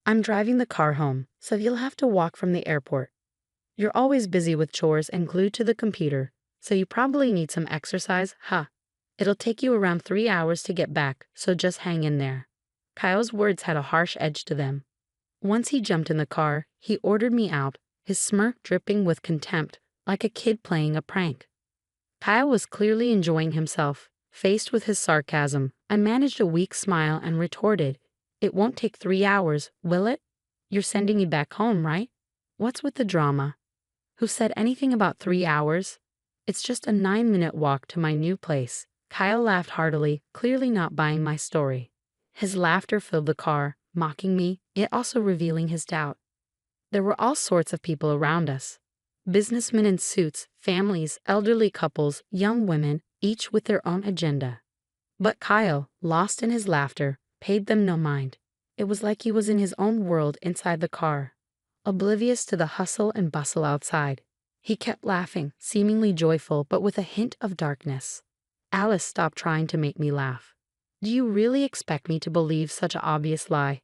I'm driving the car home, so you'll have to walk from the airport. You're always busy with chores and glued to the computer, so you probably need some exercise, huh? It'll take you around 3 hours to get back, so just hang in there. Kyle's words had a harsh edge to them. Once he jumped in the car, he ordered me out, his smirk dripping with contempt, like a kid playing a prank. Kyle was clearly enjoying himself. Faced with his sarcasm, I managed a weak smile and retorted, "It won't take 3 hours, will it? You're sending me back home, right? What's with the drama? Who said anything about 3 hours? It's just a 9-minute walk to my new place." Kyle laughed heartily, clearly not buying my story. His laughter filled the car, mocking me, yet also revealing his doubt. There were all sorts of people around us. Businessmen in suits, families, elderly couples, young women, each with their own agenda. But Kyle, lost in his laughter, paid them no mind. It was like he was in his own world inside the car, oblivious to the hustle and bustle outside. He kept laughing, seemingly joyful, but with a hint of darkness. Alice stopped trying to make me laugh. Do you really expect me to believe such an obvious lie?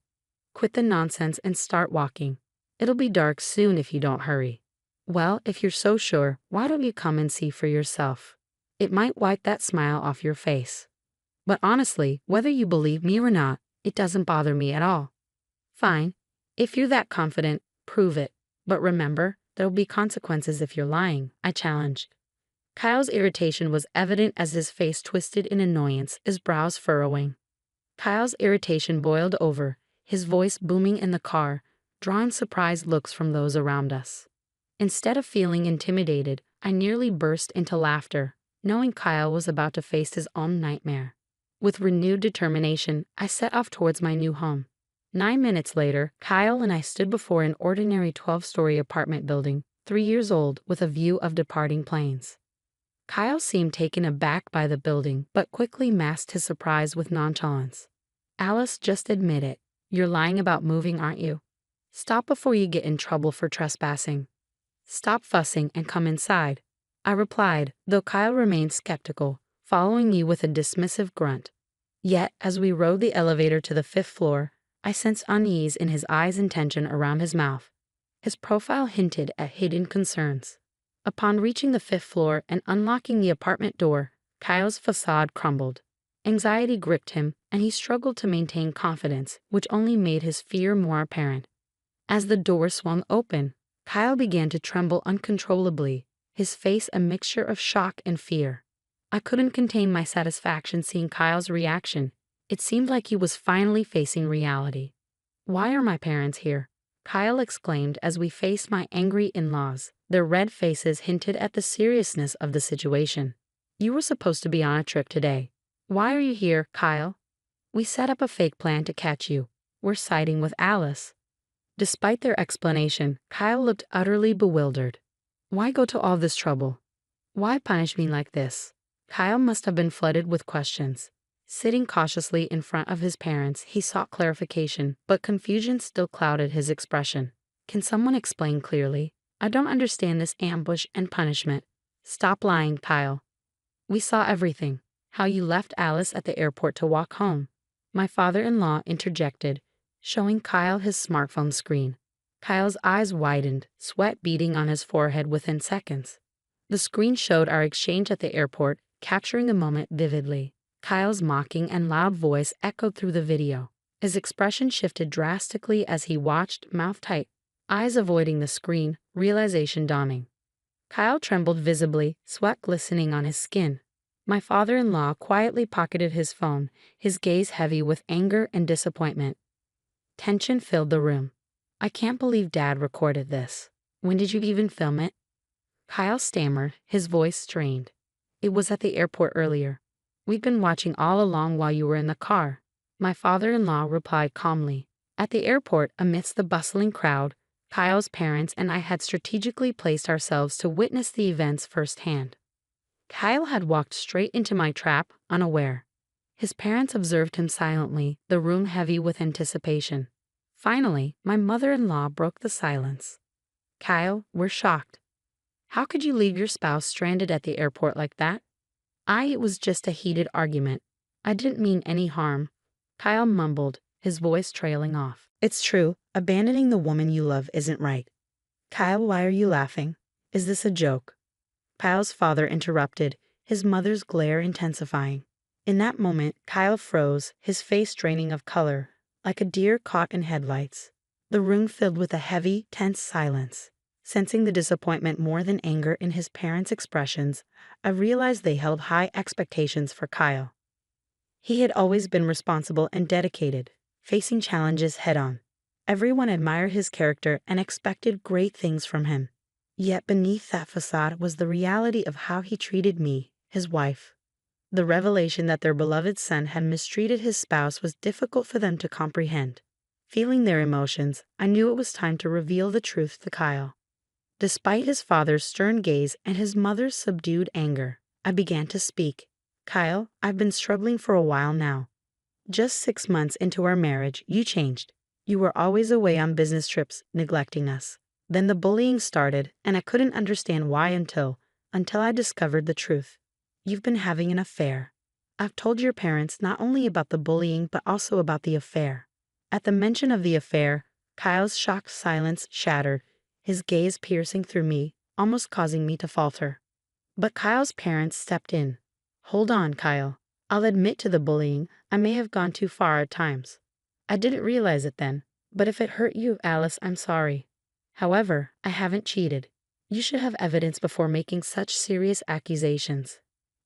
Quit the nonsense and start walking. It'll be dark soon if you don't hurry. Well, if you're so sure, why don't you come and see for yourself? It might wipe that smile off your face. But honestly, whether you believe me or not, it doesn't bother me at all. Fine. If you're that confident, prove it. But remember, there'll be consequences if you're lying, I challenged. Kyle's irritation was evident as his face twisted in annoyance, his brows furrowing. Kyle's irritation boiled over, his voice booming in the car, drawing surprised looks from those around us. Instead of feeling intimidated, I nearly burst into laughter, knowing Kyle was about to face his own nightmare. With renewed determination, I set off towards my new home. 9 minutes later, Kyle and I stood before an ordinary 12-story apartment building, 3 years old, with a view of departing planes. Kyle seemed taken aback by the building, but quickly masked his surprise with nonchalance. Alice, just admit it. You're lying about moving, aren't you? Stop before you get in trouble for trespassing. Stop fussing and come inside, I replied, though Kyle remained skeptical, following me with a dismissive grunt. Yet, as we rode the elevator to the 5th floor, I sensed unease in his eyes and tension around his mouth. His profile hinted at hidden concerns. Upon reaching the 5th floor and unlocking the apartment door, Kyle's facade crumbled. Anxiety gripped him, and he struggled to maintain confidence, which only made his fear more apparent. As the door swung open, Kyle began to tremble uncontrollably, his face a mixture of shock and fear. I couldn't contain my satisfaction seeing Kyle's reaction. It seemed like he was finally facing reality. "Why are my parents here?" Kyle exclaimed as we faced my angry in-laws. Their red faces hinted at the seriousness of the situation. "You were supposed to be on a trip today. Why are you here, Kyle?" "We set up a fake plan to catch you. We're siding with Alice." Despite their explanation, Kyle looked utterly bewildered. "Why go to all this trouble? Why punish me like this?" Kyle must have been flooded with questions. Sitting cautiously in front of his parents, he sought clarification, but confusion still clouded his expression. "Can someone explain clearly? I don't understand this ambush and punishment." "Stop lying, Kyle. We saw everything. How you left Alice at the airport to walk home." My father-in-law interjected, showing Kyle his smartphone screen. Kyle's eyes widened, sweat beading on his forehead within seconds. The screen showed our exchange at the airport, capturing the moment vividly. Kyle's mocking and loud voice echoed through the video. His expression shifted drastically as he watched, mouth tight, eyes avoiding the screen, realization dawning. Kyle trembled visibly, sweat glistening on his skin. My father-in-law quietly pocketed his phone, his gaze heavy with anger and disappointment. Tension filled the room. "I can't believe Dad recorded this. When did you even film it?" Kyle stammered, his voice strained. "It was at the airport earlier. We'd been watching all along while you were in the car." My father-in-law replied calmly. At the airport, amidst the bustling crowd, Kyle's parents and I had strategically placed ourselves to witness the events firsthand. Kyle had walked straight into my trap, unaware. His parents observed him silently, the room heavy with anticipation. Finally, my mother-in-law broke the silence. "Kyle, we're shocked. How could you leave your spouse stranded at the airport like that?" It was just a heated argument. I didn't mean any harm," Kyle mumbled, his voice trailing off. It's true, abandoning the woman you love isn't right. Kyle, why are you laughing? Is this a joke? Kyle's father interrupted, his mother's glare intensifying. In that moment, Kyle froze, his face draining of color, like a deer caught in headlights. The room filled with a heavy, tense silence. Sensing the disappointment more than anger in his parents' expressions, I realized they held high expectations for Kyle. He had always been responsible and dedicated, facing challenges head-on. Everyone admired his character and expected great things from him. Yet beneath that facade was the reality of how he treated me, his wife. The revelation that their beloved son had mistreated his spouse was difficult for them to comprehend. Feeling their emotions, I knew it was time to reveal the truth to Kyle. Despite his father's stern gaze and his mother's subdued anger, I began to speak. Kyle, I've been struggling for a while now. Just 6 months into our marriage, you changed. You were always away on business trips, neglecting us. Then the bullying started, and I couldn't understand why until I discovered the truth. You've been having an affair. I've told your parents not only about the bullying but also about the affair. At the mention of the affair, Kyle's shocked silence shattered, his gaze piercing through me, almost causing me to falter. But Kyle's parents stepped in. Hold on, Kyle. I'll admit to the bullying. I may have gone too far at times. I didn't realize it then, but if it hurt you, Alice, I'm sorry. However, I haven't cheated. You should have evidence before making such serious accusations.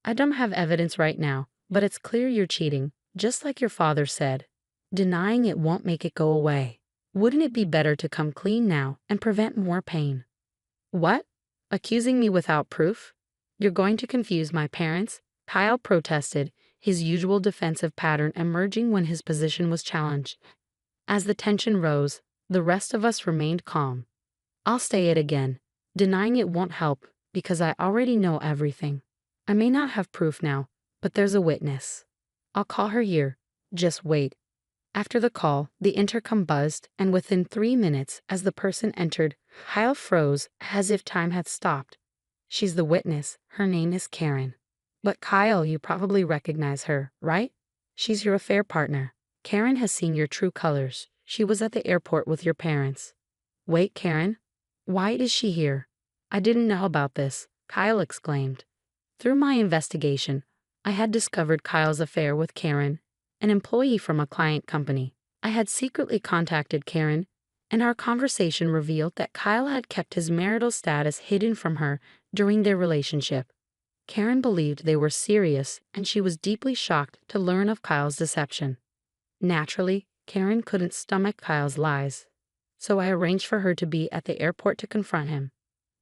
I don't have evidence right now, but it's clear you're cheating, just like your father said. Denying it won't make it go away. Wouldn't it be better to come clean now and prevent more pain? What? Accusing me without proof? You're going to confuse my parents? Kyle protested, his usual defensive pattern emerging when his position was challenged. As the tension rose, the rest of us remained calm. I'll say it again. Denying it won't help, because I already know everything. I may not have proof now, but there's a witness. I'll call her here. Just wait. After the call, the intercom buzzed, and within 3 minutes, as the person entered, Kyle froze as if time had stopped. She's the witness. Her name is Karen. But Kyle, you probably recognize her, right? She's your affair partner. Karen has seen your true colors. She was at the airport with your parents. Wait, Karen? Why is she here? I didn't know about this, Kyle exclaimed. Through my investigation, I had discovered Kyle's affair with Karen, an employee from a client company. I had secretly contacted Karen, and our conversation revealed that Kyle had kept his marital status hidden from her during their relationship. Karen believed they were serious, and she was deeply shocked to learn of Kyle's deception. Naturally, Karen couldn't stomach Kyle's lies, so I arranged for her to be at the airport to confront him.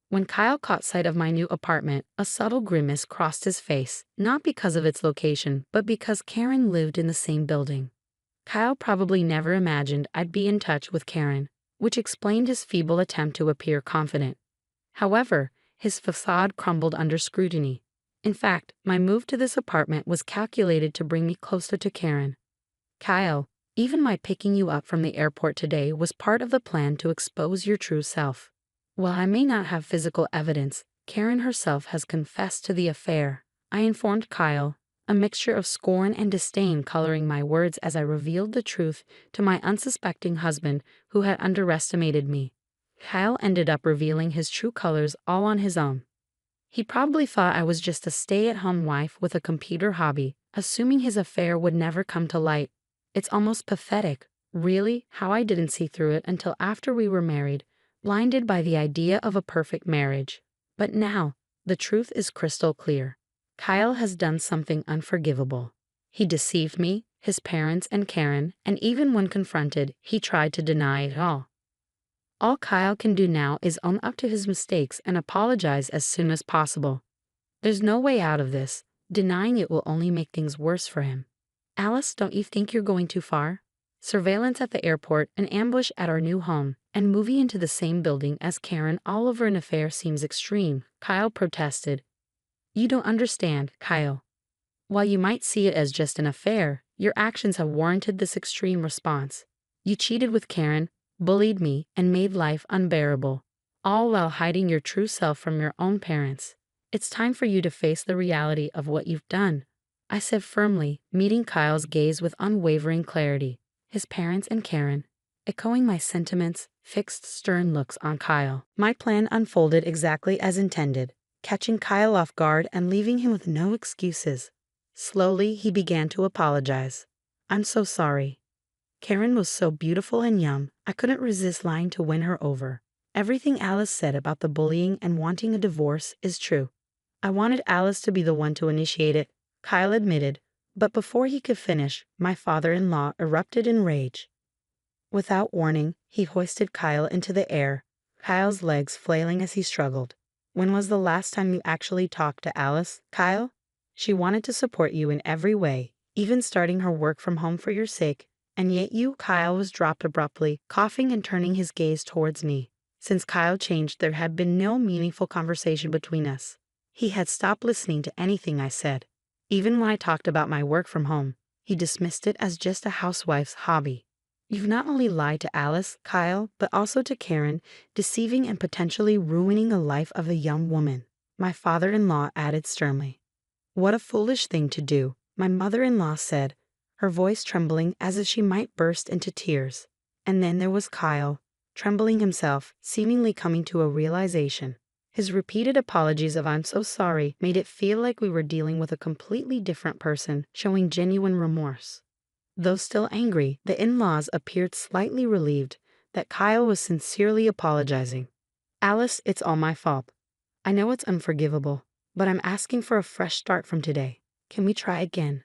When Kyle caught sight of my new apartment, a subtle grimace crossed his face, not because of its location, but because Karen lived in the same building. Kyle probably never imagined I'd be in touch with Karen, which explained his feeble attempt to appear confident. However, his facade crumbled under scrutiny. In fact, my move to this apartment was calculated to bring me closer to Karen. Kyle, even my picking you up from the airport today was part of the plan to expose your true self. While I may not have physical evidence, Karen herself has confessed to the affair, I informed Kyle, a mixture of scorn and disdain coloring my words as I revealed the truth to my unsuspecting husband who had underestimated me. Kyle ended up revealing his true colors all on his own. He probably thought I was just a stay-at-home wife with a computer hobby, assuming his affair would never come to light. It's almost pathetic, really, how I didn't see through it until after we were married, blinded by the idea of a perfect marriage. But now, the truth is crystal clear. Kyle has done something unforgivable. He deceived me, his parents, and Karen, and even when confronted, he tried to deny it all. All Kyle can do now is own up to his mistakes and apologize as soon as possible. There's no way out of this. Denying it will only make things worse for him. Alice, don't you think you're going too far? Surveillance at the airport, an ambush at our new home, and moving into the same building as Karen all over an affair seems extreme, Kyle protested. You don't understand, Kyle. While you might see it as just an affair, your actions have warranted this extreme response. You cheated with Karen, bullied me, and made life unbearable, all while hiding your true self from your own parents. It's time for you to face the reality of what you've done, I said firmly, meeting Kyle's gaze with unwavering clarity. His parents and Karen. echoing my sentiments, fixed stern looks on Kyle. My plan unfolded exactly as intended, catching Kyle off guard and leaving him with no excuses. Slowly, he began to apologize. "I'm so sorry. Karen was so beautiful and young, I couldn't resist lying to win her over. Everything Alice said about the bullying and wanting a divorce is true. I wanted Alice to be the one to initiate it," Kyle admitted, but before he could finish, my father-in-law erupted in rage. Without warning, he hoisted Kyle into the air, Kyle's legs flailing as he struggled. "When was the last time you actually talked to Alice, Kyle? She wanted to support you in every way, even starting her work from home for your sake, and yet you," Kyle was dropped abruptly, coughing and turning his gaze towards me. Since Kyle changed, there had been no meaningful conversation between us. He had stopped listening to anything I said. Even when I talked about my work from home, he dismissed it as just a housewife's hobby. "You've not only lied to Alice, Kyle, but also to Karen, deceiving and potentially ruining the life of a young woman," my father-in-law added sternly. "What a foolish thing to do," my mother-in-law said, her voice trembling as if she might burst into tears. And then there was Kyle, trembling himself, seemingly coming to a realization. His repeated apologies of "I'm so sorry" made it feel like we were dealing with a completely different person, showing genuine remorse. Though still angry, the in-laws appeared slightly relieved that Kyle was sincerely apologizing. "Alice, it's all my fault. I know it's unforgivable, but I'm asking for a fresh start from today. Can we try again?"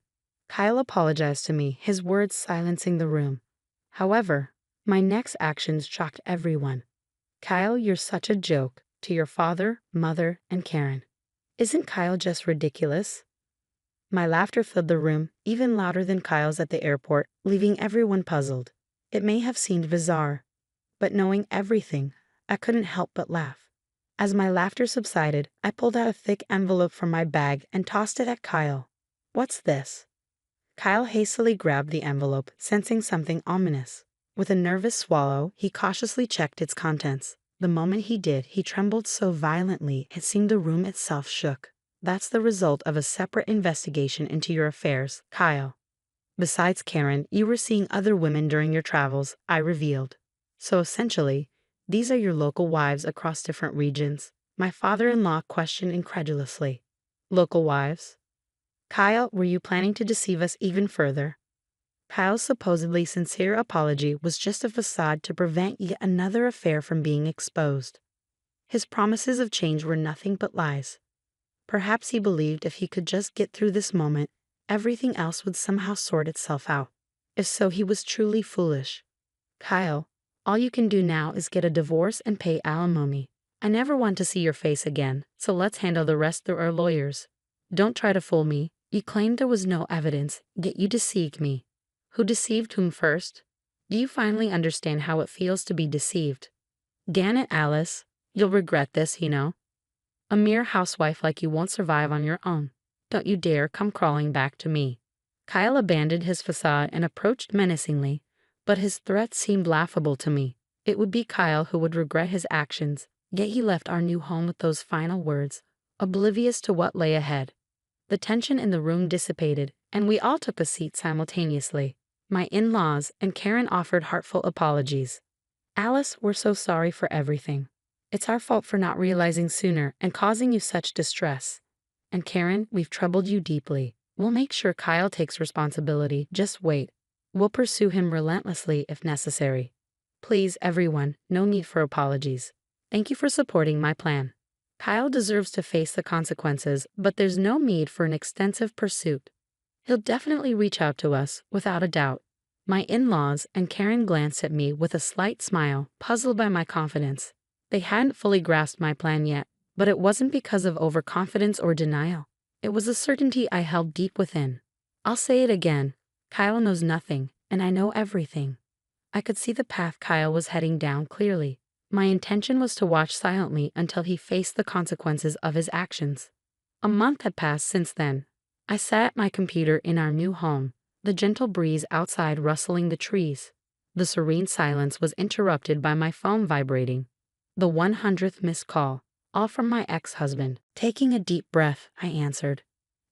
Kyle apologized to me, his words silencing the room. However, my next actions shocked everyone. "Kyle, you're such a joke to your father, mother, and Karen. Isn't Kyle just ridiculous?" My laughter filled the room, even louder than Kyle's at the airport, leaving everyone puzzled. It may have seemed bizarre, but knowing everything, I couldn't help but laugh. As my laughter subsided, I pulled out a thick envelope from my bag and tossed it at Kyle. "What's this?" Kyle hastily grabbed the envelope, sensing something ominous. With a nervous swallow, he cautiously checked its contents. The moment he did, he trembled so violently it seemed the room itself shook. "That's the result of a separate investigation into your affairs, Kyle. Besides Karen, you were seeing other women during your travels," I revealed. "So essentially, these are your local wives across different regions?" My father-in-law questioned incredulously. "Local wives? Kyle, were you planning to deceive us even further?" Kyle's supposedly sincere apology was just a facade to prevent yet another affair from being exposed. His promises of change were nothing but lies. Perhaps he believed if he could just get through this moment, everything else would somehow sort itself out. If so, he was truly foolish. "Kyle, all you can do now is get a divorce and pay alimony. I never want to see your face again, so let's handle the rest through our lawyers. Don't try to fool me. You claimed there was no evidence, yet you deceived me. Who deceived whom first? Do you finally understand how it feels to be deceived? Damn it, Alice. You'll regret this, you know. A mere housewife like you won't survive on your own. Don't you dare come crawling back to me." Kyle abandoned his facade and approached menacingly, but his threats seemed laughable to me. It would be Kyle who would regret his actions, yet he left our new home with those final words, oblivious to what lay ahead. The tension in the room dissipated, and we all took a seat simultaneously. My in-laws and Karen offered heartfelt apologies. "Alice, we're so sorry for everything. It's our fault for not realizing sooner and causing you such distress. And Karen, we've troubled you deeply. We'll make sure Kyle takes responsibility. Just wait. We'll pursue him relentlessly if necessary. Please, everyone, no need for apologies. Thank you for supporting my plan. Kyle deserves to face the consequences, but there's no need for an extensive pursuit. He'll definitely reach out to us, without a doubt." My in-laws and Karen glanced at me with a slight smile, puzzled by my confidence. They hadn't fully grasped my plan yet, but it wasn't because of overconfidence or denial. It was a certainty I held deep within. I'll say it again. Kyle knows nothing, and I know everything. I could see the path Kyle was heading down clearly. My intention was to watch silently until he faced the consequences of his actions. A month had passed since then. I sat at my computer in our new home, the gentle breeze outside rustling the trees. The serene silence was interrupted by my phone vibrating. The 100th missed call, all from my ex-husband. Taking a deep breath, I answered.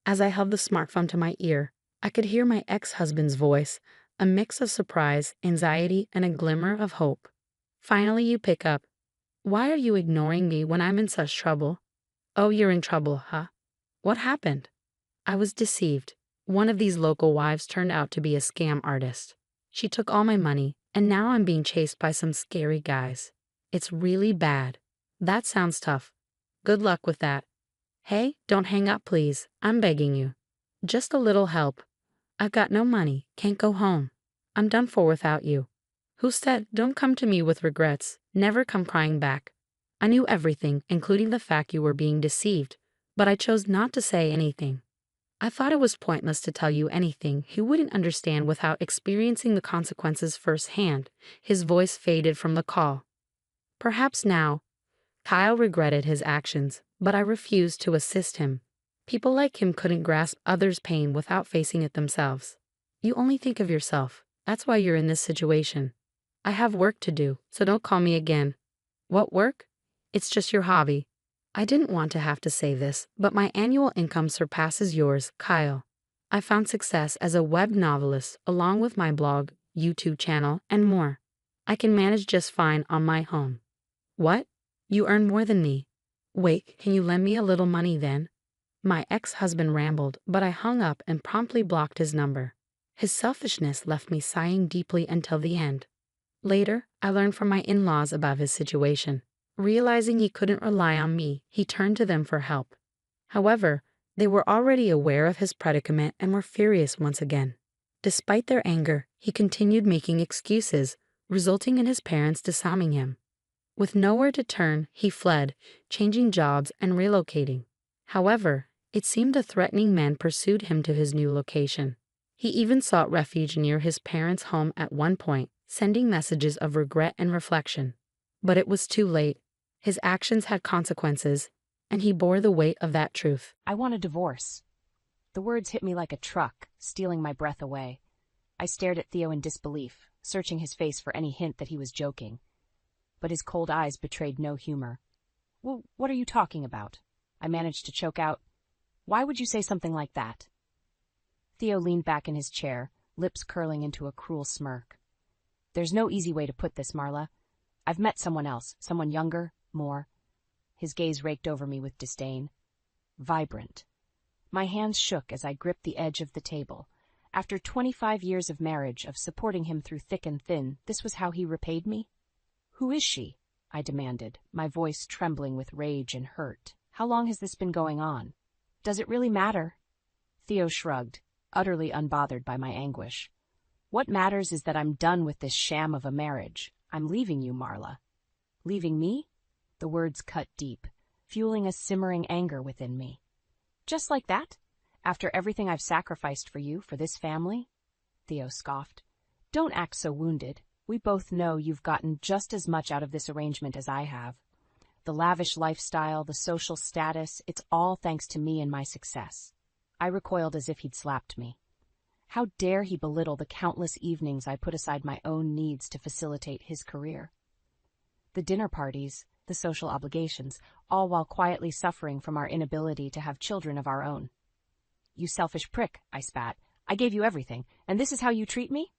As I held the smartphone to my ear, I could hear my ex-husband's voice, a mix of surprise, anxiety, and a glimmer of hope. Finally, you pick up. Why are you ignoring me when I'm in such trouble? Oh, you're in trouble, huh? What happened? I was deceived. One of these local wives turned out to be a scam artist. She took all my money, and now I'm being chased by some scary guys. It's really bad. That sounds tough. Good luck with that. Hey, don't hang up, please. I'm begging you. Just a little help. I've got no money, can't go home. I'm done for without you. Who said, don't come to me with regrets, never come crying back? I knew everything, including the fact you were being deceived, but I chose not to say anything. I thought it was pointless to tell you anything you wouldn't understand without experiencing the consequences firsthand. His voice faded from the call. Perhaps now, Kyle regretted his actions, but I refused to assist him. People like him couldn't grasp others' pain without facing it themselves. You only think of yourself. That's why you're in this situation. I have work to do, so don't call me again. What work? It's just your hobby. I didn't want to have to say this, but my annual income surpasses yours, Kyle. I found success as a web novelist along with my blog, YouTube channel, and more. I can manage just fine on my own. What? You earn more than me. Wait, can you lend me a little money then? My ex-husband rambled, but I hung up and promptly blocked his number. His selfishness left me sighing deeply until the end. Later, I learned from my in-laws about his situation. Realizing he couldn't rely on me, he turned to them for help. However, they were already aware of his predicament and were furious once again. Despite their anger, he continued making excuses, resulting in his parents disarming him. With nowhere to turn, he fled, changing jobs and relocating. However, it seemed the threatening men pursued him to his new location. He even sought refuge near his parents' home at one point, sending messages of regret and reflection. But it was too late. His actions had consequences, and he bore the weight of that truth. I want a divorce. The words hit me like a truck, stealing my breath away. I stared at Theo in disbelief, searching his face for any hint that he was joking. But his cold eyes betrayed no humor. Well, what are you talking about? I managed to choke out. Why would you say something like that? Theo leaned back in his chair, lips curling into a cruel smirk. There's no easy way to put this, Marla. I've met someone else, someone younger, more. His gaze raked over me with disdain. Vibrant. My hands shook as I gripped the edge of the table. After 25 years of marriage, of supporting him through thick and thin, this was how he repaid me? Who is she? I demanded, my voice trembling with rage and hurt. How long has this been going on? Does it really matter? Theo shrugged, utterly unbothered by my anguish. What matters is that I'm done with this sham of a marriage. I'm leaving you, Marla. Leaving me? The words cut deep, fueling a simmering anger within me. Just like that? After everything I've sacrificed for you, for this family? Theo scoffed. Don't act so wounded. We both know you've gotten just as much out of this arrangement as I have. The lavish lifestyle, the social status, it's all thanks to me and my success. I recoiled as if he'd slapped me. How dare he belittle the countless evenings I put aside my own needs to facilitate his career? The dinner parties, the social obligations, all while quietly suffering from our inability to have children of our own. You selfish prick, I spat. I gave you everything, and this is how you treat me?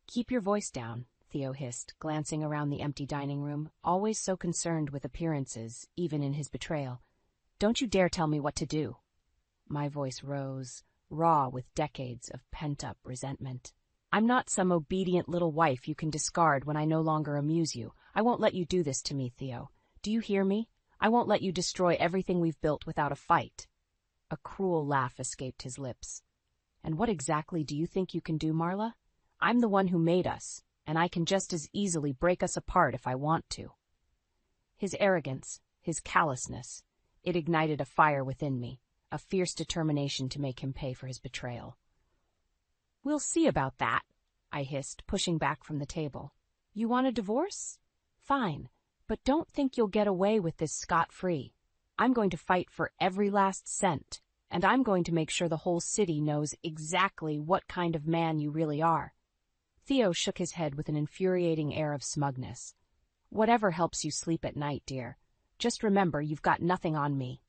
Keep your voice down, Theo hissed, glancing around the empty dining room, always so concerned with appearances, even in his betrayal. Don't you dare tell me what to do. My voice rose, raw with decades of pent-up resentment. I'm not some obedient little wife you can discard when I no longer amuse you. I won't let you do this to me, Theo. Do you hear me? I won't let you destroy everything we've built without a fight. A cruel laugh escaped his lips. And what exactly do you think you can do, Marla? I'm the one who made us, and I can just as easily break us apart if I want to. His arrogance, his callousness, it ignited a fire within me, a fierce determination to make him pay for his betrayal. We'll see about that, I hissed, pushing back from the table. You want a divorce? Fine, but don't think you'll get away with this scot-free. I'm going to fight for every last cent, and I'm going to make sure the whole city knows exactly what kind of man you really are. Theo shook his head with an infuriating air of smugness. Whatever helps you sleep at night, dear. Just remember you've got nothing on me.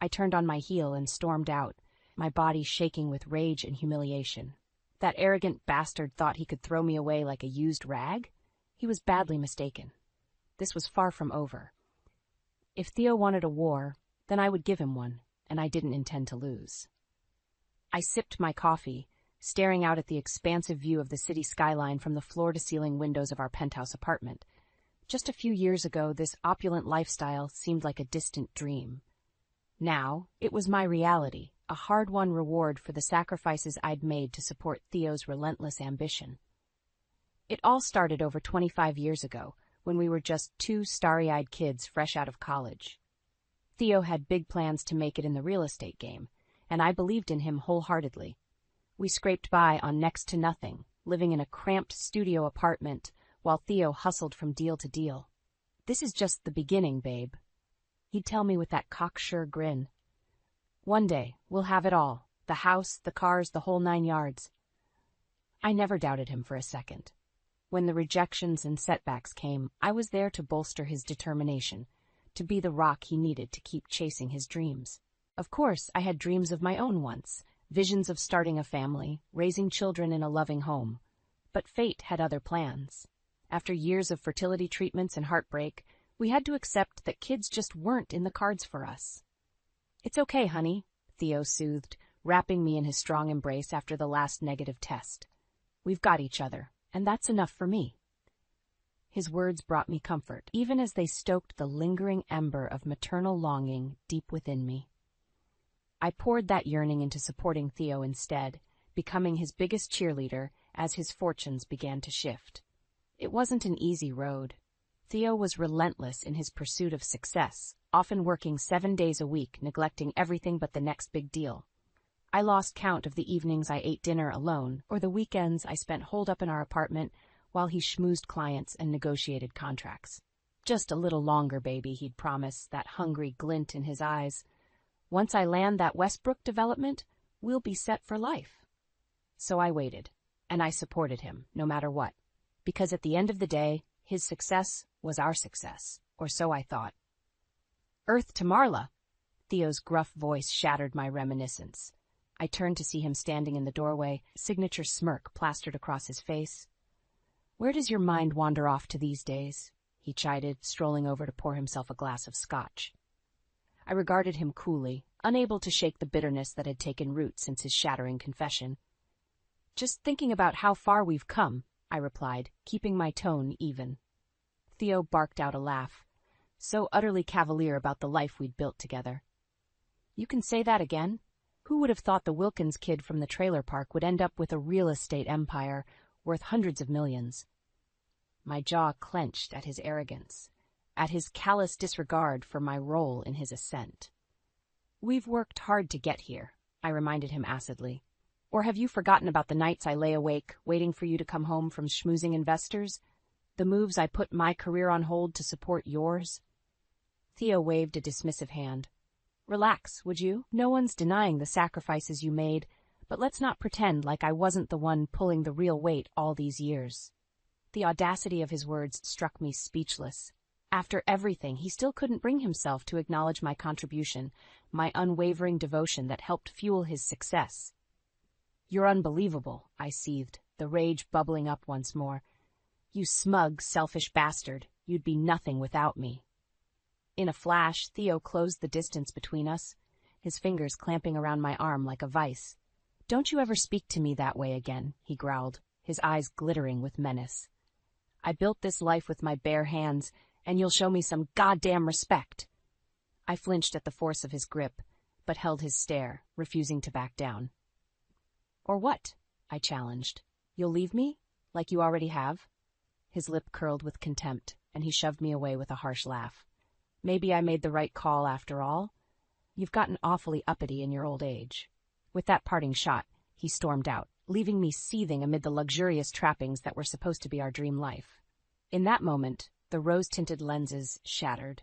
I turned on my heel and stormed out, my body shaking with rage and humiliation. That arrogant bastard thought he could throw me away like a used rag? He was badly mistaken. This was far from over. If Theo wanted a war, then I would give him one, and I didn't intend to lose. I sipped my coffee, staring out at the expansive view of the city skyline from the floor-to-ceiling windows of our penthouse apartment. Just a few years ago, this opulent lifestyle seemed like a distant dream. Now, it was my reality, a hard-won reward for the sacrifices I'd made to support Theo's relentless ambition. It all started over 25 years ago, when we were just two starry-eyed kids fresh out of college. Theo had big plans to make it in the real estate game, and I believed in him wholeheartedly. We scraped by on next to nothing, living in a cramped studio apartment, while Theo hustled from deal to deal. "This is just the beginning, babe," he'd tell me with that cocksure grin. "One day, we'll have it all, the house, the cars, the whole 9 yards. I never doubted him for a second. When the rejections and setbacks came, I was there to bolster his determination, to be the rock he needed to keep chasing his dreams. Of course, I had dreams of my own once, visions of starting a family, raising children in a loving home. But fate had other plans. After years of fertility treatments and heartbreak, we had to accept that kids just weren't in the cards for us. "It's okay, honey," Theo soothed, wrapping me in his strong embrace after the last negative test. "We've got each other, and that's enough for me." His words brought me comfort, even as they stoked the lingering ember of maternal longing deep within me. I poured that yearning into supporting Theo instead, becoming his biggest cheerleader as his fortunes began to shift. It wasn't an easy road. Theo was relentless in his pursuit of success, often working 7 days a week, neglecting everything but the next big deal. I lost count of the evenings I ate dinner alone, or the weekends I spent holed up in our apartment while he schmoozed clients and negotiated contracts. "Just a little longer, baby," he'd promise, that hungry glint in his eyes. "Once I land that Westbrook development, we'll be set for life." So I waited, and I supported him, no matter what, because at the end of the day, his success was our success, or so I thought. "Earth to Marla!" Theo's gruff voice shattered my reminiscence. I turned to see him standing in the doorway, signature smirk plastered across his face. "Where does your mind wander off to these days?" he chided, strolling over to pour himself a glass of scotch. I regarded him coolly, unable to shake the bitterness that had taken root since his shattering confession. "Just thinking about how far we've come," I replied, keeping my tone even. Theo barked out a laugh, so utterly cavalier about the life we'd built together. "You can say that again? Who would have thought the Wilkins kid from the trailer park would end up with a real estate empire worth hundreds of millions?" My jaw clenched at his arrogance, at his callous disregard for my role in his ascent. "We've worked hard to get here," I reminded him acidly. "Or have you forgotten about the nights I lay awake, waiting for you to come home from schmoozing investors? The moves I put my career on hold to support yours?" Theo waved a dismissive hand. "Relax, would you? No one's denying the sacrifices you made, but let's not pretend like I wasn't the one pulling the real weight all these years." The audacity of his words struck me speechless. After everything, he still couldn't bring himself to acknowledge my contribution, my unwavering devotion that helped fuel his success. "You're unbelievable," I seethed, the rage bubbling up once more. "You smug, selfish bastard. You'd be nothing without me." In a flash, Theo closed the distance between us, his fingers clamping around my arm like a vice. "Don't you ever speak to me that way again," he growled, his eyes glittering with menace. "I built this life with my bare hands, and you'll show me some goddamn respect." I flinched at the force of his grip, but held his stare, refusing to back down. "Or what?" I challenged. "You'll leave me, like you already have?" His lip curled with contempt, and he shoved me away with a harsh laugh. "Maybe I made the right call after all. You've gotten awfully uppity in your old age." With that parting shot, he stormed out, leaving me seething amid the luxurious trappings that were supposed to be our dream life. In that moment, the rose-tinted lenses shattered.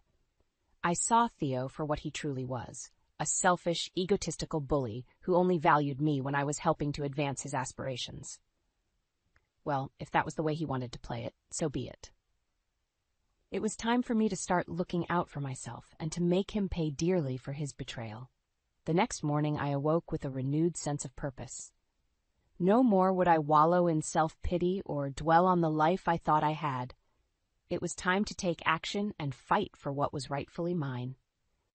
I saw Theo for what he truly was, a selfish, egotistical bully who only valued me when I was helping to advance his aspirations. Well, if that was the way he wanted to play it, so be it. It was time for me to start looking out for myself and to make him pay dearly for his betrayal. The next morning I awoke with a renewed sense of purpose. No more would I wallow in self-pity or dwell on the life I thought I had. It was time to take action and fight for what was rightfully mine.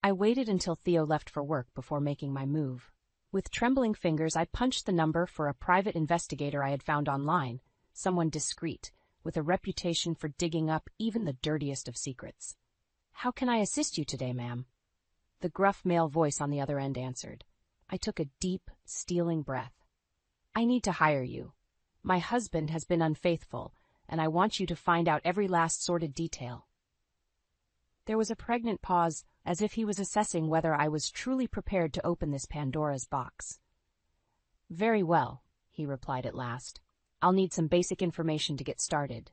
I waited until Theo left for work before making my move. With trembling fingers, I punched the number for a private investigator I had found online, someone discreet, with a reputation for digging up even the dirtiest of secrets. "How can I assist you today, ma'am?" The gruff male voice on the other end answered. I took a deep, stealing breath. "I need to hire you. My husband has been unfaithful, and I want you to find out every last sordid detail." There was a pregnant pause, as if he was assessing whether I was truly prepared to open this Pandora's box. "Very well," he replied at last. "I'll need some basic information to get started."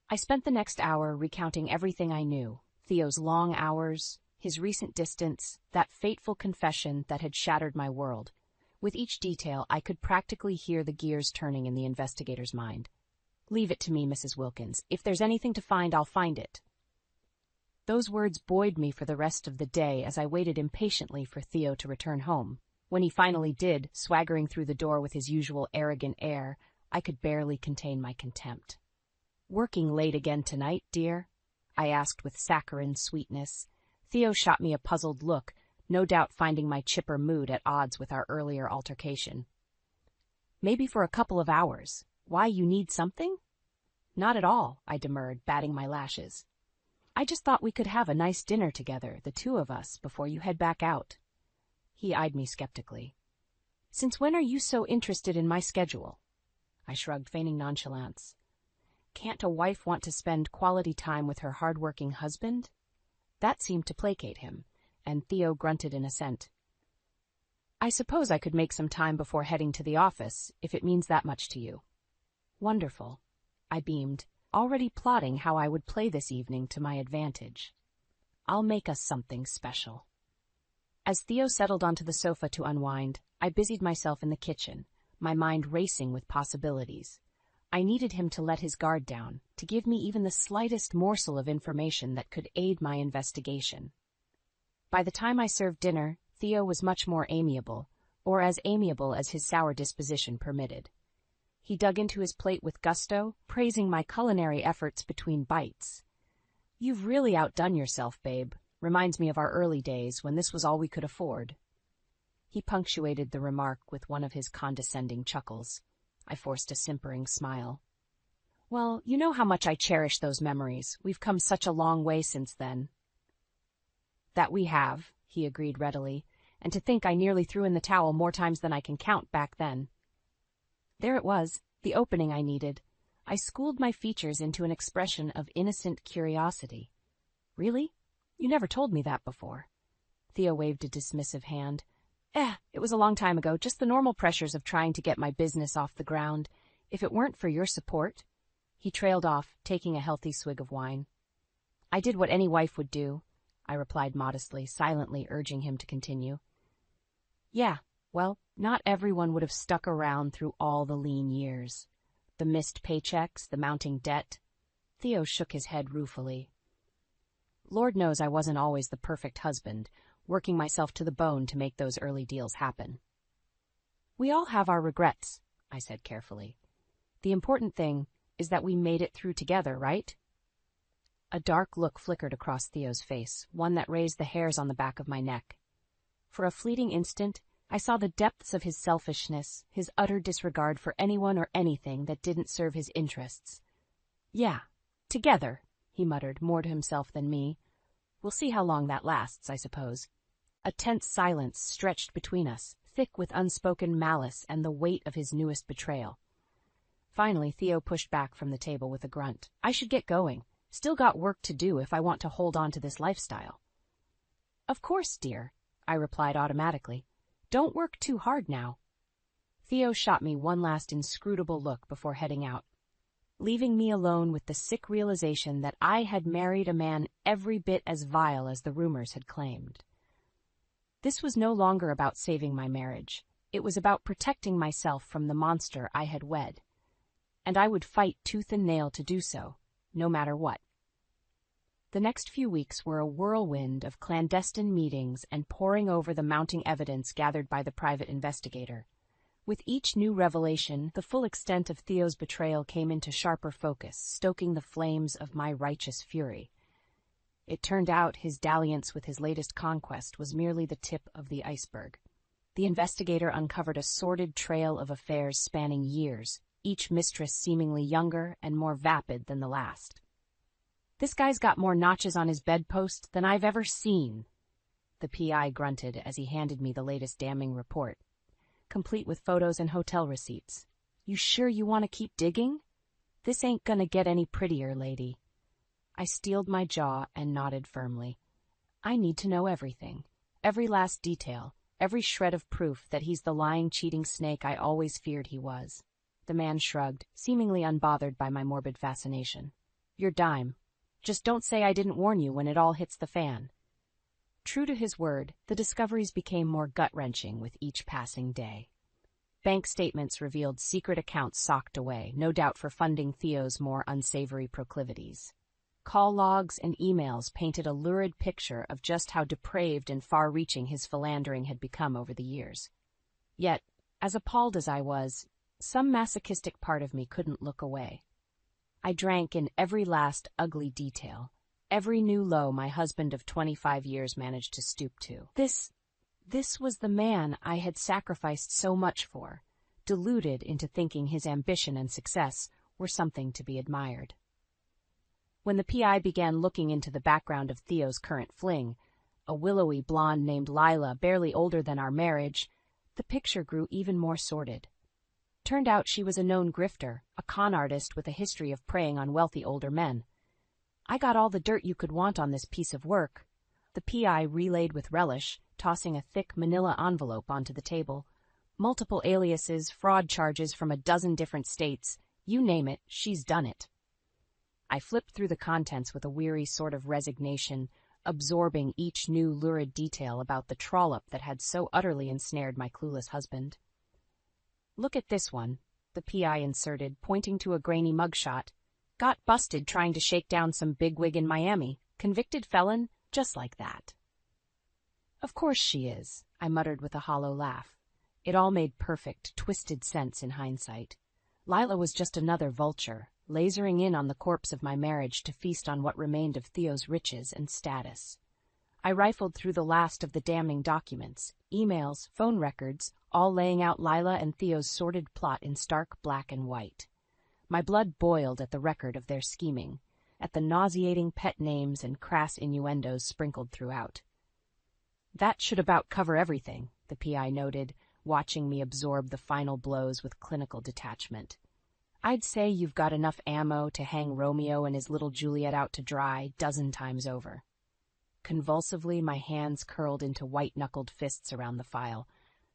I spent the next hour recounting everything I knew: Theo's long hours, his recent distance, that fateful confession that had shattered my world. With each detail, I could practically hear the gears turning in the investigator's mind. "Leave it to me, Mrs. Wilkins. If there's anything to find, I'll find it." Those words buoyed me for the rest of the day as I waited impatiently for Theo to return home. When he finally did, swaggering through the door with his usual arrogant air, I could barely contain my contempt. "Working late again tonight, dear?" I asked with saccharine sweetness. Theo shot me a puzzled look, no doubt finding my chipper mood at odds with our earlier altercation. "Maybe for a couple of hours. Why, you need something?" "Not at all," I demurred, batting my lashes. "I just thought we could have a nice dinner together, the two of us, before you head back out." He eyed me skeptically. "Since when are you so interested in my schedule?" I shrugged, feigning nonchalance. Can't a wife want to spend quality time with her hard-working husband? That seemed to placate him, and Theo grunted in assent. "I suppose I could make some time before heading to the office, if it means that much to you." "Wonderful," I beamed, already plotting how I would play this evening to my advantage. "I'll make us something special." As Theo settled onto the sofa to unwind, I busied myself in the kitchen, my mind racing with possibilities. I needed him to let his guard down, to give me even the slightest morsel of information that could aid my investigation. By the time I served dinner, Theo was much more amiable, or as amiable as his sour disposition permitted. He dug into his plate with gusto, praising my culinary efforts between bites. "You've really outdone yourself, babe. Reminds me of our early days, when this was all we could afford." He punctuated the remark with one of his condescending chuckles. I forced a simpering smile. "Well, you know how much I cherish those memories. We've come such a long way since then." "That we have," he agreed readily, "and to think I nearly threw in the towel more times than I can count back then." There it was, the opening I needed. I schooled my features into an expression of innocent curiosity. "Really? You never told me that before." Theo waved a dismissive hand. It was a long time ago, just the normal pressures of trying to get my business off the ground. If it weren't for your support..." He trailed off, taking a healthy swig of wine. "I did what any wife would do," I replied modestly, silently urging him to continue. "Yeah, well, not everyone would have stuck around through all the lean years. The missed paychecks, the mounting debt." Theo shook his head ruefully. "Lord knows I wasn't always the perfect husband, working myself to the bone to make those early deals happen." "We all have our regrets," I said carefully. "The important thing is that we made it through together, right?" A dark look flickered across Theo's face, one that raised the hairs on the back of my neck. For a fleeting instant, I saw the depths of his selfishness, his utter disregard for anyone or anything that didn't serve his interests. "Yeah, together," he muttered, more to himself than me. "We'll see how long that lasts, I suppose." A tense silence stretched between us, thick with unspoken malice and the weight of his newest betrayal. Finally, Theo pushed back from the table with a grunt. "I should get going. Still got work to do if I want to hold on to this lifestyle." "Of course, dear," I replied automatically. "Don't work too hard now." Theo shot me one last inscrutable look before heading out, leaving me alone with the sick realization that I had married a man every bit as vile as the rumors had claimed. This was no longer about saving my marriage. It was about protecting myself from the monster I had wed. And I would fight tooth and nail to do so, no matter what. The next few weeks were a whirlwind of clandestine meetings and poring over the mounting evidence gathered by the private investigator. With each new revelation, the full extent of Theo's betrayal came into sharper focus, stoking the flames of my righteous fury. It turned out his dalliance with his latest conquest was merely the tip of the iceberg. The investigator uncovered a sordid trail of affairs spanning years, each mistress seemingly younger and more vapid than the last. "This guy's got more notches on his bedpost than I've ever seen," the PI grunted as he handed me the latest damning report, complete with photos and hotel receipts. "You sure you want to keep digging? This ain't gonna get any prettier, lady." I steeled my jaw and nodded firmly. I need to know everything, every last detail, every shred of proof that he's the lying, cheating snake I always feared he was. The man shrugged, seemingly unbothered by my morbid fascination. "Your dime. Just don't say I didn't warn you when it all hits the fan." True to his word, the discoveries became more gut-wrenching with each passing day. Bank statements revealed secret accounts socked away, no doubt for funding Theo's more unsavory proclivities. Call logs and emails painted a lurid picture of just how depraved and far-reaching his philandering had become over the years. Yet, as appalled as I was, some masochistic part of me couldn't look away. I drank in every last ugly detail, every new low my husband of 25 years managed to stoop to. This was the man I had sacrificed so much for, deluded into thinking his ambition and success were something to be admired. When the PI began looking into the background of Theo's current fling, a willowy blonde named Lila, barely older than our marriage, the picture grew even more sordid. Turned out she was a known grifter, a con artist with a history of preying on wealthy older men. "I got all the dirt you could want on this piece of work," the PI relayed with relish, tossing a thick manila envelope onto the table. "Multiple aliases, fraud charges from a dozen different states. You name it, she's done it." I flipped through the contents with a weary sort of resignation, absorbing each new lurid detail about the trollop that had so utterly ensnared my clueless husband. "Look at this one," the PI inserted, pointing to a grainy mugshot. "Got busted trying to shake down some bigwig in Miami. Convicted felon, just like that." "Of course she is," I muttered with a hollow laugh. It all made perfect, twisted sense in hindsight. Lila was just another vulture, lasering in on the corpse of my marriage to feast on what remained of Theo's riches and status. I rifled through the last of the damning documents, emails, phone records, all laying out Lila and Theo's sordid plot in stark black and white. My blood boiled at the record of their scheming, at the nauseating pet names and crass innuendos sprinkled throughout. "That should about cover everything," the PI noted, watching me absorb the final blows with clinical detachment. "I'd say you've got enough ammo to hang Romeo and his little Juliet out to dry 12 times over." Convulsively, my hands curled into white-knuckled fists around the file,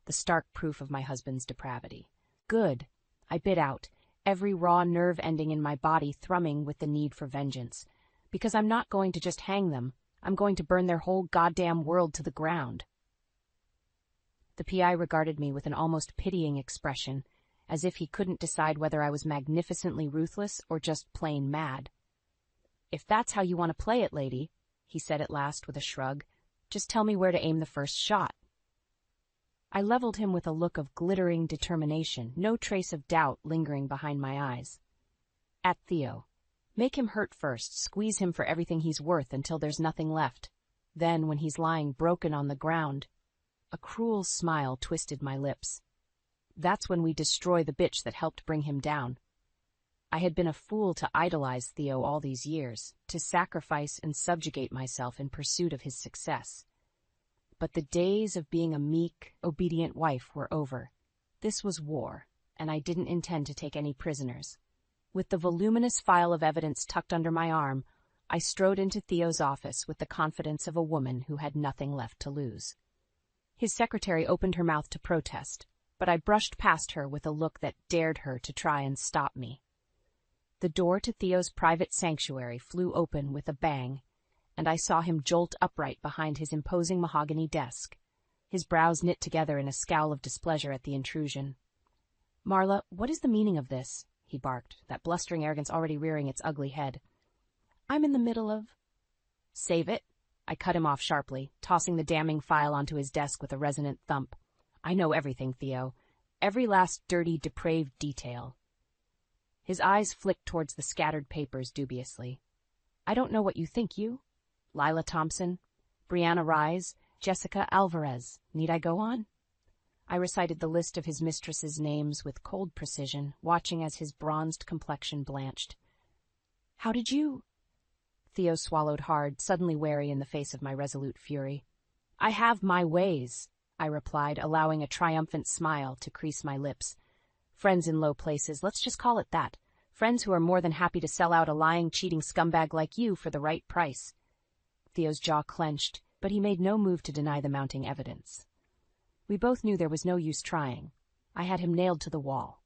the stark proof of my husband's depravity. "Good," I bit out, every raw nerve ending in my body thrumming with the need for vengeance. "Because I'm not going to just hang them, I'm going to burn their whole goddamn world to the ground." The PI regarded me with an almost pitying expression, as if he couldn't decide whether I was magnificently ruthless or just plain mad. "If that's how you want to play it, lady," he said at last with a shrug, "just tell me where to aim the first shot." I leveled him with a look of glittering determination, no trace of doubt lingering behind my eyes. "At Theo. Make him hurt first, squeeze him for everything he's worth until there's nothing left. Then, when he's lying broken on the ground..." A cruel smile twisted my lips. "That's when we destroy the bitch that helped bring him down." I had been a fool to idolize Theo all these years, to sacrifice and subjugate myself in pursuit of his success. But the days of being a meek, obedient wife were over. This was war, and I didn't intend to take any prisoners. With the voluminous file of evidence tucked under my arm, I strode into Theo's office with the confidence of a woman who had nothing left to lose. His secretary opened her mouth to protest, but I brushed past her with a look that dared her to try and stop me. The door to Theo's private sanctuary flew open with a bang, and I saw him jolt upright behind his imposing mahogany desk, his brows knit together in a scowl of displeasure at the intrusion. "Marla, what is the meaning of this?" he barked, that blustering arrogance already rearing its ugly head. "I'm in the middle of—" "Save it," I cut him off sharply, tossing the damning file onto his desk with a resonant thump. "I know everything, Theo. every last dirty, depraved detail. His eyes flicked towards the scattered papers dubiously. I don't know what you think, you? Lila Thompson, Brianna Rise, Jessica Alvarez. Need I go on? I recited the list of his mistress's names with cold precision, watching as his bronzed complexion blanched. How did you? Theo swallowed hard, suddenly wary in the face of my resolute fury. I have my ways, I replied, allowing a triumphant smile to crease my lips. Friends in low places, let's just call it that. Friends who are more than happy to sell out a lying, cheating scumbag like you for the right price. Theo's jaw clenched, but he made no move to deny the mounting evidence. We both knew there was no use trying. I had him nailed to the wall.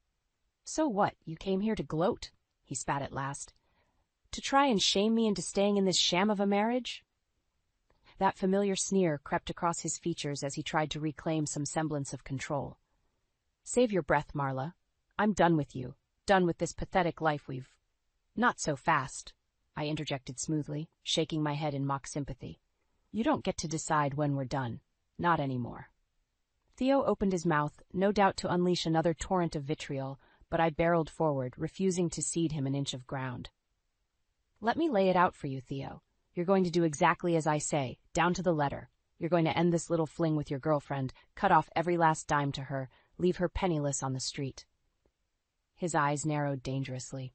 So what, you came here to gloat? He spat at last. To try and shame me into staying in this sham of a marriage? That familiar sneer crept across his features as he tried to reclaim some semblance of control. Save your breath, Marla. I'm done with you. Done with this pathetic life we've... Not so fast, I interjected smoothly, shaking my head in mock sympathy. You don't get to decide when we're done. Not anymore. Theo opened his mouth, no doubt to unleash another torrent of vitriol, but I barreled forward, refusing to cede him an inch of ground. Let me lay it out for you, Theo. You're going to do exactly as I say, down to the letter. You're going to end this little fling with your girlfriend, cut off every last dime to her, leave her penniless on the street. His eyes narrowed dangerously.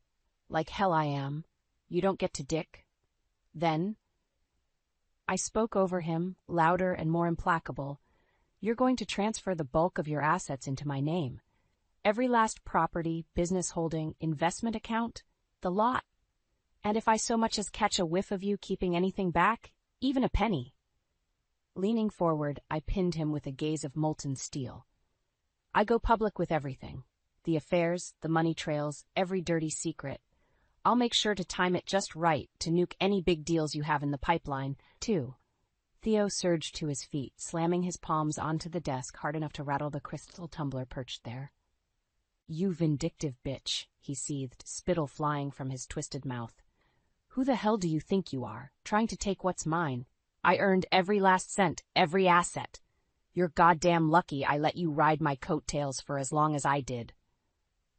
Like hell I am. You don't get to dick. Then... I spoke over him, louder and more implacable. You're going to transfer the bulk of your assets into my name. Every last property, business holding, investment account, the lot. And if I so much as catch a whiff of you keeping anything back, even a penny. Leaning forward, I pinned him with a gaze of molten steel. I go public with everything. The affairs, the money trails, every dirty secret. I'll make sure to time it just right to nuke any big deals you have in the pipeline, too. Theo surged to his feet, slamming his palms onto the desk hard enough to rattle the crystal tumbler perched there. You vindictive bitch, he seethed, spittle flying from his twisted mouth. Who the hell do you think you are, trying to take what's mine? I earned every last cent, every asset. You're goddamn lucky I let you ride my coattails for as long as I did.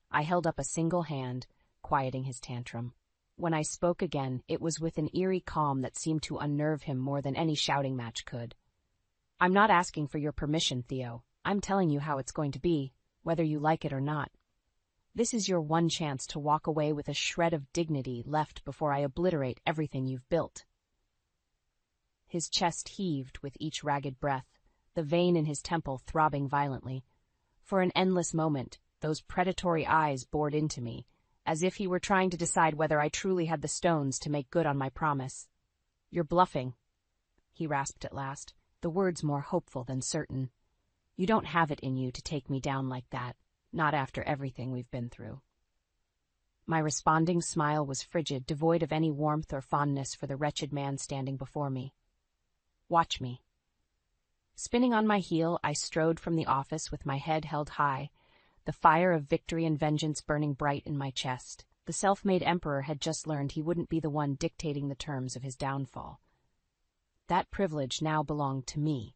I held up a single hand, quieting his tantrum. When I spoke again, it was with an eerie calm that seemed to unnerve him more than any shouting match could. I'm not asking for your permission, Theo. I'm telling you how it's going to be, whether you like it or not. This is your one chance to walk away with a shred of dignity left before I obliterate everything you've built. His chest heaved with each ragged breath, the vein in his temple throbbing violently. For an endless moment, those predatory eyes bored into me, as if he were trying to decide whether I truly had the stones to make good on my promise. You're bluffing, he rasped at last, the words more hopeful than certain. You don't have it in you to take me down like that, not after everything we've been through. My responding smile was frigid, devoid of any warmth or fondness for the wretched man standing before me. Watch me. Spinning on my heel, I strode from the office with my head held high, the fire of victory and vengeance burning bright in my chest. The self-made emperor had just learned he wouldn't be the one dictating the terms of his downfall. That privilege now belonged to me,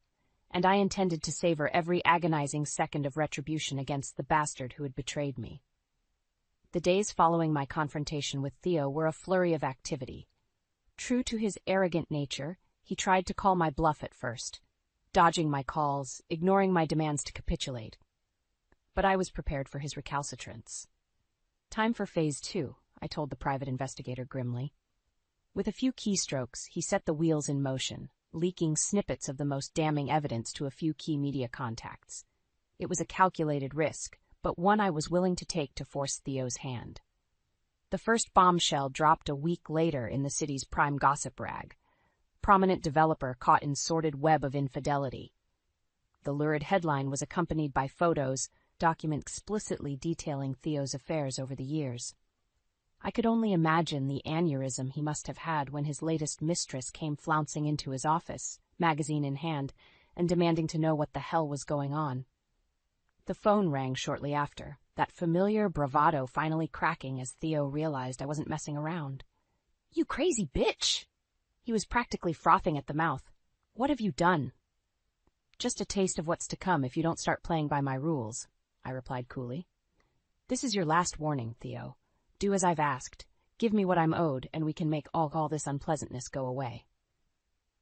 and I intended to savor every agonizing second of retribution against the bastard who had betrayed me. The days following my confrontation with Theo were a flurry of activity. True to his arrogant nature, he tried to call my bluff at first, dodging my calls, ignoring my demands to capitulate. But I was prepared for his recalcitrance. Time for phase 2, I told the private investigator grimly. With a few keystrokes, he set the wheels in motion, leaking snippets of the most damning evidence to a few key media contacts. It was a calculated risk, but one I was willing to take to force Theo's hand. The first bombshell dropped a week later in the city's prime gossip rag. Prominent developer caught in sordid web of infidelity. The lurid headline was accompanied by photos, document explicitly detailing Theo's affairs over the years. I could only imagine the aneurysm he must have had when his latest mistress came flouncing into his office, magazine in hand, and demanding to know what the hell was going on. The phone rang shortly after, that familiar bravado finally cracking as Theo realized I wasn't messing around. You crazy bitch! He was practically frothing at the mouth. What have you done? Just a taste of what's to come if you don't start playing by my rules. I replied coolly. This is your last warning, Theo. Do as I've asked. Give me what I'm owed, and we can make all this unpleasantness go away.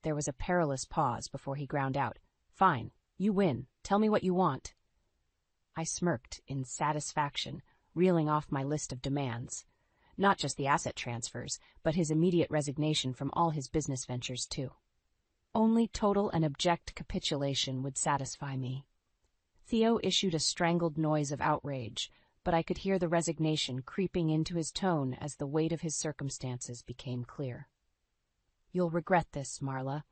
There was a perilous pause before he ground out, Fine, you win. Tell me what you want. I smirked in satisfaction, reeling off my list of demands. Not just the asset transfers, but his immediate resignation from all his business ventures, too. Only total and abject capitulation would satisfy me. Theo issued a strangled noise of outrage, but I could hear the resignation creeping into his tone as the weight of his circumstances became clear. You'll regret this, Marla.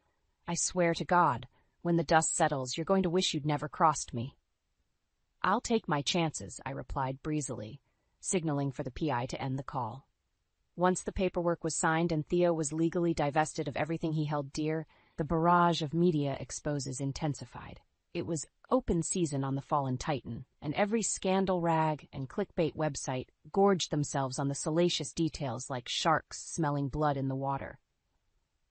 I swear to God, when the dust settles, you're going to wish you'd never crossed me. I'll take my chances, I replied breezily, signaling for the PI to end the call. Once the paperwork was signed and Theo was legally divested of everything he held dear, the barrage of media exposes intensified. It was open season on the fallen titan, and every scandal rag and clickbait website gorged themselves on the salacious details like sharks smelling blood in the water.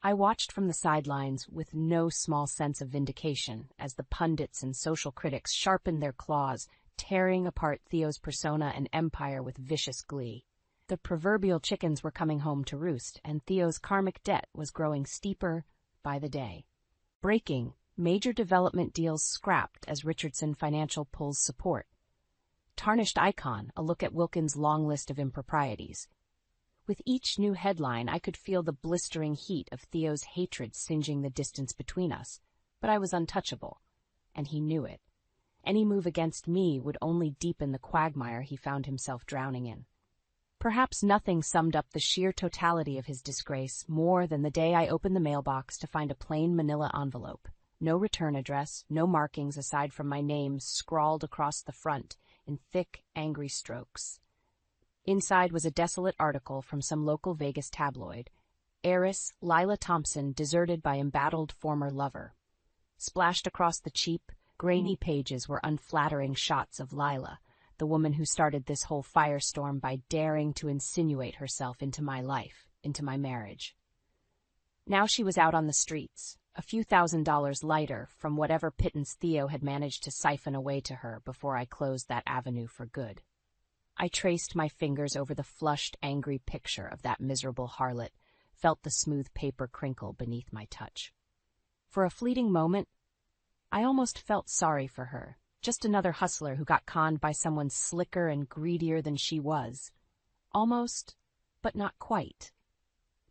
I watched from the sidelines with no small sense of vindication as the pundits and social critics sharpened their claws, tearing apart Theo's persona and empire with vicious glee. The proverbial chickens were coming home to roost, and Theo's karmic debt was growing steeper by the day. Breaking, major development deals scrapped as Richardson Financial pulls support. Tarnished icon, a look at Wilkins' long list of improprieties. With each new headline, I could feel the blistering heat of Theo's hatred singeing the distance between us, but I was untouchable, and he knew it. Any move against me would only deepen the quagmire he found himself drowning in. Perhaps nothing summed up the sheer totality of his disgrace more than the day I opened the mailbox to find a plain manila envelope. No return address, no markings aside from my name scrawled across the front in thick, angry strokes. Inside was a desolate article from some local Vegas tabloid. Heiress Lila Thompson deserted by embattled former lover. Splashed across the cheap, grainy pages were unflattering shots of Lila, the woman who started this whole firestorm by daring to insinuate herself into my life, into my marriage. Now she was out on the streets, a few $1,000s lighter from whatever pittance Theo had managed to siphon away to her before I closed that avenue for good. I traced my fingers over the flushed, angry picture of that miserable harlot, felt the smooth paper crinkle beneath my touch. For a fleeting moment, I almost felt sorry for her, just another hustler who got conned by someone slicker and greedier than she was. Almost, but not quite.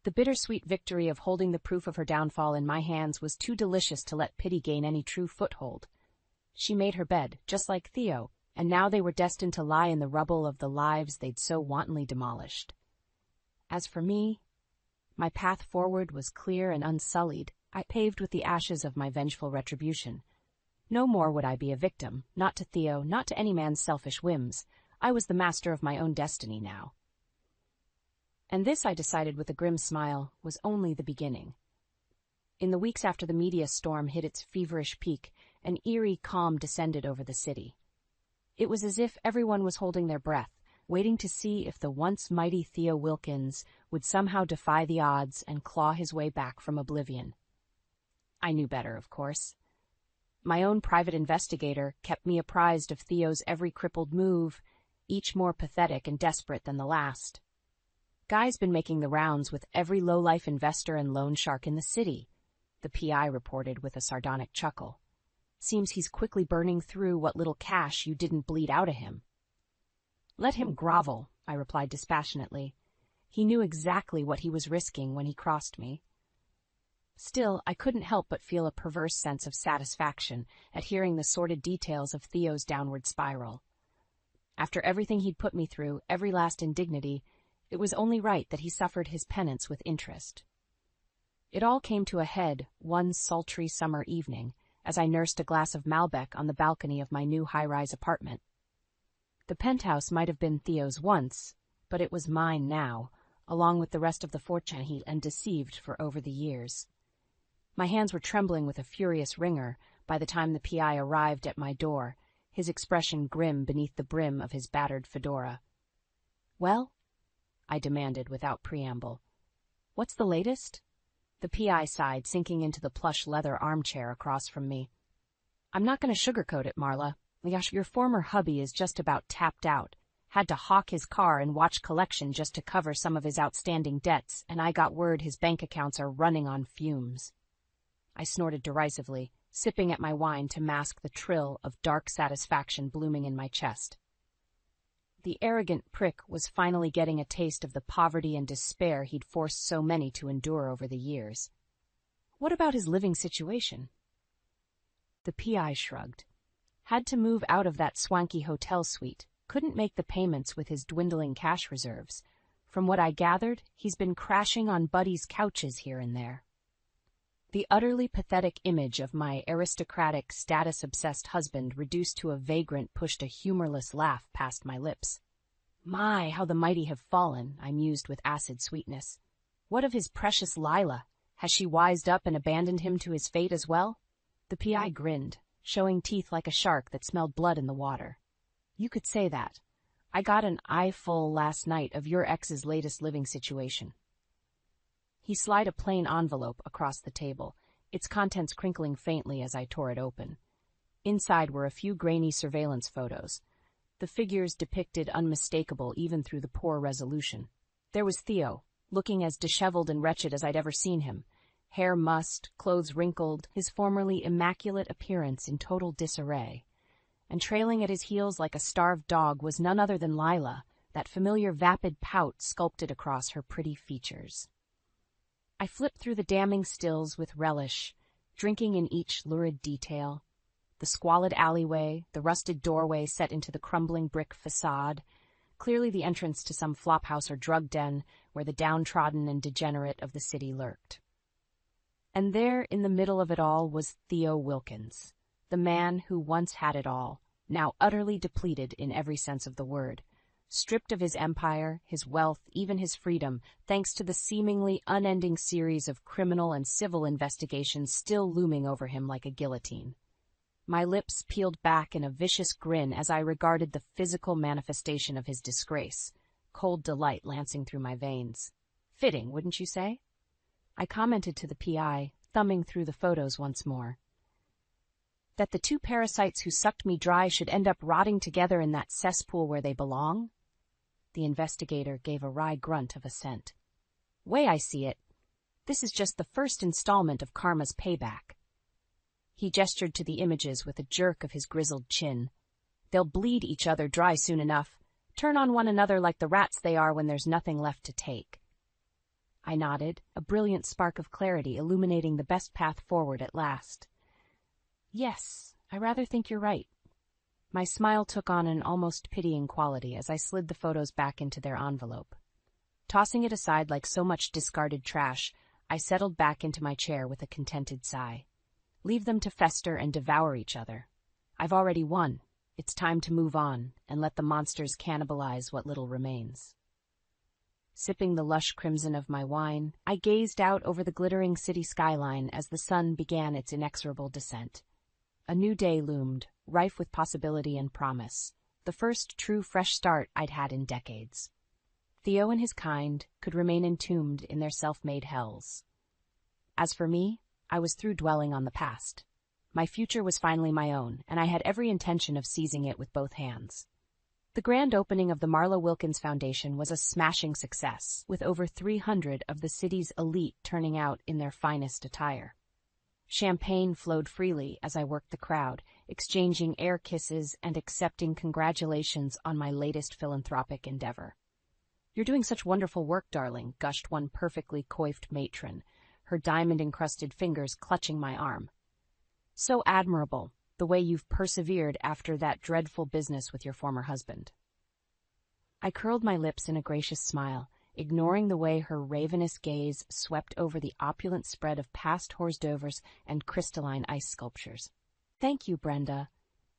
The bittersweet victory of holding the proof of her downfall in my hands was too delicious to let pity gain any true foothold. She made her bed, just like Theo, and now they were destined to lie in the rubble of the lives they'd so wantonly demolished. As for me, my path forward was clear and unsullied. I paved with the ashes of my vengeful retribution. No more would I be a victim, not to Theo, not to any man's selfish whims. I was the master of my own destiny now. And this, I decided with a grim smile, was only the beginning. In the weeks after the media storm hit its feverish peak, an eerie calm descended over the city. It was as if everyone was holding their breath, waiting to see if the once mighty Theo Wilkins would somehow defy the odds and claw his way back from oblivion. I knew better, of course. My own private investigator kept me apprised of Theo's every crippled move, each more pathetic and desperate than the last. Guy's been making the rounds with every low-life investor and loan shark in the city, the PI reported with a sardonic chuckle. Seems he's quickly burning through what little cash you didn't bleed out of him. Let him grovel, I replied dispassionately. He knew exactly what he was risking when he crossed me. Still, I couldn't help but feel a perverse sense of satisfaction at hearing the sordid details of Theo's downward spiral. After everything he'd put me through, every last indignity, it was only right that he suffered his penance with interest. It all came to a head one sultry summer evening, as I nursed a glass of Malbec on the balcony of my new high-rise apartment. The penthouse might have been Theo's once, but it was mine now, along with the rest of the fortune he and deceived for over the years. My hands were trembling with a furious wringer by the time the PI arrived at my door, his expression grim beneath the brim of his battered fedora. "Well?" I demanded without preamble. "What's the latest?" The PI sighed, sinking into the plush leather armchair across from me. "I'm not going to sugarcoat it, Marla. Yash, your former hubby is just about tapped out. Had to hawk his car and watch collection just to cover some of his outstanding debts, and I got word his bank accounts are running on fumes. I snorted derisively, sipping at my wine to mask the trill of dark satisfaction blooming in my chest. The arrogant prick was finally getting a taste of the poverty and despair he'd forced so many to endure over the years. What about his living situation? The PI shrugged. Had to move out of that swanky hotel suite. Couldn't make the payments with his dwindling cash reserves. From what I gathered, he's been crashing on buddies' couches here and there. The utterly pathetic image of my aristocratic, status-obsessed husband reduced to a vagrant pushed a humorless laugh past my lips. My, how the mighty have fallen, I mused with acid sweetness. What of his precious Lila? Has she wised up and abandoned him to his fate as well? The PI grinned, showing teeth like a shark that smelled blood in the water. You could say that. I got an eyeful last night of your ex's latest living situation. He slid a plain envelope across the table, its contents crinkling faintly as I tore it open. Inside were a few grainy surveillance photos. The figures depicted unmistakable even through the poor resolution. There was Theo, looking as disheveled and wretched as I'd ever seen him. Hair mussed, clothes wrinkled, his formerly immaculate appearance in total disarray. And trailing at his heels like a starved dog was none other than Lila, that familiar vapid pout sculpted across her pretty features. I flipped through the damning stills with relish, drinking in each lurid detail. The squalid alleyway, the rusted doorway set into the crumbling brick facade, clearly the entrance to some flophouse or drug den where the downtrodden and degenerate of the city lurked. And there, in the middle of it all, was Theo Wilkins, the man who once had it all, now utterly depleted in every sense of the word. Stripped of his empire, his wealth, even his freedom, thanks to the seemingly unending series of criminal and civil investigations still looming over him like a guillotine. My lips peeled back in a vicious grin as I regarded the physical manifestation of his disgrace, cold delight lancing through my veins. Fitting, wouldn't you say? I commented to the PI, thumbing through the photos once more. That the two parasites who sucked me dry should end up rotting together in that cesspool where they belong? The investigator gave a wry grunt of assent. Way I see it, this is just the first installment of karma's payback. He gestured to the images with a jerk of his grizzled chin. They'll bleed each other dry soon enough, turn on one another like the rats they are when there's nothing left to take. I nodded, a brilliant spark of clarity illuminating the best path forward at last. Yes, I rather think you're right. My smile took on an almost pitying quality as I slid the photos back into their envelope. Tossing it aside like so much discarded trash, I settled back into my chair with a contented sigh. Leave them to fester and devour each other. I've already won. It's time to move on and let the monsters cannibalize what little remains. Sipping the lush crimson of my wine, I gazed out over the glittering city skyline as the sun began its inexorable descent. A new day loomed, rife with possibility and promise, the first true fresh start I'd had in decades. Theo and his kind could remain entombed in their self-made hells. As for me, I was through dwelling on the past. My future was finally my own, and I had every intention of seizing it with both hands. The grand opening of the Marla Wilkins Foundation was a smashing success, with over 300 of the city's elite turning out in their finest attire. Champagne flowed freely as I worked the crowd, exchanging air kisses and accepting congratulations on my latest philanthropic endeavor. You're doing such wonderful work, darling, gushed one perfectly coiffed matron, her diamond-encrusted fingers clutching my arm. So admirable, the way you've persevered after that dreadful business with your former husband. I curled my lips in a gracious smile, ignoring the way her ravenous gaze swept over the opulent spread of past Horsdovers and crystalline ice sculptures. Thank you, Brenda.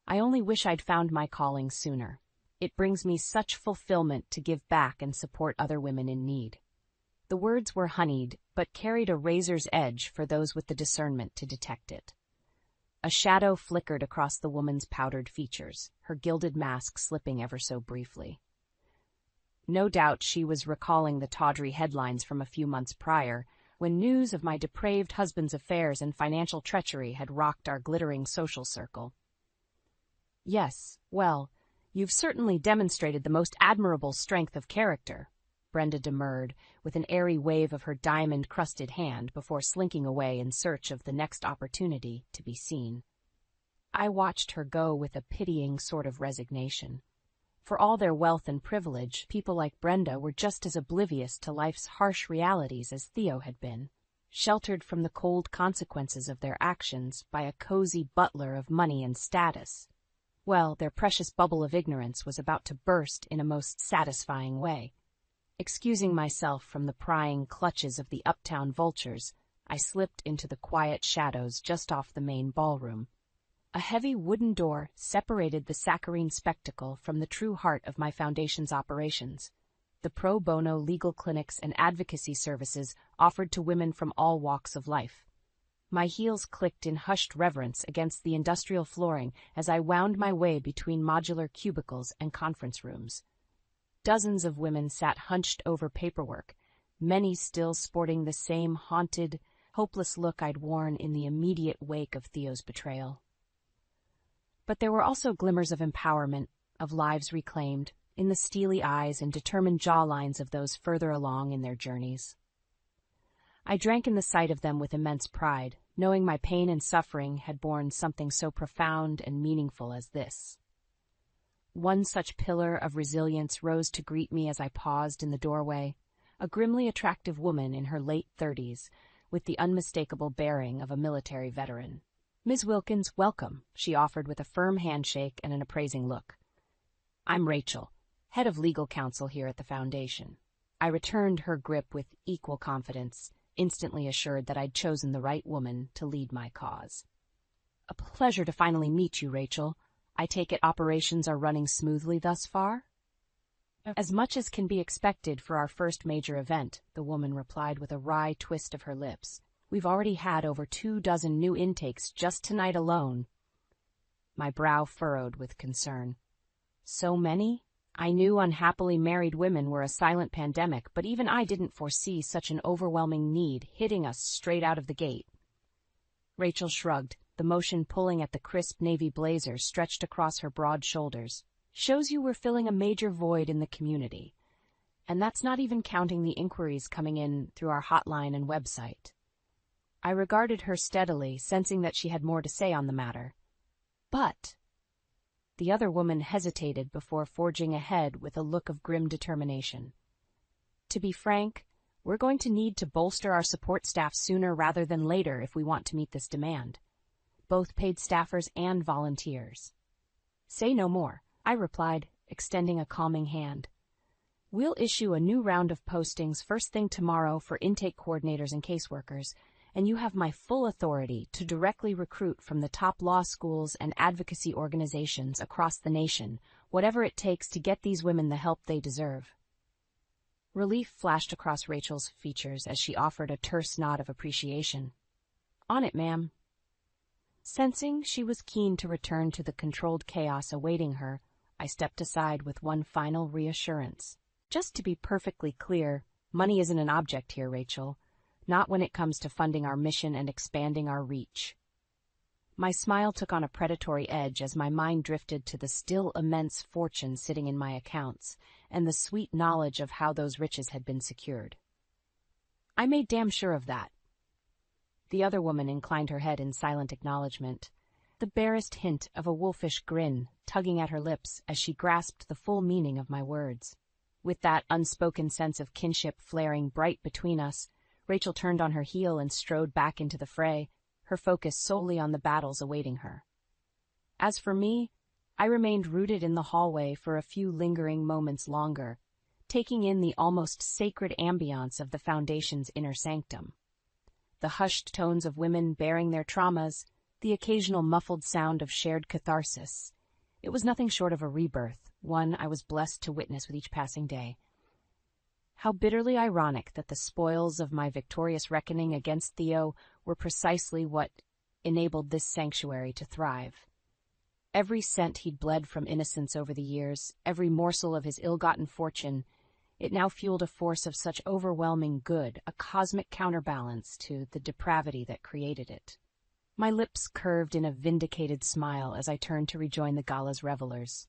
I only wish I'd found my calling sooner. It brings me such fulfillment to give back and support other women in need. The words were honeyed, but carried a razor's edge for those with the discernment to detect it. A shadow flickered across the woman's powdered features, her gilded mask slipping ever so briefly. No doubt she was recalling the tawdry headlines from a few months prior, when news of my depraved husband's affairs and financial treachery had rocked our glittering social circle. Yes, well, you've certainly demonstrated the most admirable strength of character, Brenda demurred, with an airy wave of her diamond-crusted hand before slinking away in search of the next opportunity to be seen. I watched her go with a pitying sort of resignation. For all their wealth and privilege, people like Brenda were just as oblivious to life's harsh realities as Theo had been, sheltered from the cold consequences of their actions by a cozy butler of money and status. Well, their precious bubble of ignorance was about to burst in a most satisfying way. Excusing myself from the prying clutches of the uptown vultures, I slipped into the quiet shadows just off the main ballroom. A heavy wooden door separated the saccharine spectacle from the true heart of my foundation's operations, the pro bono legal clinics and advocacy services offered to women from all walks of life. My heels clicked in hushed reverence against the industrial flooring as I wound my way between modular cubicles and conference rooms. Dozens of women sat hunched over paperwork, many still sporting the same haunted, hopeless look I'd worn in the immediate wake of Theo's betrayal. But there were also glimmers of empowerment, of lives reclaimed, in the steely eyes and determined jawlines of those further along in their journeys. I drank in the sight of them with immense pride, knowing my pain and suffering had borne something so profound and meaningful as this. One such pillar of resilience rose to greet me as I paused in the doorway, a grimly attractive woman in her late 30s, with the unmistakable bearing of a military veteran. "Ms. Wilkins, welcome," she offered with a firm handshake and an appraising look. "I'm Rachel, head of legal counsel here at the Foundation." I returned her grip with equal confidence, instantly assured that I'd chosen the right woman to lead my cause. "A pleasure to finally meet you, Rachel. I take it operations are running smoothly thus far?" "As much as can be expected for our first major event," the woman replied with a wry twist of her lips. "We've already had over 24 new intakes just tonight alone." My brow furrowed with concern. So many? I knew unhappily married women were a silent pandemic, but even I didn't foresee such an overwhelming need hitting us straight out of the gate. Rachel shrugged, the motion pulling at the crisp navy blazer stretched across her broad shoulders. "Shows you we're filling a major void in the community. And that's not even counting the inquiries coming in through our hotline and website." I regarded her steadily, sensing that she had more to say on the matter. "But—" The other woman hesitated before forging ahead with a look of grim determination. "To be frank, we're going to need to bolster our support staff sooner rather than later if we want to meet this demand. Both paid staffers and volunteers." "Say no more," I replied, extending a calming hand. "We'll issue a new round of postings first thing tomorrow for intake coordinators and caseworkers, and you have my full authority to directly recruit from the top law schools and advocacy organizations across the nation, whatever it takes to get these women the help they deserve." Relief flashed across Rachel's features as she offered a terse nod of appreciation. "On it, ma'am." Sensing she was keen to return to the controlled chaos awaiting her, I stepped aside with one final reassurance. "Just to be perfectly clear, money isn't an object here, Rachel. Not when it comes to funding our mission and expanding our reach." My smile took on a predatory edge as my mind drifted to the still immense fortune sitting in my accounts and the sweet knowledge of how those riches had been secured. "I made damn sure of that." The other woman inclined her head in silent acknowledgement, the barest hint of a wolfish grin tugging at her lips as she grasped the full meaning of my words. With that unspoken sense of kinship flaring bright between us, Rachel turned on her heel and strode back into the fray, her focus solely on the battles awaiting her. As for me, I remained rooted in the hallway for a few lingering moments longer, taking in the almost sacred ambiance of the Foundation's inner sanctum. The hushed tones of women bearing their traumas, the occasional muffled sound of shared catharsis. It was nothing short of a rebirth, one I was blessed to witness with each passing day. How bitterly ironic that the spoils of my victorious reckoning against Theo were precisely what enabled this sanctuary to thrive. Every cent he'd bled from innocence over the years, every morsel of his ill-gotten fortune, it now fueled a force of such overwhelming good, a cosmic counterbalance to the depravity that created it. My lips curved in a vindicated smile as I turned to rejoin the gala's revelers.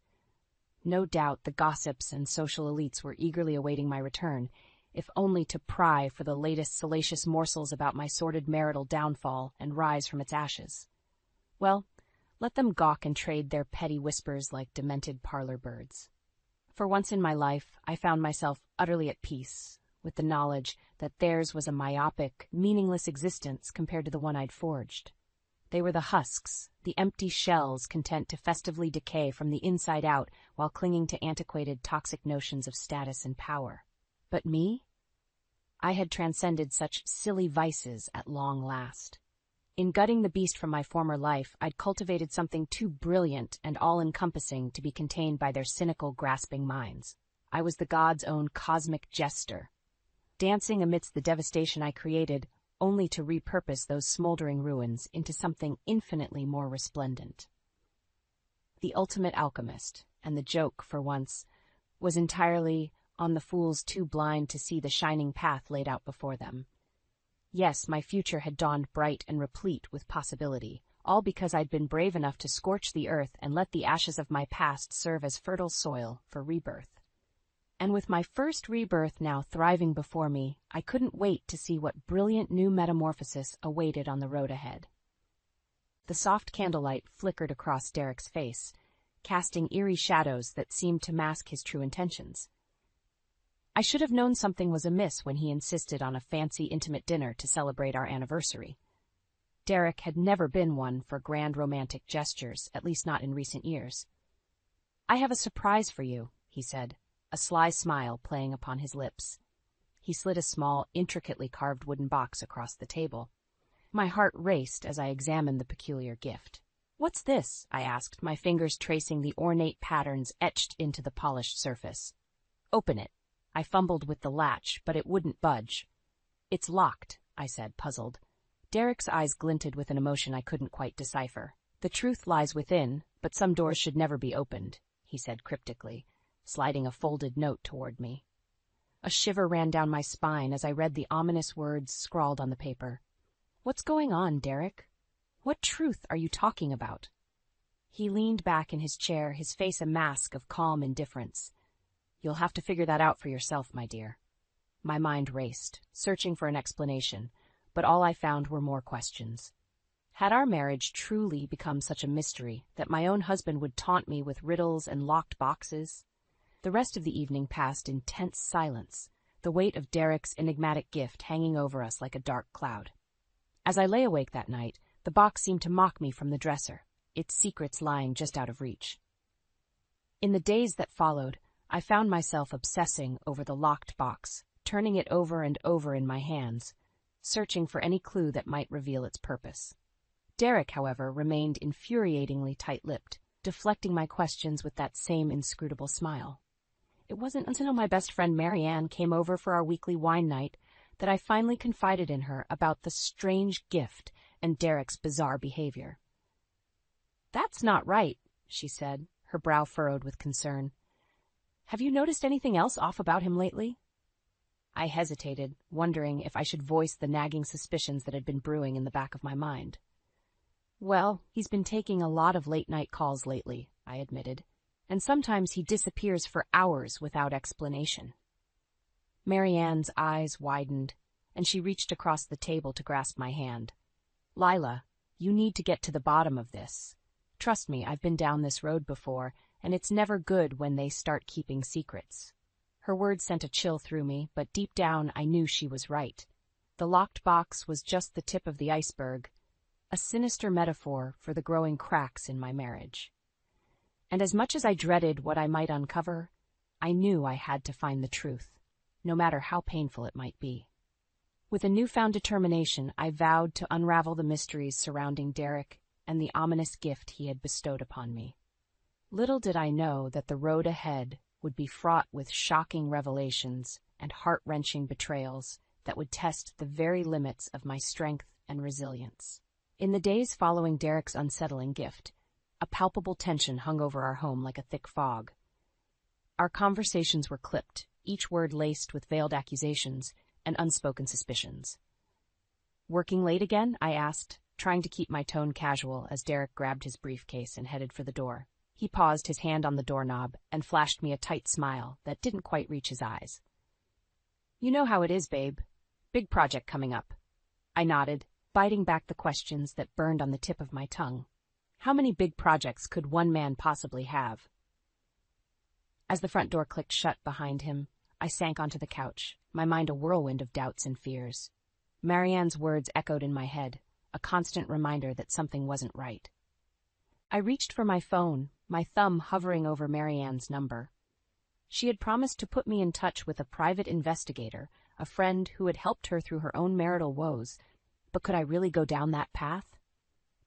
No doubt the gossips and social elites were eagerly awaiting my return, if only to pry for the latest salacious morsels about my sordid marital downfall and rise from its ashes. Well, let them gawk and trade their petty whispers like demented parlor birds. For once in my life, I found myself utterly at peace with the knowledge that theirs was a myopic, meaningless existence compared to the one I'd forged. They were the husks, the empty shells content to festively decay from the inside out while clinging to antiquated, toxic notions of status and power. But me? I had transcended such silly vices at long last. In gutting the beast from my former life, I'd cultivated something too brilliant and all-encompassing to be contained by their cynical, grasping minds. I was the gods' own cosmic jester, dancing amidst the devastation I created, only to repurpose those smoldering ruins into something infinitely more resplendent. The ultimate alchemist, and the joke, for once, was entirely on the fools too blind to see the shining path laid out before them. Yes, my future had dawned bright and replete with possibility, all because I'd been brave enough to scorch the earth and let the ashes of my past serve as fertile soil for rebirth. And with my first rebirth now thriving before me, I couldn't wait to see what brilliant new metamorphosis awaited on the road ahead. The soft candlelight flickered across Derek's face, casting eerie shadows that seemed to mask his true intentions. I should have known something was amiss when he insisted on a fancy, intimate dinner to celebrate our anniversary. Derek had never been one for grand romantic gestures, at least not in recent years. "I have a surprise for you," he said, a sly smile playing upon his lips. He slid a small, intricately carved wooden box across the table. My heart raced as I examined the peculiar gift. "What's this?" I asked, my fingers tracing the ornate patterns etched into the polished surface. "Open it." I fumbled with the latch, but it wouldn't budge. "It's locked," I said, puzzled. Derek's eyes glinted with an emotion I couldn't quite decipher. "The truth lies within, but some doors should never be opened," he said cryptically, sliding a folded note toward me. A shiver ran down my spine as I read the ominous words scrawled on the paper. "What's going on, Derek? What truth are you talking about?" He leaned back in his chair, his face a mask of calm indifference. "You'll have to figure that out for yourself, my dear." My mind raced, searching for an explanation, but all I found were more questions. Had our marriage truly become such a mystery that my own husband would taunt me with riddles and locked boxes? The rest of the evening passed in tense silence, the weight of Derek's enigmatic gift hanging over us like a dark cloud. As I lay awake that night, the box seemed to mock me from the dresser, its secrets lying just out of reach. In the days that followed, I found myself obsessing over the locked box, turning it over and over in my hands, searching for any clue that might reveal its purpose. Derek, however, remained infuriatingly tight-lipped, deflecting my questions with that same inscrutable smile. It wasn't until my best friend Marianne came over for our weekly wine night that I finally confided in her about the strange gift and Derek's bizarre behavior. "That's not right," she said, her brow furrowed with concern. "Have you noticed anything else off about him lately?" I hesitated, wondering if I should voice the nagging suspicions that had been brewing in the back of my mind. "Well, he's been taking a lot of late-night calls lately," I admitted, "and sometimes he disappears for hours without explanation." Marianne's eyes widened, and she reached across the table to grasp my hand. "Lila, you need to get to the bottom of this. Trust me, I've been down this road before, and it's never good when they start keeping secrets." Her words sent a chill through me, but deep down I knew she was right. The locked box was just the tip of the iceberg, a sinister metaphor for the growing cracks in my marriage. And as much as I dreaded what I might uncover, I knew I had to find the truth, no matter how painful it might be. With a newfound determination, I vowed to unravel the mysteries surrounding Derek and the ominous gift he had bestowed upon me. Little did I know that the road ahead would be fraught with shocking revelations and heart-wrenching betrayals that would test the very limits of my strength and resilience. In the days following Derek's unsettling gift, a palpable tension hung over our home like a thick fog. Our conversations were clipped, each word laced with veiled accusations and unspoken suspicions. "Working late again?" I asked, trying to keep my tone casual as Derek grabbed his briefcase and headed for the door. He paused, his hand on the doorknob, and flashed me a tight smile that didn't quite reach his eyes. "You know how it is, babe. Big project coming up." I nodded, biting back the questions that burned on the tip of my tongue. How many big projects could one man possibly have? As the front door clicked shut behind him, I sank onto the couch, my mind a whirlwind of doubts and fears. Marianne's words echoed in my head, a constant reminder that something wasn't right. I reached for my phone, my thumb hovering over Marianne's number. She had promised to put me in touch with a private investigator, a friend who had helped her through her own marital woes, but could I really go down that path?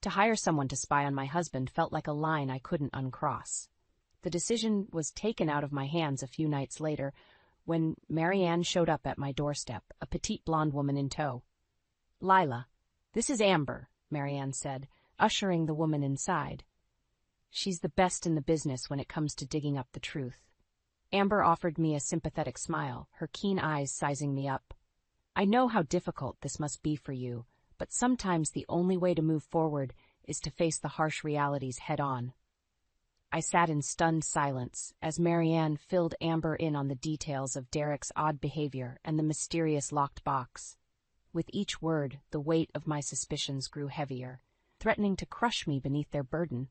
To hire someone to spy on my husband felt like a line I couldn't uncross. The decision was taken out of my hands a few nights later, when Marianne showed up at my doorstep, a petite blonde woman in tow. "Lila, this is Amber," Marianne said, ushering the woman inside. She's the best in the business when it comes to digging up the truth. Amber offered me a sympathetic smile, her keen eyes sizing me up. "I know how difficult this must be for you, but sometimes the only way to move forward is to face the harsh realities head-on." I sat in stunned silence as Marianne filled Amber in on the details of Derek's odd behavior and the mysterious locked box. With each word, the weight of my suspicions grew heavier, threatening to crush me beneath their burden.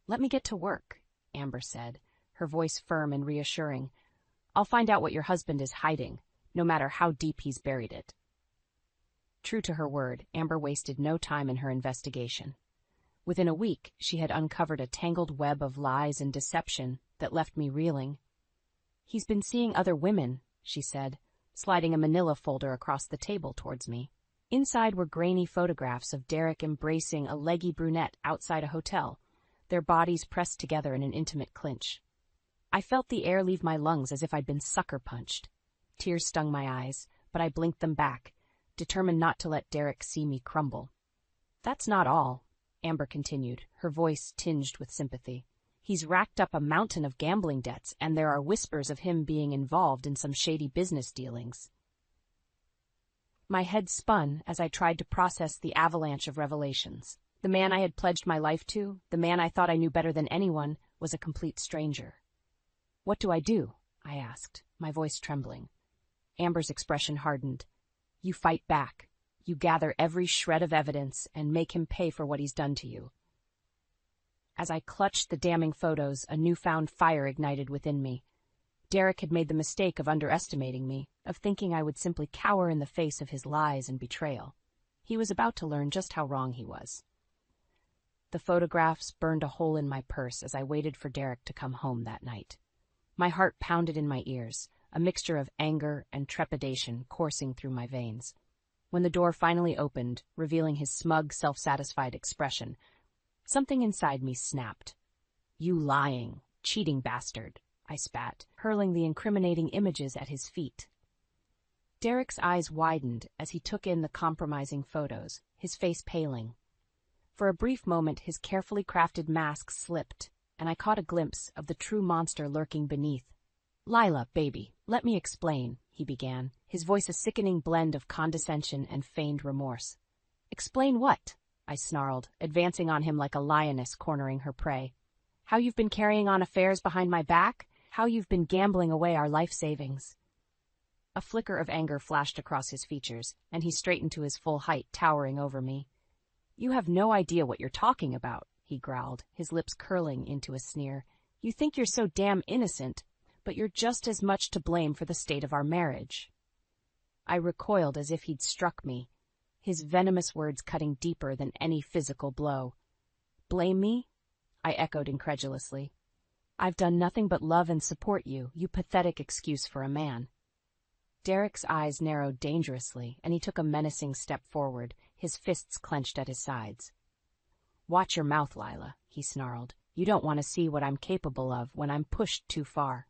"Let me get to work," Amber said, her voice firm and reassuring. "I'll find out what your husband is hiding, no matter how deep he's buried it." True to her word, Amber wasted no time in her investigation. Within a week, she had uncovered a tangled web of lies and deception that left me reeling. "He's been seeing other women," she said, sliding a manila folder across the table towards me. Inside were grainy photographs of Derek embracing a leggy brunette outside a hotel, their bodies pressed together in an intimate clinch. I felt the air leave my lungs as if I'd been sucker punched. Tears stung my eyes, but I blinked them back, determined not to let Derek see me crumble. "That's not all," Amber continued, her voice tinged with sympathy. "He's racked up a mountain of gambling debts, and there are whispers of him being involved in some shady business dealings." My head spun as I tried to process the avalanche of revelations. The man I had pledged my life to, the man I thought I knew better than anyone, was a complete stranger. "What do I do?" I asked, my voice trembling. Amber's expression hardened. "You fight back. You gather every shred of evidence and make him pay for what he's done to you." As I clutched the damning photos, a newfound fire ignited within me. Derek had made the mistake of underestimating me, of thinking I would simply cower in the face of his lies and betrayal. He was about to learn just how wrong he was. The photographs burned a hole in my purse as I waited for Derek to come home that night. My heart pounded in my ears, a mixture of anger and trepidation coursing through my veins. When the door finally opened, revealing his smug, self-satisfied expression, something inside me snapped. "You lying, cheating bastard," I spat, hurling the incriminating images at his feet. Derek's eyes widened as he took in the compromising photos, his face paling. For a brief moment, his carefully crafted mask slipped, and I caught a glimpse of the true monster lurking beneath. "Lila, baby, let me explain," he began, his voice a sickening blend of condescension and feigned remorse. "Explain what?" I snarled, advancing on him like a lioness cornering her prey. "How you've been carrying on affairs behind my back? How you've been gambling away our life savings?" A flicker of anger flashed across his features, and he straightened to his full height, towering over me. "You have no idea what you're talking about," he growled, his lips curling into a sneer. "You think you're so damn innocent, but you're just as much to blame for the state of our marriage." I recoiled as if he'd struck me, his venomous words cutting deeper than any physical blow. "Blame me?" I echoed incredulously. "I've done nothing but love and support you, you pathetic excuse for a man." Derek's eyes narrowed dangerously, and he took a menacing step forward, his fists clenched at his sides. "Watch your mouth, Lila," he snarled. "You don't want to see what I'm capable of when I'm pushed too far."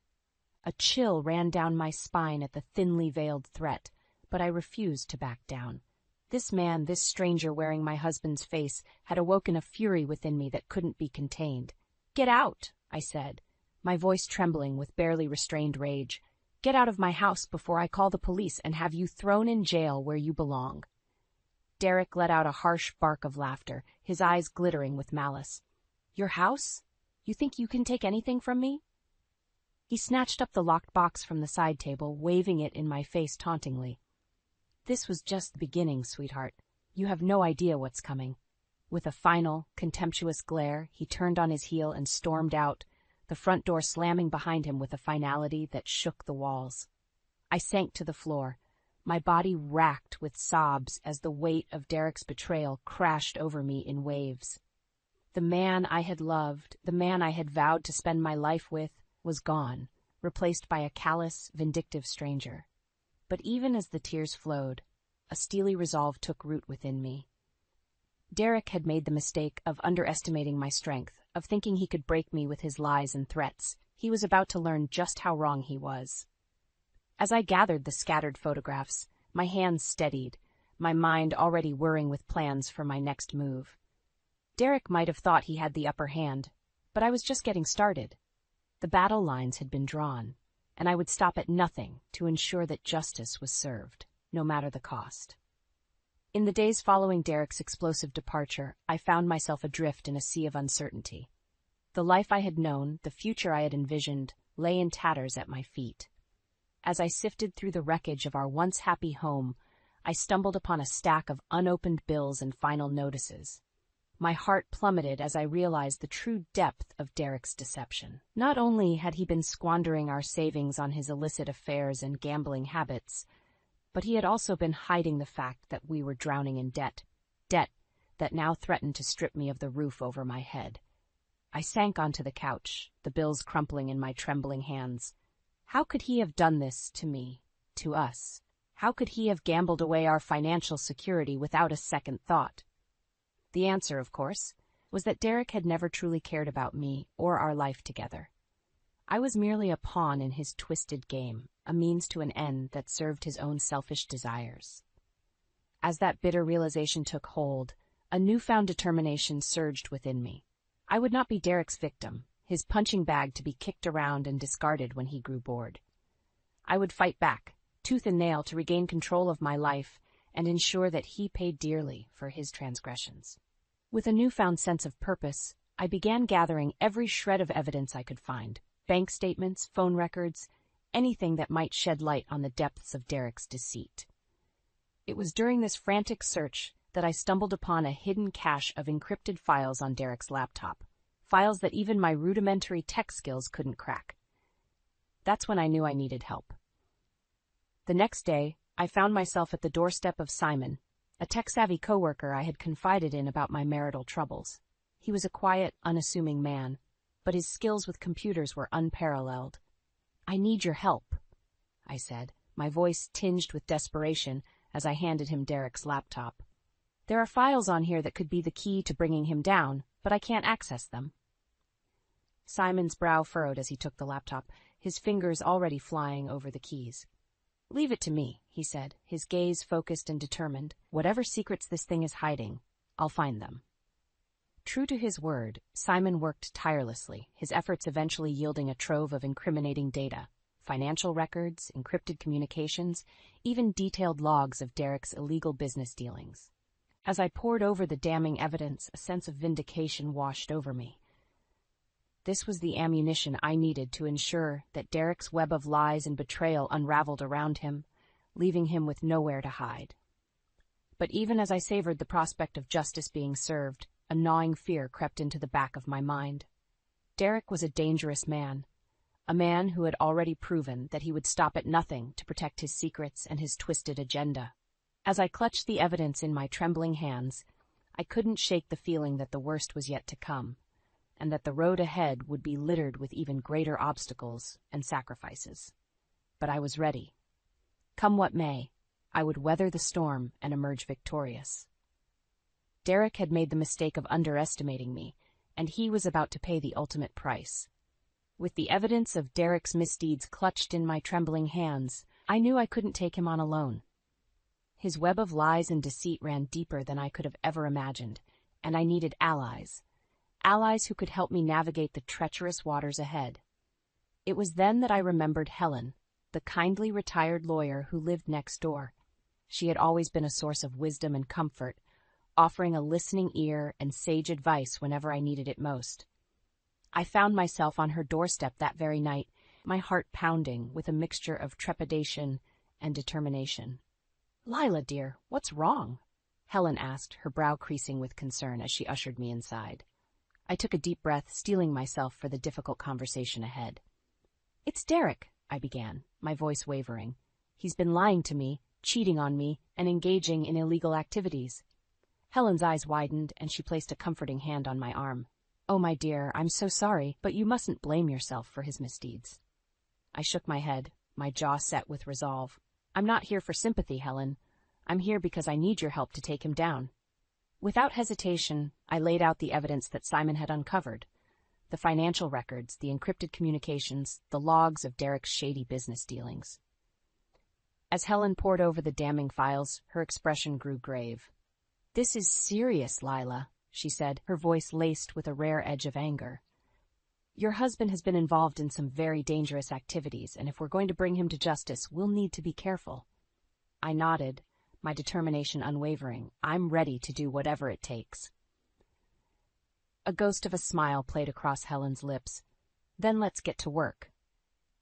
A chill ran down my spine at the thinly veiled threat, but I refused to back down. This man, this stranger wearing my husband's face, had awoken a fury within me that couldn't be contained. "Get out," I said, my voice trembling with barely restrained rage. "Get out of my house before I call the police and have you thrown in jail where you belong." Derek let out a harsh bark of laughter, his eyes glittering with malice. "Your house? You think you can take anything from me?" He snatched up the locked box from the side table, waving it in my face tauntingly. "This was just the beginning, sweetheart. You have no idea what's coming." With a final, contemptuous glare, he turned on his heel and stormed out, the front door slamming behind him with a finality that shook the walls. I sank to the floor, my body racked with sobs as the weight of Derek's betrayal crashed over me in waves. The man I had loved, the man I had vowed to spend my life with, was gone, replaced by a callous, vindictive stranger. But even as the tears flowed, a steely resolve took root within me. Derek had made the mistake of underestimating my strength, of thinking he could break me with his lies and threats. He was about to learn just how wrong he was. As I gathered the scattered photographs, my hands steadied, my mind already whirring with plans for my next move. Derek might have thought he had the upper hand, but I was just getting started. The battle lines had been drawn, and I would stop at nothing to ensure that justice was served, no matter the cost. In the days following Derek's explosive departure, I found myself adrift in a sea of uncertainty. The life I had known, the future I had envisioned, lay in tatters at my feet. As I sifted through the wreckage of our once happy home, I stumbled upon a stack of unopened bills and final notices. My heart plummeted as I realized the true depth of Derek's deception. Not only had he been squandering our savings on his illicit affairs and gambling habits, but he had also been hiding the fact that we were drowning in debt that now threatened to strip me of the roof over my head. I sank onto the couch, the bills crumpling in my trembling hands. How could he have done this to me, to us? How could he have gambled away our financial security without a second thought? The answer, of course, was that Derek had never truly cared about me or our life together. I was merely a pawn in his twisted game, a means to an end that served his own selfish desires. As that bitter realization took hold, a newfound determination surged within me. I would not be Derek's victim, his punching bag to be kicked around and discarded when he grew bored. I would fight back, tooth and nail, to regain control of my life and ensure that he paid dearly for his transgressions. With a newfound sense of purpose, I began gathering every shred of evidence I could find: bank statements, phone records, anything that might shed light on the depths of Derek's deceit. It was during this frantic search that I stumbled upon a hidden cache of encrypted files on Derek's laptop, files that even my rudimentary tech skills couldn't crack. That's when I knew I needed help. The next day, I found myself at the doorstep of Simon, a tech-savvy coworker I had confided in about my marital troubles. He was a quiet, unassuming man, but his skills with computers were unparalleled. "I need your help," I said, my voice tinged with desperation as I handed him Derek's laptop. "There are files on here that could be the key to bringing him down, but I can't access them." Simon's brow furrowed as he took the laptop, his fingers already flying over the keys. "Leave it to me," he said, his gaze focused and determined. "Whatever secrets this thing is hiding, I'll find them." True to his word, Simon worked tirelessly, his efforts eventually yielding a trove of incriminating data: financial records, encrypted communications, even detailed logs of Derek's illegal business dealings. As I pored over the damning evidence, a sense of vindication washed over me. This was the ammunition I needed to ensure that Derek's web of lies and betrayal unraveled around him, leaving him with nowhere to hide. But even as I savored the prospect of justice being served, a gnawing fear crept into the back of my mind. Derek was a dangerous man, a man who had already proven that he would stop at nothing to protect his secrets and his twisted agenda. As I clutched the evidence in my trembling hands, I couldn't shake the feeling that the worst was yet to come, and that the road ahead would be littered with even greater obstacles and sacrifices. But I was ready. Come what may, I would weather the storm and emerge victorious. Derek had made the mistake of underestimating me, and he was about to pay the ultimate price. With the evidence of Derek's misdeeds clutched in my trembling hands, I knew I couldn't take him on alone. His web of lies and deceit ran deeper than I could have ever imagined, and I needed allies who could help me navigate the treacherous waters ahead. It was then that I remembered Helen, the kindly retired lawyer who lived next door. She had always been a source of wisdom and comfort, offering a listening ear and sage advice whenever I needed it most. I found myself on her doorstep that very night, my heart pounding with a mixture of trepidation and determination. "Lila, dear, what's wrong?" Helen asked, her brow creasing with concern as she ushered me inside. I took a deep breath, steeling myself for the difficult conversation ahead. "It's Derek," I began, my voice wavering. "He's been lying to me, cheating on me, and engaging in illegal activities." Helen's eyes widened, and she placed a comforting hand on my arm. "Oh, my dear, I'm so sorry, but you mustn't blame yourself for his misdeeds." I shook my head, my jaw set with resolve. "I'm not here for sympathy, Helen. I'm here because I need your help to take him down." Without hesitation, I laid out the evidence that Simon had uncovered. The financial records, the encrypted communications, the logs of Derek's shady business dealings. As Helen pored over the damning files, her expression grew grave. "This is serious, Lila," she said, her voice laced with a rare edge of anger. "Your husband has been involved in some very dangerous activities, and if we're going to bring him to justice, we'll need to be careful." I nodded, my determination unwavering. "I'm ready to do whatever it takes." A ghost of a smile played across Helen's lips. "Then let's get to work."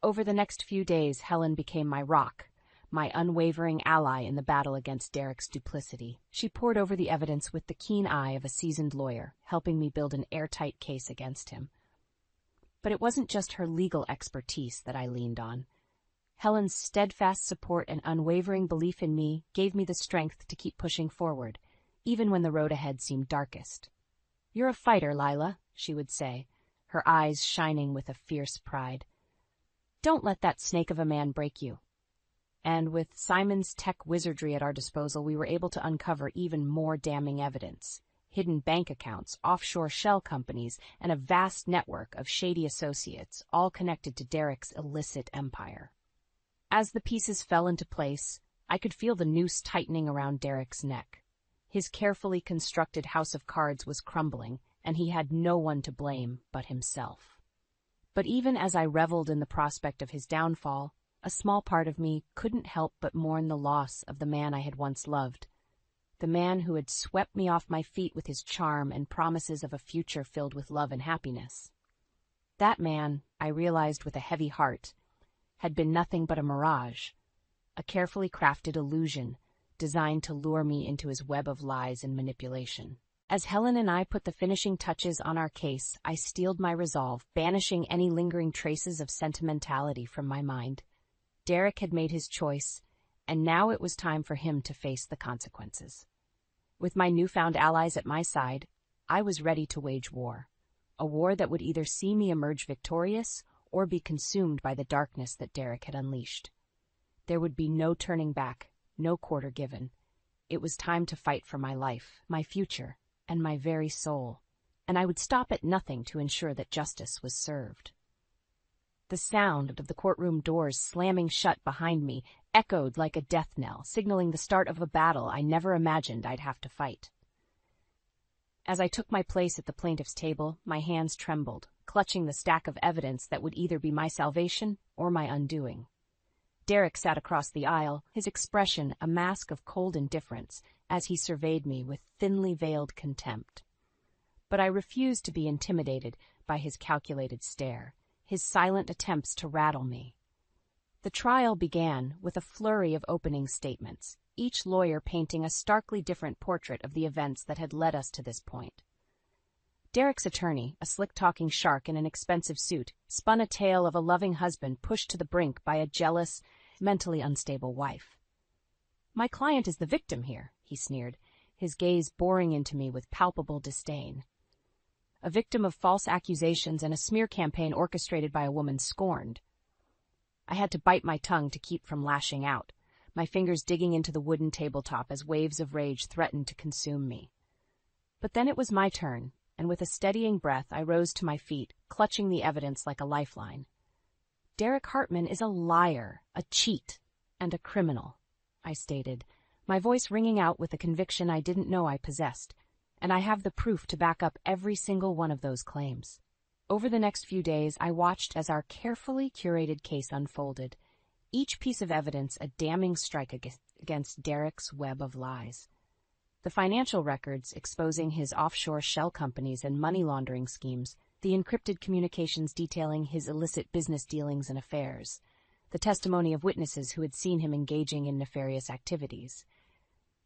Over the next few days, Helen became my rock, my unwavering ally in the battle against Derek's duplicity. She pored over the evidence with the keen eye of a seasoned lawyer, helping me build an airtight case against him. But it wasn't just her legal expertise that I leaned on. Helen's steadfast support and unwavering belief in me gave me the strength to keep pushing forward, even when the road ahead seemed darkest. "You're a fighter, Lila," she would say, her eyes shining with a fierce pride. "Don't let that snake of a man break you." And with Simon's tech wizardry at our disposal, we were able to uncover even more damning evidence: hidden bank accounts, offshore shell companies, and a vast network of shady associates, all connected to Derek's illicit empire. As the pieces fell into place, I could feel the noose tightening around Derek's neck. His carefully constructed house of cards was crumbling, and he had no one to blame but himself. But even as I reveled in the prospect of his downfall, a small part of me couldn't help but mourn the loss of the man I had once loved, the man who had swept me off my feet with his charm and promises of a future filled with love and happiness. That man, I realized with a heavy heart, had been nothing but a mirage, a carefully crafted illusion designed to lure me into his web of lies and manipulation. As Helen and I put the finishing touches on our case, I steeled my resolve, banishing any lingering traces of sentimentality from my mind. Derek had made his choice, and now it was time for him to face the consequences. With my newfound allies at my side, I was ready to wage war, a war that would either see me emerge victorious or be consumed by the darkness that Derek had unleashed. There would be no turning back, no quarter given. It was time to fight for my life, my future, and my very soul, and I would stop at nothing to ensure that justice was served. The sound of the courtroom doors slamming shut behind me echoed like a death knell, signaling the start of a battle I never imagined I'd have to fight. As I took my place at the plaintiff's table, my hands trembled, clutching the stack of evidence that would either be my salvation or my undoing. Derek sat across the aisle, his expression a mask of cold indifference as he surveyed me with thinly veiled contempt. But I refused to be intimidated by his calculated stare, his silent attempts to rattle me. The trial began with a flurry of opening statements, each lawyer painting a starkly different portrait of the events that had led us to this point. Derek's attorney, a slick-talking shark in an expensive suit, spun a tale of a loving husband pushed to the brink by a jealous, mentally unstable wife. "My client is the victim here," he sneered, his gaze boring into me with palpable disdain. "A victim of false accusations and a smear campaign orchestrated by a woman scorned." I had to bite my tongue to keep from lashing out, my fingers digging into the wooden tabletop as waves of rage threatened to consume me. But then it was my turn, and with a steadying breath I rose to my feet, clutching the evidence like a lifeline. "Derek Hartman is a liar, a cheat, and a criminal," I stated, my voice ringing out with a conviction I didn't know I possessed, and I have the proof to back up every single one of those claims. Over the next few days, I watched as our carefully curated case unfolded, each piece of evidence a damning strike against Derek's web of lies. The financial records exposing his offshore shell companies and money laundering schemes, the encrypted communications detailing his illicit business dealings and affairs, the testimony of witnesses who had seen him engaging in nefarious activities.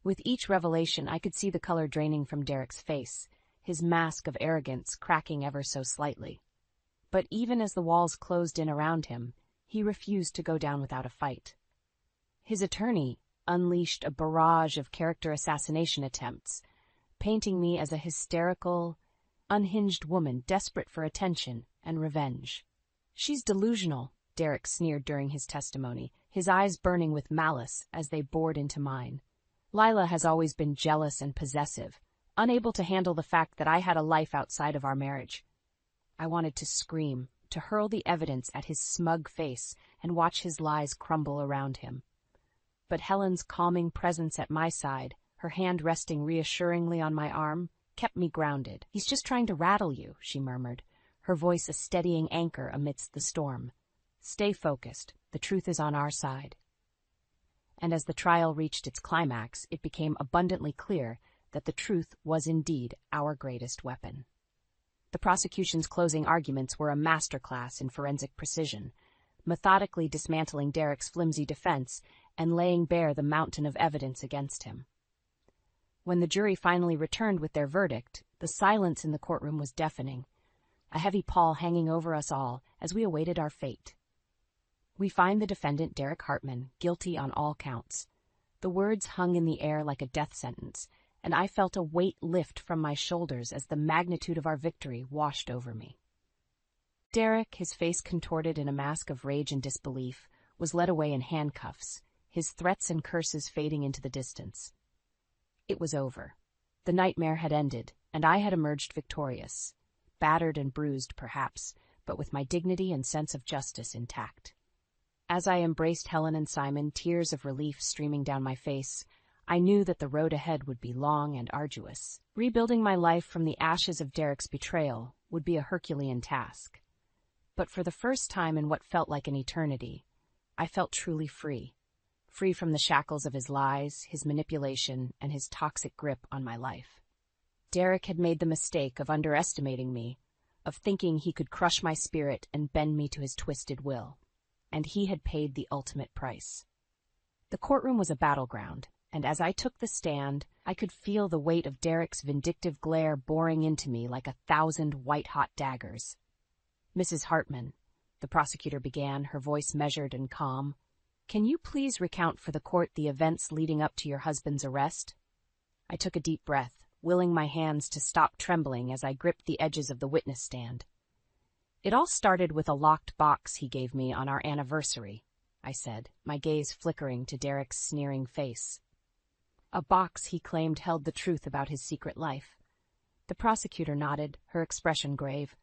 With each revelation, I could see the color draining from Derek's face, his mask of arrogance cracking ever so slightly. But even as the walls closed in around him, he refused to go down without a fight. His attorney unleashed a barrage of character assassination attempts, painting me as a hysterical, unhinged woman desperate for attention and revenge. "She's delusional," Derek sneered during his testimony, his eyes burning with malice as they bored into mine. "Lila has always been jealous and possessive, unable to handle the fact that I had a life outside of our marriage." I wanted to scream, to hurl the evidence at his smug face and watch his lies crumble around him. But Helen's calming presence at my side, her hand resting reassuringly on my arm, kept me grounded. "He's just trying to rattle you," she murmured, her voice a steadying anchor amidst the storm. "Stay focused. The truth is on our side." And as the trial reached its climax, it became abundantly clear that the truth was indeed our greatest weapon. The prosecution's closing arguments were a masterclass in forensic precision, methodically dismantling Derek's flimsy defense and laying bare the mountain of evidence against him. When the jury finally returned with their verdict, the silence in the courtroom was deafening, a heavy pall hanging over us all as we awaited our fate. "We find the defendant, Derek Hartman, guilty on all counts." The words hung in the air like a death sentence, and I felt a weight lift from my shoulders as the magnitude of our victory washed over me. Derek, his face contorted in a mask of rage and disbelief, was led away in handcuffs, his threats and curses fading into the distance. It was over. The nightmare had ended, and I had emerged victorious, battered and bruised perhaps, but with my dignity and sense of justice intact. As I embraced Helen and Simon, tears of relief streaming down my face, I knew that the road ahead would be long and arduous. Rebuilding my life from the ashes of Derek's betrayal would be a Herculean task. But for the first time in what felt like an eternity, I felt truly free. Free from the shackles of his lies, his manipulation, and his toxic grip on my life. Derek had made the mistake of underestimating me, of thinking he could crush my spirit and bend me to his twisted will. And he had paid the ultimate price. The courtroom was a battleground, and as I took the stand, I could feel the weight of Derek's vindictive glare boring into me like 1,000 white-hot daggers. "Mrs. Hartman," the prosecutor began, her voice measured and calm, "can you please recount for the court the events leading up to your husband's arrest?" I took a deep breath, willing my hands to stop trembling as I gripped the edges of the witness stand. "It all started with a locked box he gave me on our anniversary," I said, my gaze flickering to Derek's sneering face. A box he claimed held the truth about his secret life. The prosecutor nodded, her expression grave.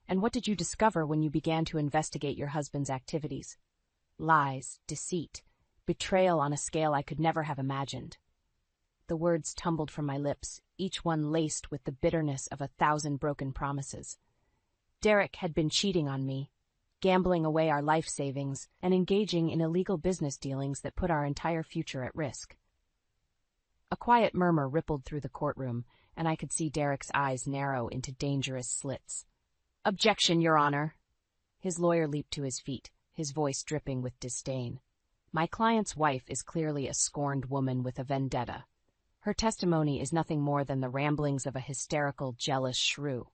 "And what did you discover when you began to investigate your husband's activities?" "Lies, deceit, betrayal on a scale I could never have imagined." The words tumbled from my lips, each one laced with the bitterness of 1,000 broken promises. Derek had been cheating on me, gambling away our life savings, and engaging in illegal business dealings that put our entire future at risk. A quiet murmur rippled through the courtroom, and I could see Derek's eyes narrow into dangerous slits. "Objection, Your Honor!" His lawyer leaped to his feet, his voice dripping with disdain. "My client's wife is clearly a scorned woman with a vendetta. Her testimony is nothing more than the ramblings of a hysterical, jealous shrew."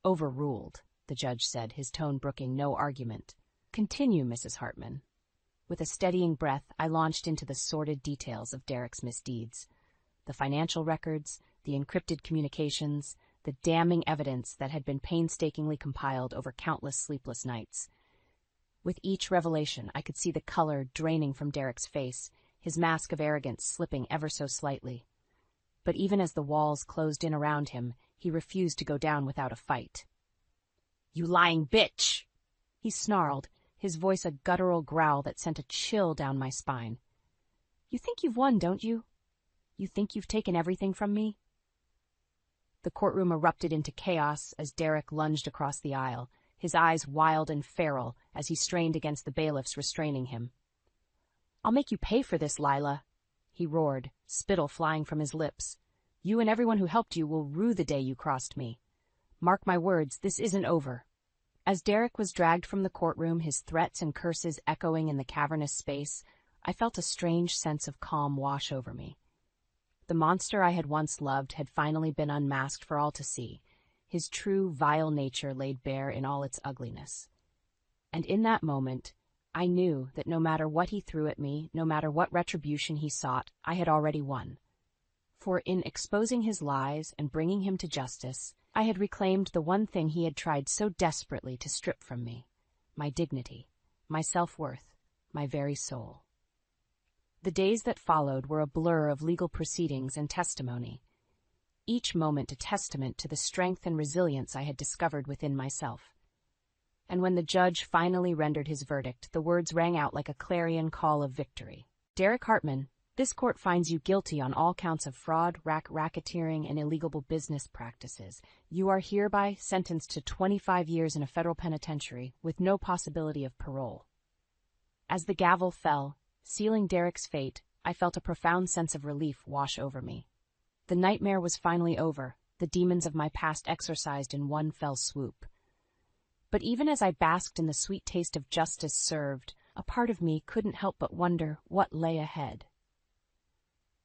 "Overruled," the judge said, his tone brooking no argument. "Continue, Mrs. Hartman." With a steadying breath, I launched into the sordid details of Derek's misdeeds. The financial records, the encrypted communications, the damning evidence that had been painstakingly compiled over countless sleepless nights. With each revelation, I could see the color draining from Derek's face, his mask of arrogance slipping ever so slightly. But even as the walls closed in around him, he refused to go down without a fight. "You lying bitch!" he snarled, his voice a guttural growl that sent a chill down my spine. "You think you've won, don't you? You think you've taken everything from me?" The courtroom erupted into chaos as Derek lunged across the aisle, his eyes wild and feral as he strained against the bailiffs restraining him. "I'll make you pay for this, Lila," he roared, spittle flying from his lips. "You and everyone who helped you will rue the day you crossed me. Mark my words, this isn't over." As Derek was dragged from the courtroom, his threats and curses echoing in the cavernous space, I felt a strange sense of calm wash over me. The monster I had once loved had finally been unmasked for all to see, his true, vile nature laid bare in all its ugliness. And in that moment, I knew that no matter what he threw at me, no matter what retribution he sought, I had already won. For in exposing his lies and bringing him to justice, I had reclaimed the one thing he had tried so desperately to strip from me: my dignity, my self-worth, my very soul. The days that followed were a blur of legal proceedings and testimony, each moment a testament to the strength and resilience I had discovered within myself. And when the judge finally rendered his verdict, the words rang out like a clarion call of victory. "Derek Hartman, this court finds you guilty on all counts of fraud, racketeering, and illegal business practices. You are hereby sentenced to 25 years in a federal penitentiary with no possibility of parole." As the gavel fell, sealing Derek's fate, I felt a profound sense of relief wash over me. The nightmare was finally over, the demons of my past exorcised in one fell swoop. But even as I basked in the sweet taste of justice served, a part of me couldn't help but wonder what lay ahead.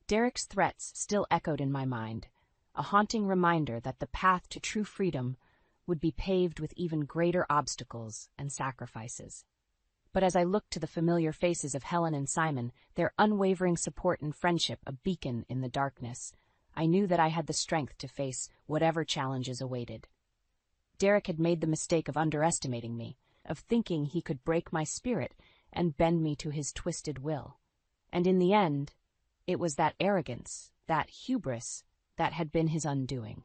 Derek's threats still echoed in my mind, a haunting reminder that the path to true freedom would be paved with even greater obstacles and sacrifices. But as I looked to the familiar faces of Helen and Simon, their unwavering support and friendship a beacon in the darkness, I knew that I had the strength to face whatever challenges awaited. Derek had made the mistake of underestimating me, of thinking he could break my spirit and bend me to his twisted will. And in the end, it was that arrogance, that hubris, that had been his undoing.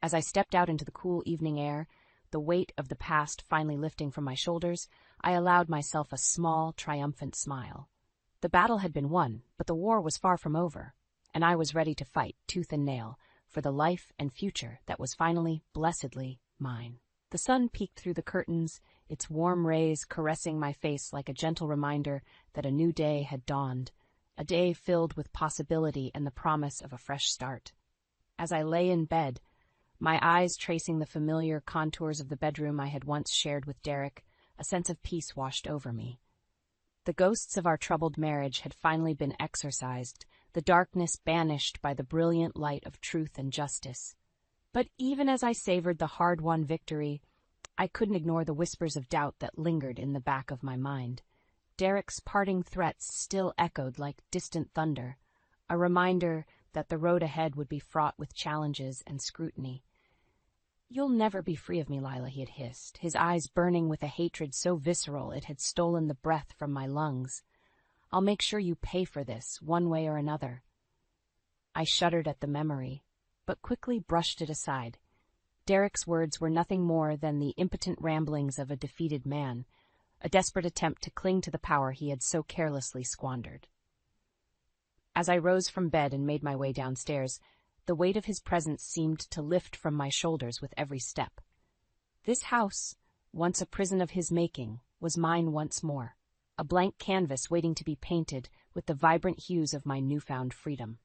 As I stepped out into the cool evening air, the weight of the past finally lifting from my shoulders, I allowed myself a small, triumphant smile. The battle had been won, but the war was far from over, and I was ready to fight, tooth and nail, for the life and future that was finally, blessedly, mine. The sun peeked through the curtains, its warm rays caressing my face like a gentle reminder that a new day had dawned, a day filled with possibility and the promise of a fresh start. As I lay in bed, my eyes tracing the familiar contours of the bedroom I had once shared with Derek, a sense of peace washed over me. The ghosts of our troubled marriage had finally been exorcised, the darkness banished by the brilliant light of truth and justice. But even as I savored the hard-won victory, I couldn't ignore the whispers of doubt that lingered in the back of my mind. Derek's parting threats still echoed like distant thunder, a reminder that the road ahead would be fraught with challenges and scrutiny. "You'll never be free of me, Lila," he had hissed, his eyes burning with a hatred so visceral it had stolen the breath from my lungs. "I'll make sure you pay for this, one way or another." I shuddered at the memory, but quickly brushed it aside. Derek's words were nothing more than the impotent ramblings of a defeated man, a desperate attempt to cling to the power he had so carelessly squandered. As I rose from bed and made my way downstairs, the weight of his presence seemed to lift from my shoulders with every step. This house, once a prison of his making, was mine once more, a blank canvas waiting to be painted with the vibrant hues of my newfound freedom.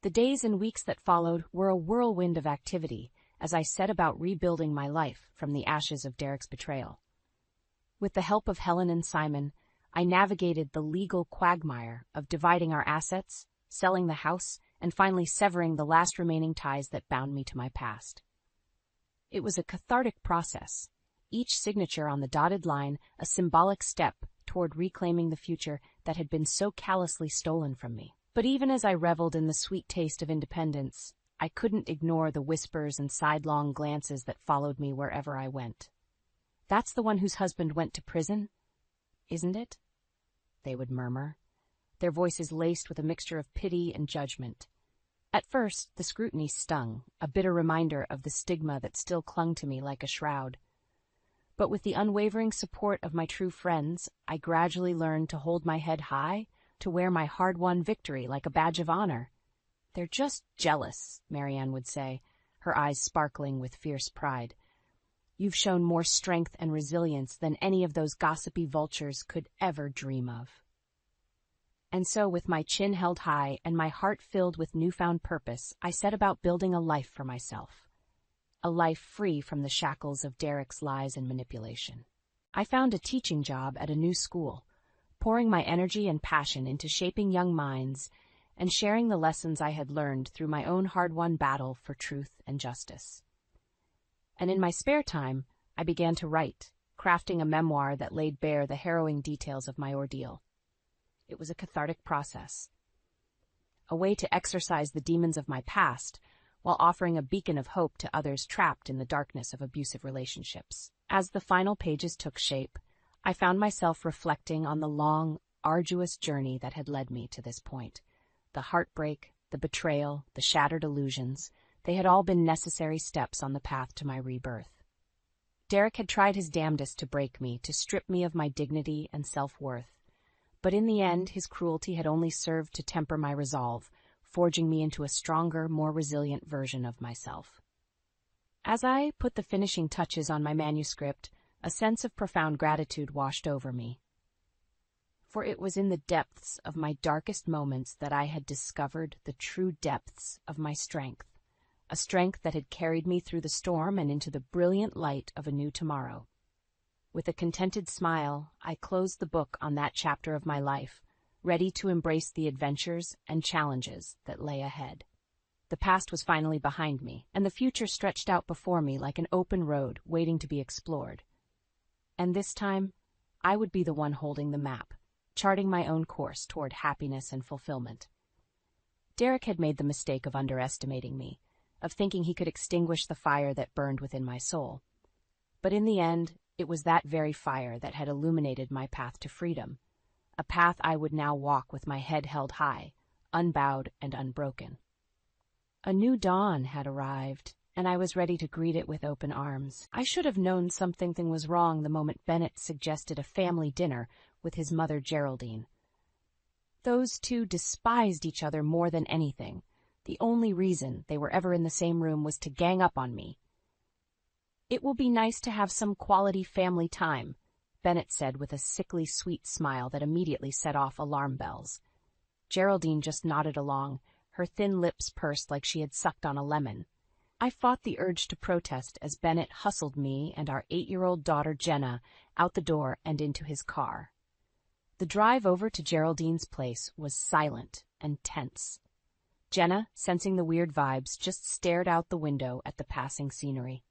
The days and weeks that followed were a whirlwind of activity as I set about rebuilding my life from the ashes of Derek's betrayal. With the help of Helen and Simon, I navigated the legal quagmire of dividing our assets, selling the house, and finally severing the last remaining ties that bound me to my past. It was a cathartic process, each signature on the dotted line a symbolic step toward reclaiming the future that had been so callously stolen from me. But even as I reveled in the sweet taste of independence, I couldn't ignore the whispers and sidelong glances that followed me wherever I went. "That's the one whose husband went to prison, isn't it?" they would murmur, their voices laced with a mixture of pity and judgment. At first, the scrutiny stung, a bitter reminder of the stigma that still clung to me like a shroud. But with the unwavering support of my true friends, I gradually learned to hold my head high, to wear my hard-won victory like a badge of honor. "They're just jealous," Marianne would say, her eyes sparkling with fierce pride. "You've shown more strength and resilience than any of those gossipy vultures could ever dream of." And so, with my chin held high and my heart filled with newfound purpose, I set about building a life for myself. A life free from the shackles of Derek's lies and manipulation. I found a teaching job at a new school, pouring my energy and passion into shaping young minds and sharing the lessons I had learned through my own hard-won battle for truth and justice. And in my spare time, I began to write, crafting a memoir that laid bare the harrowing details of my ordeal. It was a cathartic process, a way to exorcise the demons of my past while offering a beacon of hope to others trapped in the darkness of abusive relationships. As the final pages took shape, I found myself reflecting on the long, arduous journey that had led me to this point. The heartbreak, the betrayal, the shattered illusions, they had all been necessary steps on the path to my rebirth. Derek had tried his damnedest to break me, to strip me of my dignity and self-worth. But in the end, his cruelty had only served to temper my resolve, forging me into a stronger, more resilient version of myself. As I put the finishing touches on my manuscript, a sense of profound gratitude washed over me. For it was in the depths of my darkest moments that I had discovered the true depths of my strength, a strength that had carried me through the storm and into the brilliant light of a new tomorrow. With a contented smile, I closed the book on that chapter of my life, ready to embrace the adventures and challenges that lay ahead. The past was finally behind me, and the future stretched out before me like an open road waiting to be explored. And this time, I would be the one holding the map, charting my own course toward happiness and fulfillment. Derek had made the mistake of underestimating me, of thinking he could extinguish the fire that burned within my soul. But in the end, it was that very fire that had illuminated my path to freedom, a path I would now walk with my head held high, unbowed and unbroken. A new dawn had arrived, and I was ready to greet it with open arms. I should have known something was wrong the moment Bennett suggested a family dinner with his mother Geraldine. Those two despised each other more than anything. The only reason they were ever in the same room was to gang up on me. "It will be nice to have some quality family time," Bennett said with a sickly sweet smile that immediately set off alarm bells. Geraldine just nodded along, her thin lips pursed like she had sucked on a lemon. I fought the urge to protest as Bennett hustled me and our 8-year-old daughter Jenna out the door and into his car. The drive over to Geraldine's place was silent and tense. Jenna, sensing the weird vibes, just stared out the window at the passing scenery.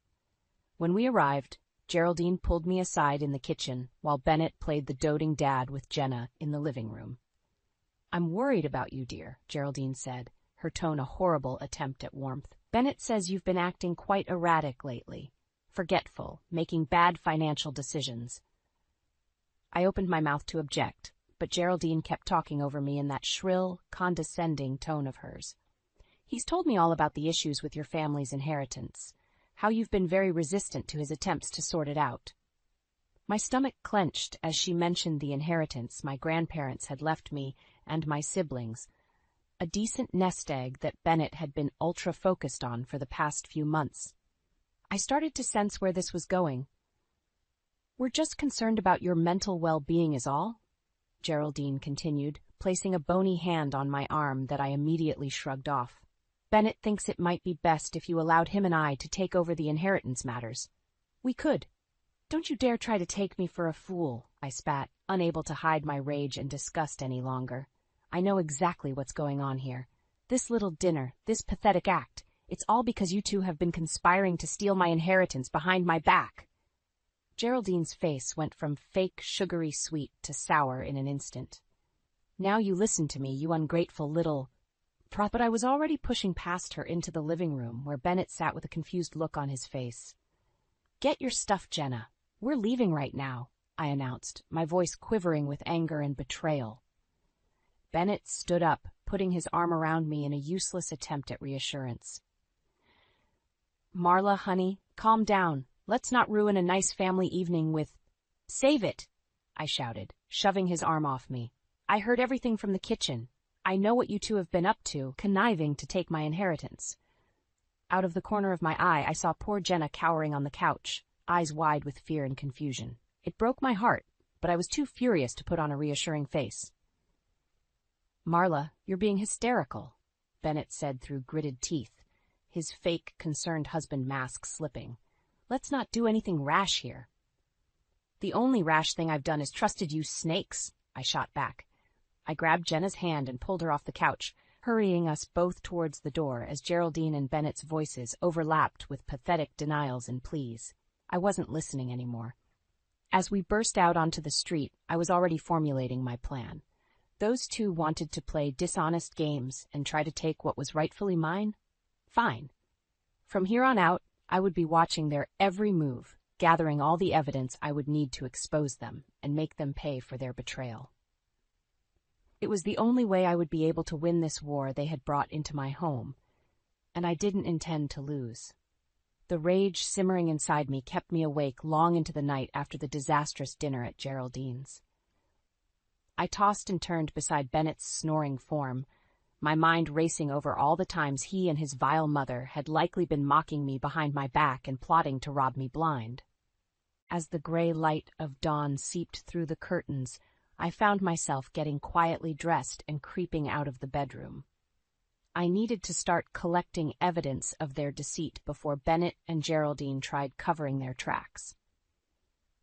When we arrived, Geraldine pulled me aside in the kitchen while Bennett played the doting dad with Jenna in the living room. "I'm worried about you, dear," Geraldine said, her tone a horrible attempt at warmth. "Bennett says you've been acting quite erratic lately, forgetful, making bad financial decisions." I opened my mouth to object, but Geraldine kept talking over me in that shrill, condescending tone of hers. "He's told me all about the issues with your family's inheritance, how you've been very resistant to his attempts to sort it out." My stomach clenched as she mentioned the inheritance my grandparents had left me and my siblings, a decent nest egg that Bennett had been ultra-focused on for the past few months. I started to sense where this was going. "We're just concerned about your mental well-being is all," Geraldine continued, placing a bony hand on my arm that I immediately shrugged off. "Bennett thinks it might be best if you allowed him and I to take over the inheritance matters. We could." "Don't you dare try to take me for a fool," I spat, unable to hide my rage and disgust any longer. "I know exactly what's going on here. This little dinner, this pathetic act, it's all because you two have been conspiring to steal my inheritance behind my back." Geraldine's face went from fake sugary sweet to sour in an instant. "Now you listen to me, you ungrateful little—" But I was already pushing past her into the living room, where Bennett sat with a confused look on his face. "Get your stuff, Jenna. We're leaving right now," I announced, my voice quivering with anger and betrayal. Bennett stood up, putting his arm around me in a useless attempt at reassurance. "Marla, honey, calm down. Let's not ruin a nice family evening with—" "Save it!" I shouted, shoving his arm off me. "I heard everything from the kitchen. I know what you two have been up to, conniving to take my inheritance." Out of the corner of my eye, I saw poor Jenna cowering on the couch, eyes wide with fear and confusion. It broke my heart, but I was too furious to put on a reassuring face. "Marla, you're being hysterical," Bennett said through gritted teeth, his fake, concerned husband mask slipping. "Let's not do anything rash here." "The only rash thing I've done is trusted you snakes," I shot back. I grabbed Jenna's hand and pulled her off the couch, hurrying us both towards the door as Geraldine and Bennett's voices overlapped with pathetic denials and pleas. I wasn't listening anymore. As we burst out onto the street, I was already formulating my plan. Those two wanted to play dishonest games and try to take what was rightfully mine? Fine. From here on out, I would be watching their every move, gathering all the evidence I would need to expose them and make them pay for their betrayal. It was the only way I would be able to win this war they had brought into my home, and I didn't intend to lose. The rage simmering inside me kept me awake long into the night after the disastrous dinner at Geraldine's. I tossed and turned beside Bennett's snoring form, my mind racing over all the times he and his vile mother had likely been mocking me behind my back and plotting to rob me blind. As the gray light of dawn seeped through the curtains, I found myself getting quietly dressed and creeping out of the bedroom. I needed to start collecting evidence of their deceit before Bennett and Geraldine tried covering their tracks.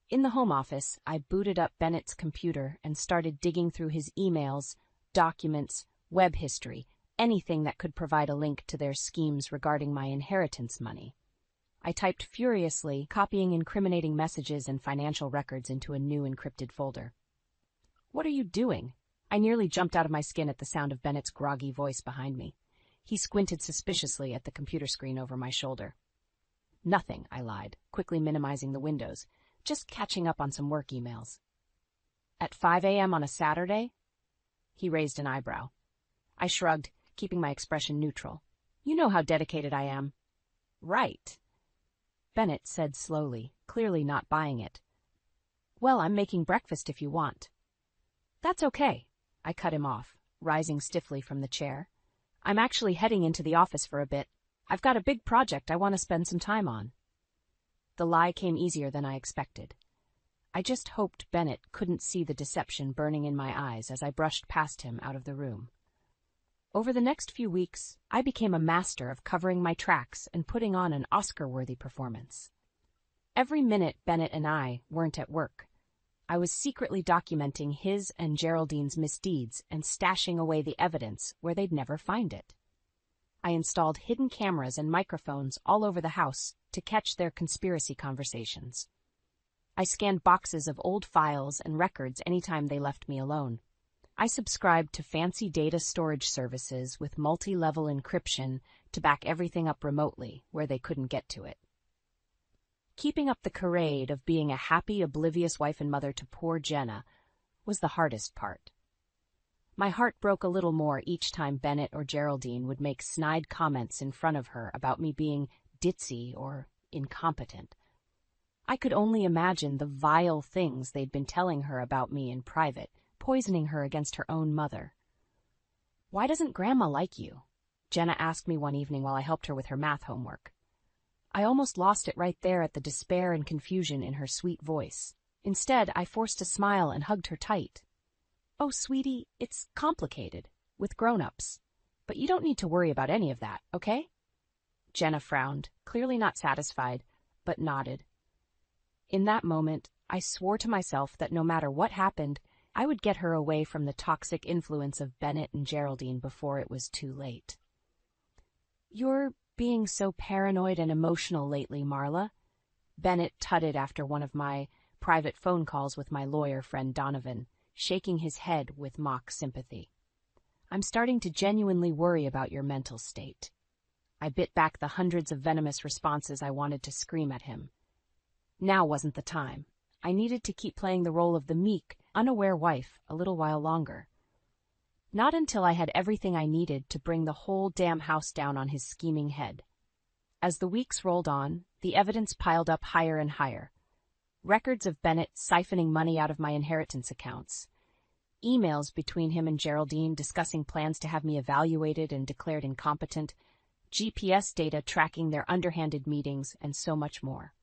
In the home office, I booted up Bennett's computer and started digging through his emails, documents, web history, anything that could provide a link to their schemes regarding my inheritance money. I typed furiously, copying incriminating messages and financial records into a new encrypted folder. "What are you doing?" I nearly jumped out of my skin at the sound of Bennett's groggy voice behind me. He squinted suspiciously at the computer screen over my shoulder. "Nothing," I lied, quickly minimizing the windows. "Just catching up on some work emails." "At 5 a.m. on a Saturday?" He raised an eyebrow. I shrugged, keeping my expression neutral. "You know how dedicated I am." "Right," Bennett said slowly, clearly not buying it. "Well, I'm making breakfast if you want." "That's okay," I cut him off, rising stiffly from the chair. "I'm actually heading into the office for a bit. I've got a big project I want to spend some time on." The lie came easier than I expected. I just hoped Bennett couldn't see the deception burning in my eyes as I brushed past him out of the room. Over the next few weeks, I became a master of covering my tracks and putting on an Oscar-worthy performance. Every minute Bennett and I weren't at work, I was secretly documenting his and Geraldine's misdeeds and stashing away the evidence where they'd never find it. I installed hidden cameras and microphones all over the house to catch their conspiracy conversations. I scanned boxes of old files and records anytime they left me alone. I subscribed to fancy data storage services with multi-level encryption to back everything up remotely where they couldn't get to it. Keeping up the charade of being a happy, oblivious wife and mother to poor Jenna was the hardest part. My heart broke a little more each time Bennett or Geraldine would make snide comments in front of her about me being ditzy or incompetent. I could only imagine the vile things they'd been telling her about me in private, poisoning her against her own mother. "Why doesn't Grandma like you?" Jenna asked me one evening while I helped her with her math homework. I almost lost it right there at the despair and confusion in her sweet voice. Instead, I forced a smile and hugged her tight. "Oh, sweetie, it's complicated, with grown-ups. But you don't need to worry about any of that, okay?" Jenna frowned, clearly not satisfied, but nodded. In that moment, I swore to myself that no matter what happened, I would get her away from the toxic influence of Bennett and Geraldine before it was too late. "You're being so paranoid and emotional lately, Marla," Bennett tutted after one of my private phone calls with my lawyer friend Donovan, shaking his head with mock sympathy. "I'm starting to genuinely worry about your mental state." I bit back the hundreds of venomous responses I wanted to scream at him. Now wasn't the time. I needed to keep playing the role of the meek, unaware wife a little while longer. Not until I had everything I needed to bring the whole damn house down on his scheming head. As the weeks rolled on, the evidence piled up higher and higher. Records of Bennett siphoning money out of my inheritance accounts. Emails between him and Geraldine discussing plans to have me evaluated and declared incompetent. GPS data tracking their underhanded meetings, and so much more.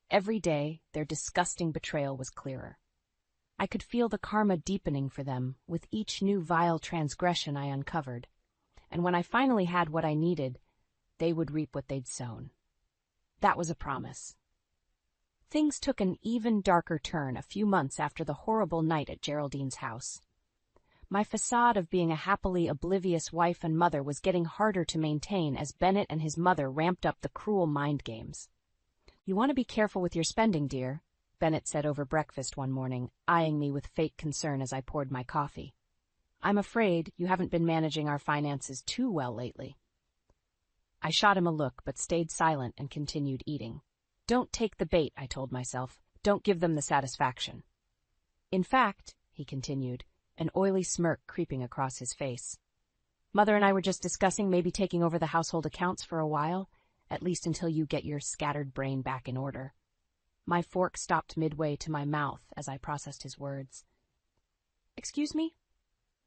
Every day, their disgusting betrayal was clearer. I could feel the karma deepening for them with each new vile transgression I uncovered. And when I finally had what I needed, they would reap what they'd sown. That was a promise. Things took an even darker turn a few months after the horrible night at Geraldine's house. My facade of being a happily oblivious wife and mother was getting harder to maintain as Bennett and his mother ramped up the cruel mind games. "You want to be careful with your spending, dear," Bennett said over breakfast one morning, eyeing me with fake concern as I poured my coffee. "I'm afraid you haven't been managing our finances too well lately." I shot him a look but stayed silent and continued eating. "Don't take the bait," I told myself. "Don't give them the satisfaction." "In fact," he continued, an oily smirk creeping across his face, "Mother and I were just discussing maybe taking over the household accounts for a while, at least until you get your scattered brain back in order." My fork stopped midway to my mouth as I processed his words. "Excuse me?"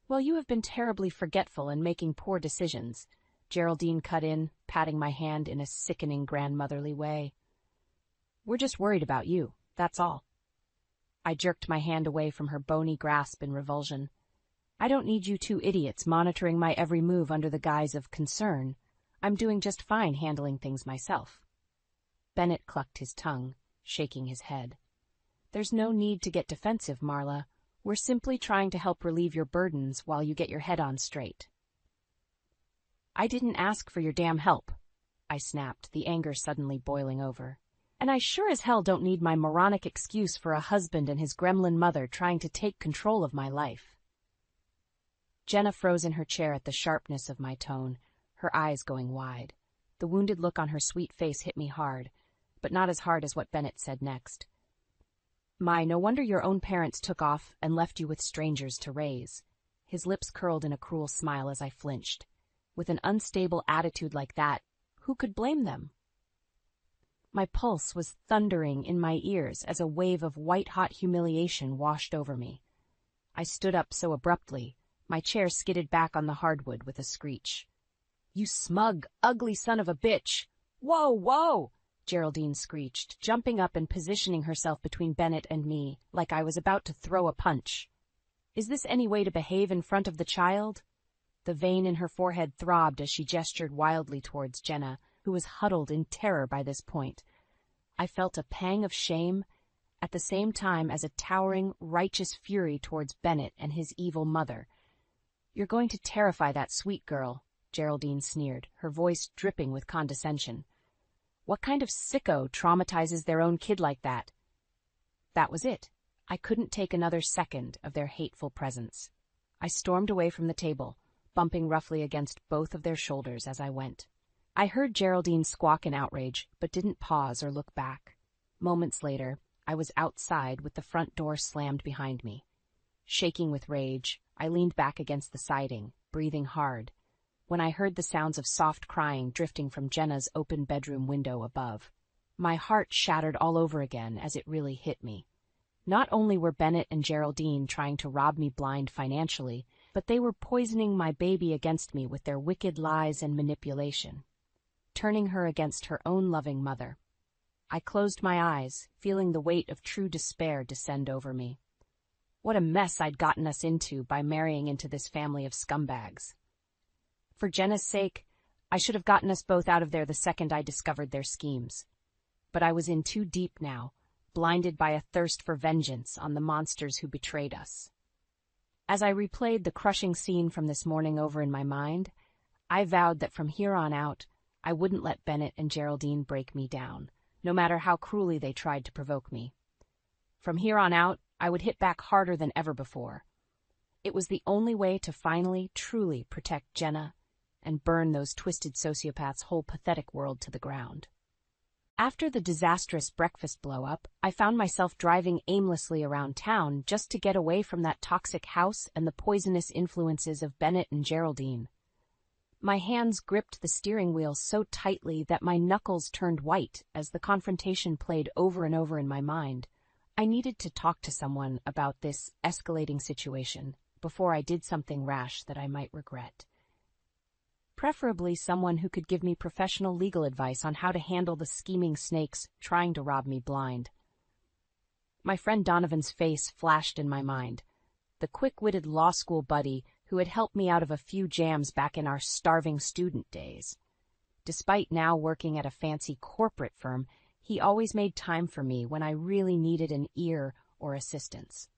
"Well, you have been terribly forgetful and making poor decisions," Geraldine cut in, patting my hand in a sickening grandmotherly way. "We're just worried about you, that's all." I jerked my hand away from her bony grasp in revulsion. "I don't need you two idiots monitoring my every move under the guise of concern. I'm doing just fine handling things myself." Bennett clucked his tongue, shaking his head. "There's no need to get defensive, Marla. We're simply trying to help relieve your burdens while you get your head on straight." "I didn't ask for your damn help," I snapped, the anger suddenly boiling over. "And I sure as hell don't need my moronic excuse for a husband and his gremlin mother trying to take control of my life." Jenna froze in her chair at the sharpness of my tone, her eyes going wide. The wounded look on her sweet face hit me hard, but not as hard as what Bennett said next. No wonder your own parents took off and left you with strangers to raise." His lips curled in a cruel smile as I flinched. With an unstable attitude like that, who could blame them? My pulse was thundering in my ears as a wave of white-hot humiliation washed over me. I stood up so abruptly, my chair skidded back on the hardwood with a screech. "You smug, ugly son of a bitch!" "Whoa, whoa!" Geraldine screeched, jumping up and positioning herself between Bennett and me, like I was about to throw a punch. "Is this any way to behave in front of the child?" The vein in her forehead throbbed as she gestured wildly towards Jenna, who was huddled in terror by this point. I felt a pang of shame, at the same time as a towering, righteous fury towards Bennett and his evil mother. "You're going to terrify that sweet girl," Geraldine sneered, her voice dripping with condescension. "What kind of sicko traumatizes their own kid like that?" That was it. I couldn't take another second of their hateful presence. I stormed away from the table, bumping roughly against both of their shoulders as I went. I heard Geraldine squawk in outrage, but didn't pause or look back. Moments later, I was outside with the front door slammed behind me. Shaking with rage, I leaned back against the siding, breathing hard, when I heard the sounds of soft crying drifting from Jenna's open bedroom window above. My heart shattered all over again as it really hit me. Not only were Bennett and Geraldine trying to rob me blind financially, but they were poisoning my baby against me with their wicked lies and manipulation, turning her against her own loving mother. I closed my eyes, feeling the weight of true despair descend over me. What a mess I'd gotten us into by marrying into this family of scumbags. For Jenna's sake, I should have gotten us both out of there the second I discovered their schemes. But I was in too deep now, blinded by a thirst for vengeance on the monsters who betrayed us. As I replayed the crushing scene from this morning over in my mind, I vowed that from here on out, I wouldn't let Bennett and Geraldine break me down, no matter how cruelly they tried to provoke me. From here on out, I would hit back harder than ever before. It was the only way to finally, truly protect Jenna and burn those twisted sociopaths' whole pathetic world to the ground. After the disastrous breakfast blow-up, I found myself driving aimlessly around town just to get away from that toxic house and the poisonous influences of Bennett and Geraldine. My hands gripped the steering wheel so tightly that my knuckles turned white as the confrontation played over and over in my mind. I needed to talk to someone about this escalating situation before I did something rash that I might regret. Preferably someone who could give me professional legal advice on how to handle the scheming snakes trying to rob me blind. My friend Donovan's face flashed in my mind. The quick-witted law school buddy who had helped me out of a few jams back in our starving student days. Despite now working at a fancy corporate firm, he always made time for me when I really needed an ear or assistance.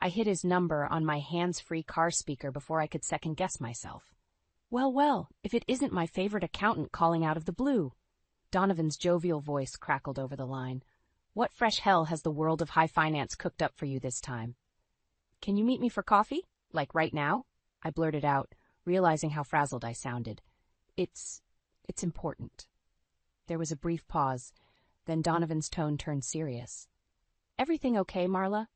I hit his number on my hands-free car speaker before I could second-guess myself. Well, if it isn't my favorite accountant calling out of the blue. Donovan's jovial voice crackled over the line. What fresh hell has the world of high finance cooked up for you this time? Can you meet me for coffee? Like right now? I blurted out, realizing how frazzled I sounded. It's important. There was a brief pause, then Donovan's tone turned serious. Everything okay, Marla?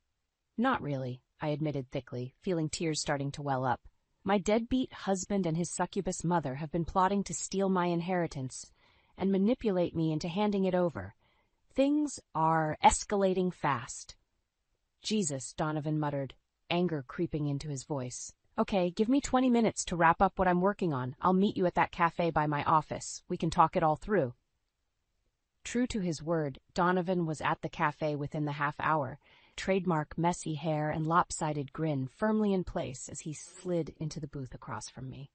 Not really, I admitted thickly, feeling tears starting to well up. My deadbeat husband and his succubus mother have been plotting to steal my inheritance and manipulate me into handing it over. Things are escalating fast. Jesus, Donovan muttered, anger creeping into his voice. Okay, give me 20 minutes to wrap up what I'm working on. I'll meet you at that cafe by my office. We can talk it all through. True to his word, Donovan was at the cafe within the half hour, trademark messy hair and lopsided grin firmly in place as he slid into the booth across from me.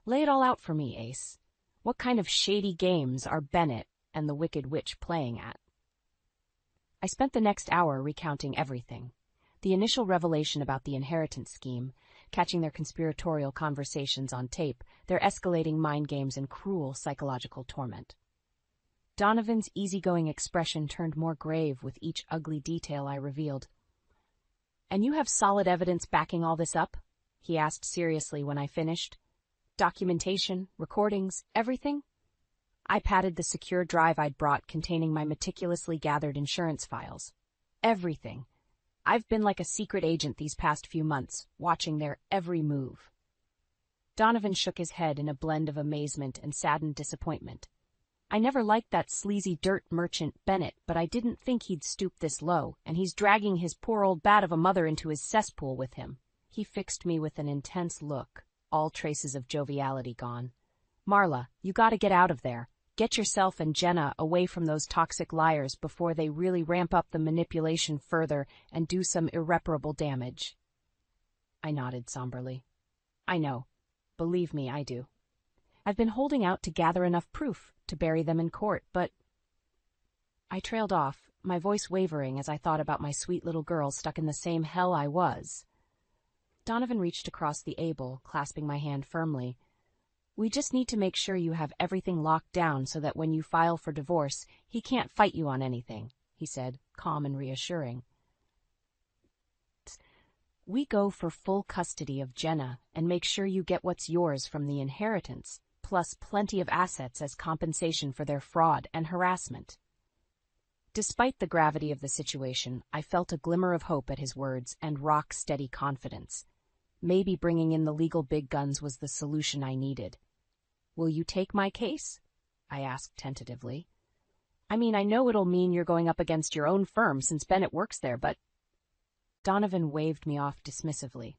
Lay it all out for me, Ace. What kind of shady games are Bennett and the Wicked Witch playing at? I spent the next hour recounting everything. The initial revelation about the inheritance scheme, catching their conspiratorial conversations on tape, their escalating mind games and cruel psychological torment. Donovan's easygoing expression turned more grave with each ugly detail I revealed. And you have solid evidence backing all this up? He asked seriously when I finished. Documentation, recordings, everything? I patted the secure drive I'd brought containing my meticulously gathered insurance files. Everything. I've been like a secret agent these past few months, watching their every move. Donovan shook his head in a blend of amazement and saddened disappointment. I never liked that sleazy dirt merchant Bennett, but I didn't think he'd stoop this low, and he's dragging his poor old bat of a mother into his cesspool with him. He fixed me with an intense look, all traces of joviality gone. Marla, you gotta get out of there. Get yourself and Jenna away from those toxic liars before they really ramp up the manipulation further and do some irreparable damage. I nodded somberly. I know. Believe me, I do. I've been holding out to gather enough proof to bury them in court, but... I trailed off, my voice wavering as I thought about my sweet little girl stuck in the same hell I was. Donovan reached across the able, clasping my hand firmly. We just need to make sure you have everything locked down so that when you file for divorce, he can't fight you on anything, he said, calm and reassuring. We go for full custody of Jenna and make sure you get what's yours from the inheritance, plus plenty of assets as compensation for their fraud and harassment. Despite the gravity of the situation, I felt a glimmer of hope at his words and rock-steady confidence. Maybe bringing in the legal big guns was the solution I needed. Will you take my case? I asked tentatively. I mean, I know it'll mean you're going up against your own firm since Bennett works there, but... Donovan waved me off dismissively.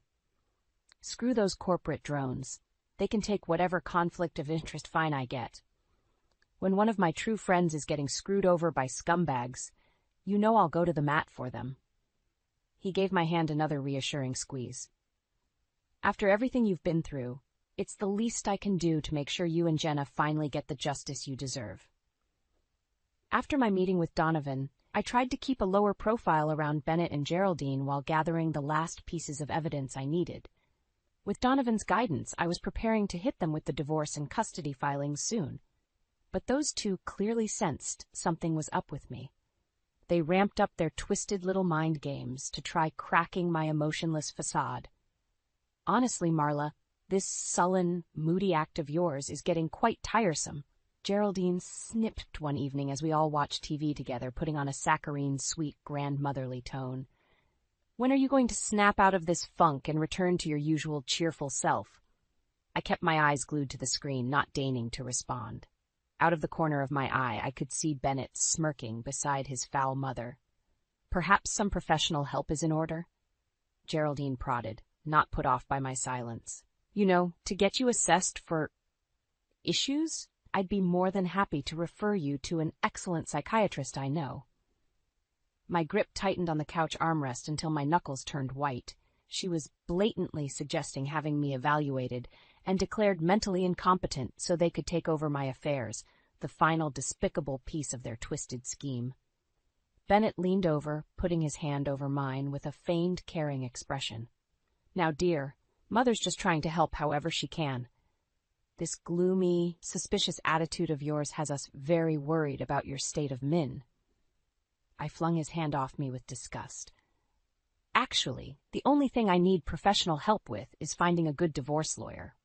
Screw those corporate drones. They can take whatever conflict of interest fine I get. When one of my true friends is getting screwed over by scumbags, you know I'll go to the mat for them. He gave my hand another reassuring squeeze. After everything you've been through, it's the least I can do to make sure you and Jenna finally get the justice you deserve. After my meeting with Donovan, I tried to keep a lower profile around Bennett and Geraldine while gathering the last pieces of evidence I needed. With Donovan's guidance, I was preparing to hit them with the divorce and custody filings soon. But those two clearly sensed something was up with me. They ramped up their twisted little mind games to try cracking my emotionless facade. Honestly, Marla, this sullen, moody act of yours is getting quite tiresome. Geraldine snipped one evening as we all watched TV together, putting on a saccharine, sweet, grandmotherly tone. When are you going to snap out of this funk and return to your usual cheerful self? I kept my eyes glued to the screen, not deigning to respond. Out of the corner of my eye, I could see Bennett smirking beside his foul mother. Perhaps some professional help is in order? Geraldine prodded, not put off by my silence. You know, to get you assessed for... issues? I'd be more than happy to refer you to an excellent psychiatrist I know. My grip tightened on the couch armrest until my knuckles turned white. She was blatantly suggesting having me evaluated and declared mentally incompetent so they could take over my affairs, the final despicable piece of their twisted scheme. Bennett leaned over, putting his hand over mine with a feigned caring expression. Now, dear, Mother's just trying to help however she can. This gloomy, suspicious attitude of yours has us very worried about your state of min. I flung his hand off me with disgust. Actually, the only thing I need professional help with is finding a good divorce lawyer,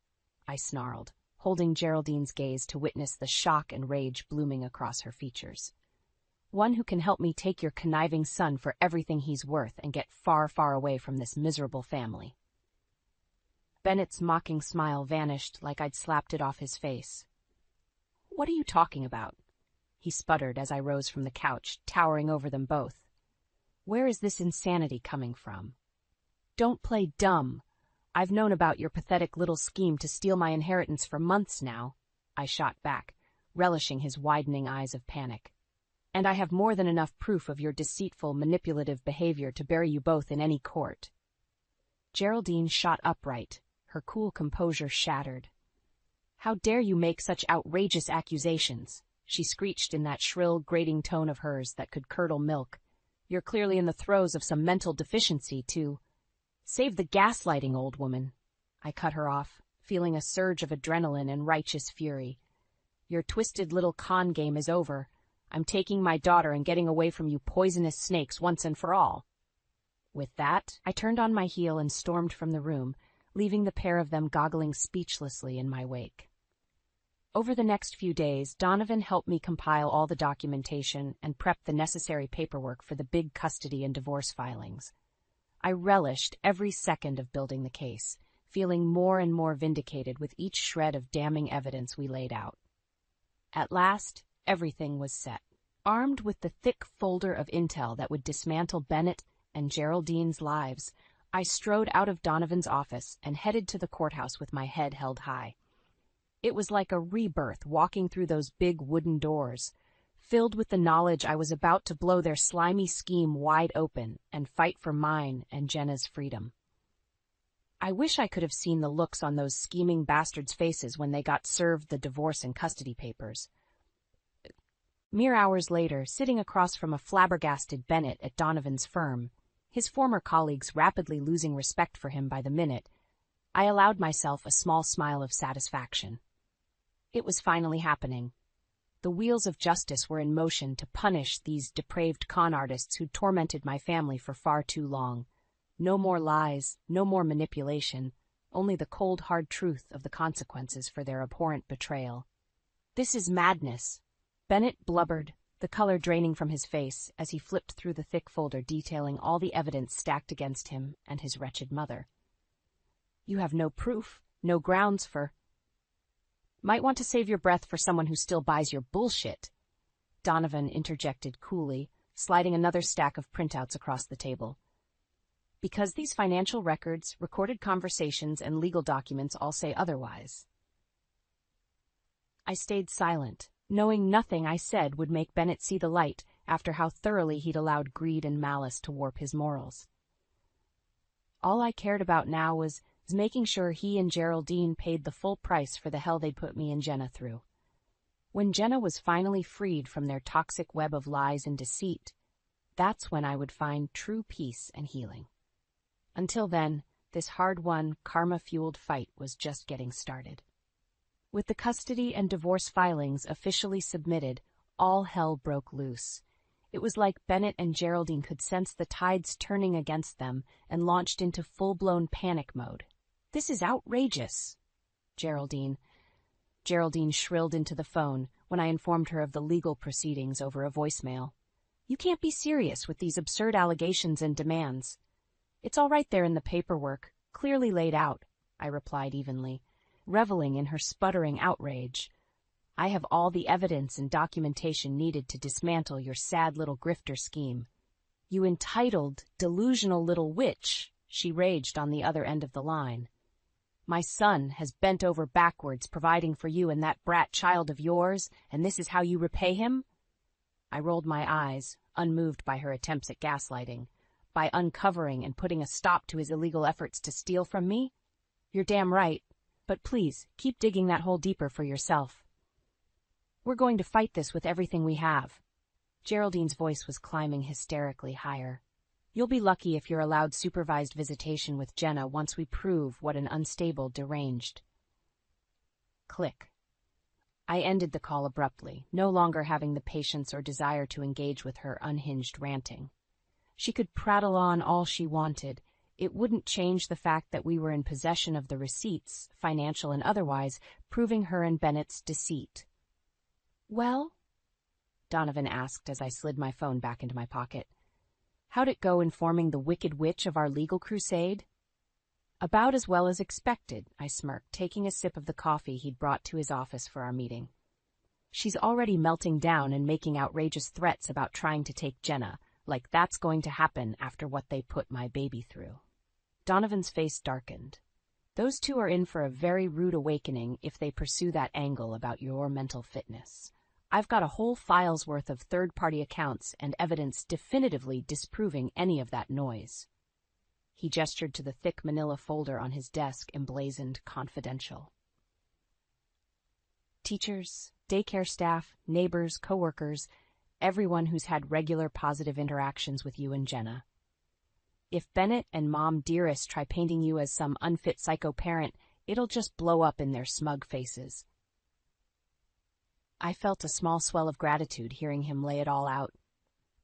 I snarled, holding Geraldine's gaze to witness the shock and rage blooming across her features. One who can help me take your conniving son for everything he's worth and get far, far away from this miserable family. Bennett's mocking smile vanished like I'd slapped it off his face. What are you talking about? He sputtered as I rose from the couch, towering over them both. Where is this insanity coming from? Don't play dumb. I've known about your pathetic little scheme to steal my inheritance for months now, I shot back, relishing his widening eyes of panic. And I have more than enough proof of your deceitful, manipulative behavior to bury you both in any court. Geraldine shot upright, her cool composure shattered. How dare you make such outrageous accusations? She screeched in that shrill, grating tone of hers that could curdle milk. You're clearly in the throes of some mental deficiency, too. Save the gaslighting, old woman. I cut her off, feeling a surge of adrenaline and righteous fury. Your twisted little con game is over. I'm taking my daughter and getting away from you poisonous snakes once and for all. With that, I turned on my heel and stormed from the room, leaving the pair of them goggling speechlessly in my wake. Over the next few days, Donovan helped me compile all the documentation and prep the necessary paperwork for the big custody and divorce filings. I relished every second of building the case, feeling more and more vindicated with each shred of damning evidence we laid out. At last, everything was set. Armed with the thick folder of intel that would dismantle Bennett and Geraldine's lives, I strode out of Donovan's office and headed to the courthouse with my head held high. It was like a rebirth walking through those big wooden doors, filled with the knowledge I was about to blow their slimy scheme wide open and fight for mine and Jenna's freedom. I wish I could have seen the looks on those scheming bastards' faces when they got served the divorce and custody papers. Mere hours later, sitting across from a flabbergasted Bennett at Donovan's firm, his former colleagues rapidly losing respect for him by the minute, I allowed myself a small smile of satisfaction. It was finally happening. The wheels of justice were in motion to punish these depraved con artists who'd tormented my family for far too long. No more lies, no more manipulation, only the cold, hard truth of the consequences for their abhorrent betrayal. This is madness, Bennett blubbered, the color draining from his face as he flipped through the thick folder detailing all the evidence stacked against him and his wretched mother. You have no proof, no grounds for... Might want to save your breath for someone who still buys your bullshit, Donovan interjected coolly, sliding another stack of printouts across the table. Because these financial records, recorded conversations, and legal documents all say otherwise. I stayed silent, knowing nothing I said would make Bennett see the light after how thoroughly he'd allowed greed and malice to warp his morals. All I cared about now was making sure he and Geraldine paid the full price for the hell they'd put me and Jenna through. When Jenna was finally freed from their toxic web of lies and deceit, that's when I would find true peace and healing. Until then, this hard-won, karma-fueled fight was just getting started. With the custody and divorce filings officially submitted, all hell broke loose. It was like Bennett and Geraldine could sense the tides turning against them and launched into full-blown panic mode. This is outrageous, Geraldine shrilled into the phone when I informed her of the legal proceedings over a voicemail. You can't be serious with these absurd allegations and demands. It's all right there in the paperwork, clearly laid out, I replied evenly, reveling in her sputtering outrage. I have all the evidence and documentation needed to dismantle your sad little grifter scheme. You entitled, delusional little witch, she raged on the other end of the line. My son has bent over backwards providing for you and that brat child of yours, and this is how you repay him? I rolled my eyes, unmoved by her attempts at gaslighting. By uncovering and putting a stop to his illegal efforts to steal from me? You're damn right. But please, keep digging that hole deeper for yourself. We're going to fight this with everything we have. Geraldine's voice was climbing hysterically higher. You'll be lucky if you're allowed supervised visitation with Jenna once we prove what an unstable deranged. Click. I ended the call abruptly, no longer having the patience or desire to engage with her unhinged ranting. She could prattle on all she wanted. It wouldn't change the fact that we were in possession of the receipts, financial and otherwise, proving her and Bennett's deceit. Well? Donovan asked as I slid my phone back into my pocket. How'd it go informing the Wicked Witch of our legal crusade? About as well as expected, I smirked, taking a sip of the coffee he'd brought to his office for our meeting. She's already melting down and making outrageous threats about trying to take Jenna, like that's going to happen after what they put my baby through. Donovan's face darkened. Those two are in for a very rude awakening if they pursue that angle about your mental fitness. I've got a whole file's worth of third-party accounts and evidence definitively disproving any of that noise. He gestured to the thick manila folder on his desk emblazoned confidential. Teachers, daycare staff, neighbors, coworkers, everyone who's had regular positive interactions with you and Jenna. If Bennett and Mom Dearest try painting you as some unfit psycho parent, it'll just blow up in their smug faces. I felt a small swell of gratitude hearing him lay it all out.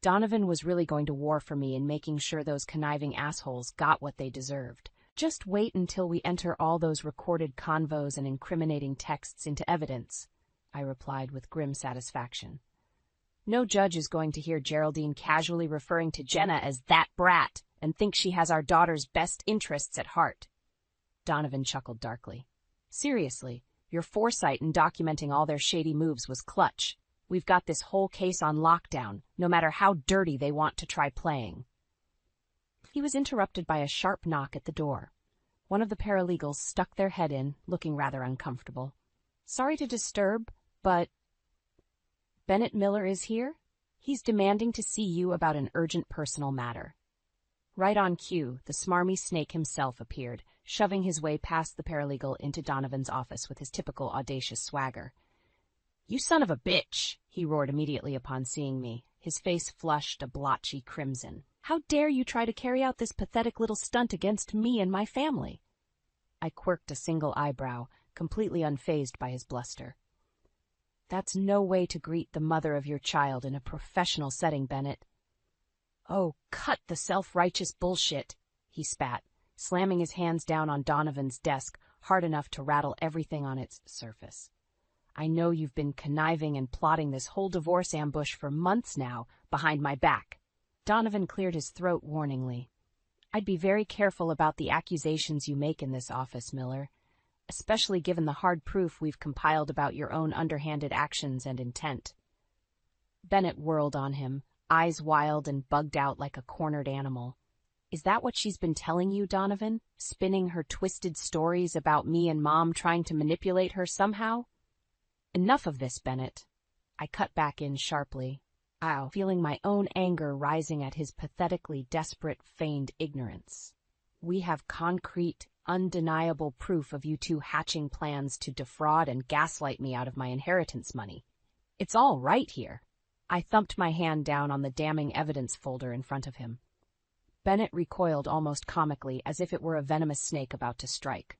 Donovan was really going to war for me in making sure those conniving assholes got what they deserved. Just wait until we enter all those recorded convos and incriminating texts into evidence, I replied with grim satisfaction. No judge is going to hear Geraldine casually referring to Jenna as that brat and think she has our daughter's best interests at heart. Donovan chuckled darkly. Seriously, your foresight in documenting all their shady moves was clutch. We've got this whole case on lockdown, no matter how dirty they want to try playing. He was interrupted by a sharp knock at the door. One of the paralegals stuck their head in, looking rather uncomfortable. Sorry to disturb, but... Bennett Miller is here? He's demanding to see you about an urgent personal matter. Right on cue, the smarmy snake himself appeared, shoving his way past the paralegal into Donovan's office with his typical audacious swagger. You son of a bitch, he roared immediately upon seeing me, his face flushed a blotchy crimson. How dare you try to carry out this pathetic little stunt against me and my family? I quirked a single eyebrow, completely unfazed by his bluster. That's no way to greet the mother of your child in a professional setting, Bennett. Oh, cut the self-righteous bullshit, he spat, slamming his hands down on Donovan's desk hard enough to rattle everything on its surface. I know you've been conniving and plotting this whole divorce ambush for months now, behind my back. Donovan cleared his throat warningly. I'd be very careful about the accusations you make in this office, Miller, especially given the hard proof we've compiled about your own underhanded actions and intent. Bennett whirled on him, eyes wild and bugged out like a cornered animal. Is that what she's been telling you, Donovan? Spinning her twisted stories about me and Mom trying to manipulate her somehow? Enough of this, Bennett. I cut back in sharply, feeling my own anger rising at his pathetically desperate, feigned ignorance. We have concrete, undeniable proof of you two hatching plans to defraud and gaslight me out of my inheritance money. It's all right here. I thumped my hand down on the damning evidence folder in front of him. Bennett recoiled almost comically, as if it were a venomous snake about to strike.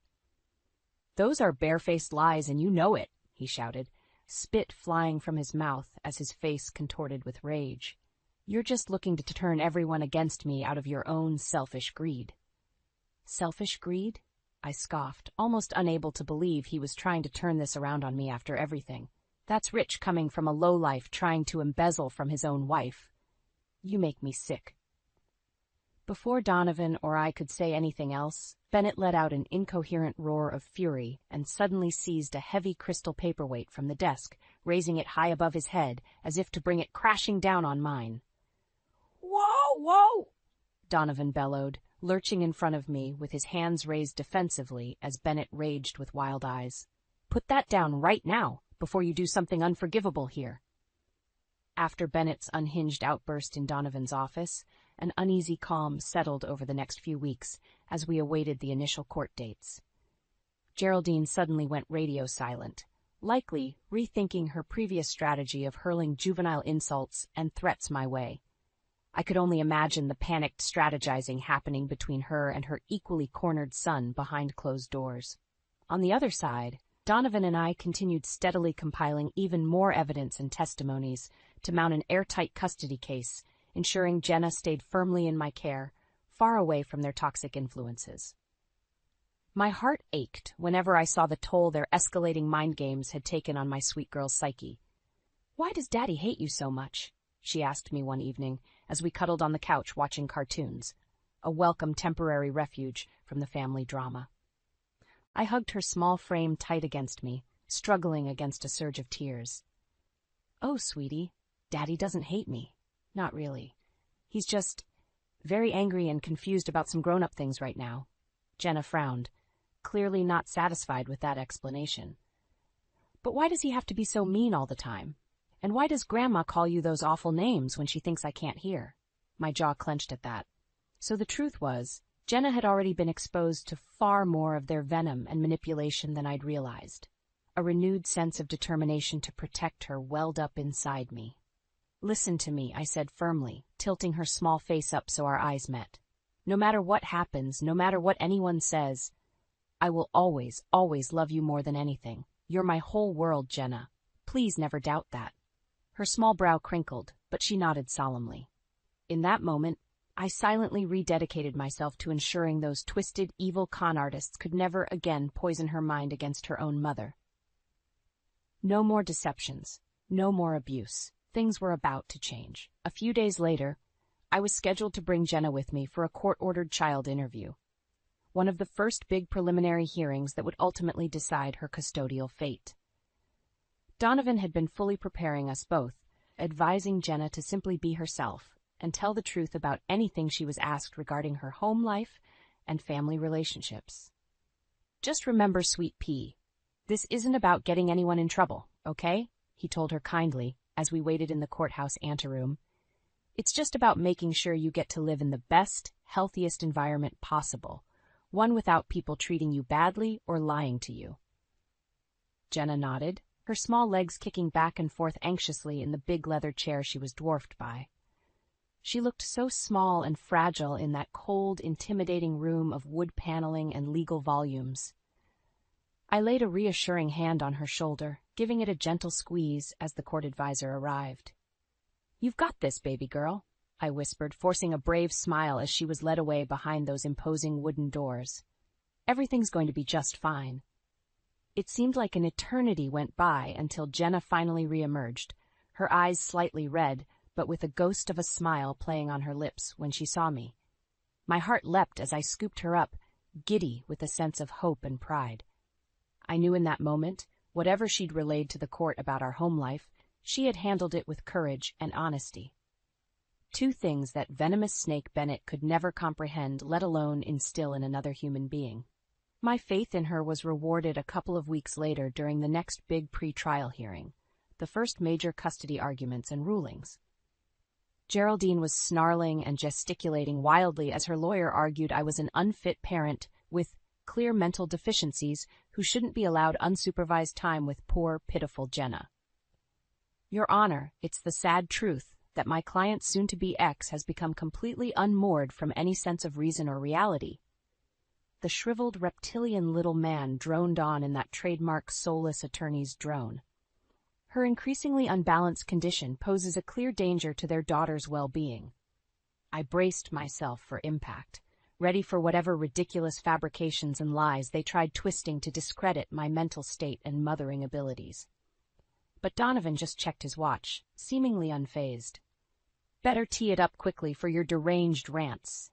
Those are barefaced lies, and you know it, he shouted, spit flying from his mouth as his face contorted with rage. You're just looking to turn everyone against me out of your own selfish greed. Selfish greed? I scoffed, almost unable to believe he was trying to turn this around on me after everything. That's rich coming from a lowlife trying to embezzle from his own wife. You make me sick. Before Donovan or I could say anything else, Bennett let out an incoherent roar of fury and suddenly seized a heavy crystal paperweight from the desk, raising it high above his head as if to bring it crashing down on mine. Whoa, whoa! Donovan bellowed, lurching in front of me with his hands raised defensively as Bennett raged with wild eyes. Put that down right now, before you do something unforgivable here. After Bennett's unhinged outburst in Donovan's office, an uneasy calm settled over the next few weeks as we awaited the initial court dates. Geraldine suddenly went radio silent, likely rethinking her previous strategy of hurling juvenile insults and threats my way. I could only imagine the panicked strategizing happening between her and her equally cornered son behind closed doors. On the other side, Donovan and I continued steadily compiling even more evidence and testimonies to mount an airtight custody case, ensuring Jenna stayed firmly in my care, far away from their toxic influences. My heart ached whenever I saw the toll their escalating mind games had taken on my sweet girl's psyche. "Why does Daddy hate you so much?" she asked me one evening as we cuddled on the couch watching cartoons, a welcome temporary refuge from the family drama. I hugged her small frame tight against me, struggling against a surge of tears. "Oh, sweetie, Daddy doesn't hate me. Not really. He's just very angry and confused about some grown-up things right now." Jenna frowned, clearly not satisfied with that explanation. "But why does he have to be so mean all the time? And why does Grandma call you those awful names when she thinks I can't hear?" My jaw clenched at that. So the truth was, Jenna had already been exposed to far more of their venom and manipulation than I'd realized. A renewed sense of determination to protect her welled up inside me. "Listen to me," I said firmly, tilting her small face up so our eyes met. "No matter what happens, no matter what anyone says, I will always, always love you more than anything. You're my whole world, Jenna. Please never doubt that." Her small brow crinkled, but she nodded solemnly. In that moment, I silently rededicated myself to ensuring those twisted, evil con artists could never again poison her mind against her own mother. No more deceptions, no more abuse. Things were about to change. A few days later, I was scheduled to bring Jenna with me for a court-ordered child interview, one of the first big preliminary hearings that would ultimately decide her custodial fate. Donovan had been fully preparing us both, advising Jenna to simply be herself and tell the truth about anything she was asked regarding her home life and family relationships. "Just remember, sweet pea, this isn't about getting anyone in trouble, okay?" he told her kindly as we waited in the courthouse anteroom. "It's just about making sure you get to live in the best, healthiest environment possible, one without people treating you badly or lying to you." Jenna nodded, her small legs kicking back and forth anxiously in the big leather chair she was dwarfed by. She looked so small and fragile in that cold, intimidating room of wood paneling and legal volumes. I laid a reassuring hand on her shoulder, giving it a gentle squeeze as the court advisor arrived. "You've got this, baby girl," I whispered, forcing a brave smile as she was led away behind those imposing wooden doors. "Everything's going to be just fine." It seemed like an eternity went by until Jenna finally reemerged, her eyes slightly red, but with a ghost of a smile playing on her lips when she saw me. My heart leapt as I scooped her up, giddy with a sense of hope and pride. I knew in that moment, whatever she'd relayed to the court about our home life, she had handled it with courage and honesty. Two things that venomous snake Bennett could never comprehend, let alone instill in another human being. My faith in her was rewarded a couple of weeks later during the next big pre-trial hearing, the first major custody arguments and rulings. Geraldine was snarling and gesticulating wildly as her lawyer argued I was an unfit parent with clear mental deficiencies who shouldn't be allowed unsupervised time with poor, pitiful Jenna. "Your Honor, it's the sad truth that my client's soon-to-be ex has become completely unmoored from any sense of reason or reality." The shriveled, reptilian little man droned on in that trademark soulless attorney's drone. "Her increasingly unbalanced condition poses a clear danger to their daughter's well-being." I braced myself for impact, ready for whatever ridiculous fabrications and lies they tried twisting to discredit my mental state and mothering abilities. But Donovan just checked his watch, seemingly unfazed. "Better tee it up quickly for your deranged rants,"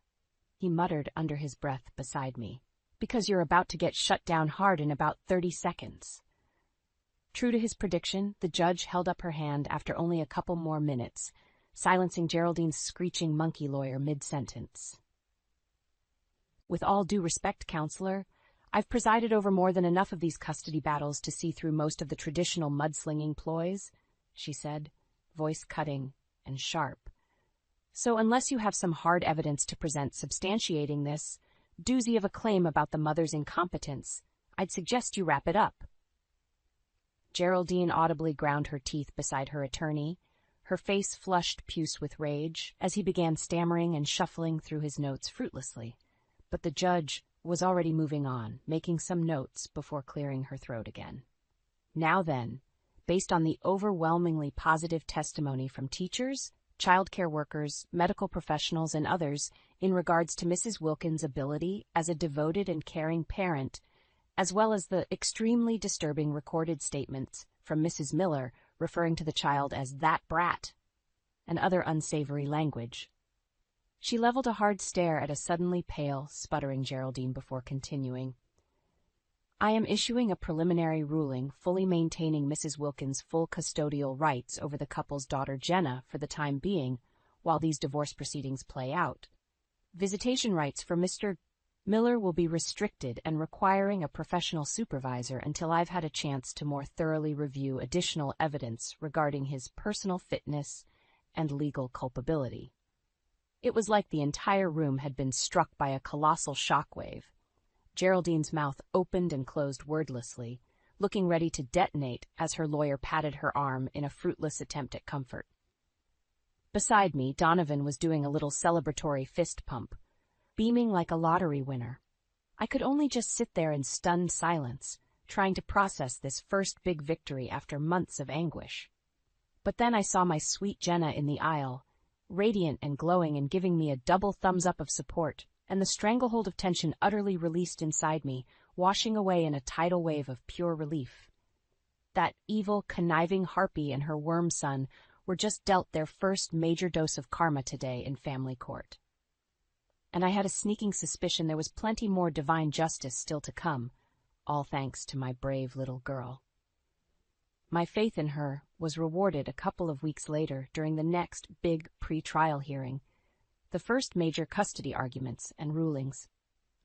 he muttered under his breath beside me, "because you're about to get shut down hard in about 30 seconds. True to his prediction, the judge held up her hand after only a couple more minutes, silencing Geraldine's screeching monkey lawyer mid-sentence. "With all due respect, counselor, I've presided over more than enough of these custody battles to see through most of the traditional mudslinging ploys," she said, voice cutting and sharp. So unless you have some hard evidence to present substantiating this doozy of a claim about the mother's incompetence, I'd suggest you wrap it up. Geraldine audibly ground her teeth beside her attorney, her face flushed puce with rage, as he began stammering and shuffling through his notes fruitlessly. But the judge was already moving on, making some notes before clearing her throat again. Now then, based on the overwhelmingly positive testimony from teachers, child care workers, medical professionals, and others in regards to Mrs. Wilkins' ability as a devoted and caring parent, as well as the extremely disturbing recorded statements from Mrs. Miller referring to the child as that brat, and other unsavory language. She leveled a hard stare at a suddenly pale, sputtering Geraldine before continuing. I am issuing a preliminary ruling fully maintaining Mrs. Wilkins' full custodial rights over the couple's daughter Jenna for the time being, while these divorce proceedings play out. Visitation rights for Mr. Miller will be restricted and requiring a professional supervisor until I've had a chance to more thoroughly review additional evidence regarding his personal fitness and legal culpability. It was like the entire room had been struck by a colossal shockwave. Geraldine's mouth opened and closed wordlessly, looking ready to detonate as her lawyer patted her arm in a fruitless attempt at comfort. Beside me, Donovan was doing a little celebratory fist pump, beaming like a lottery winner. I could only just sit there in stunned silence, trying to process this first big victory after months of anguish. But then I saw my sweet Jenna in the aisle, radiant and glowing and giving me a double thumbs up of support, and the stranglehold of tension utterly released inside me, washing away in a tidal wave of pure relief. That evil, conniving harpy and her worm son were just dealt their first major dose of karma today in family court. And I had a sneaking suspicion there was plenty more divine justice still to come, all thanks to my brave little girl. My faith in her was rewarded a couple of weeks later during the next big pre-trial hearing, the first major custody arguments and rulings.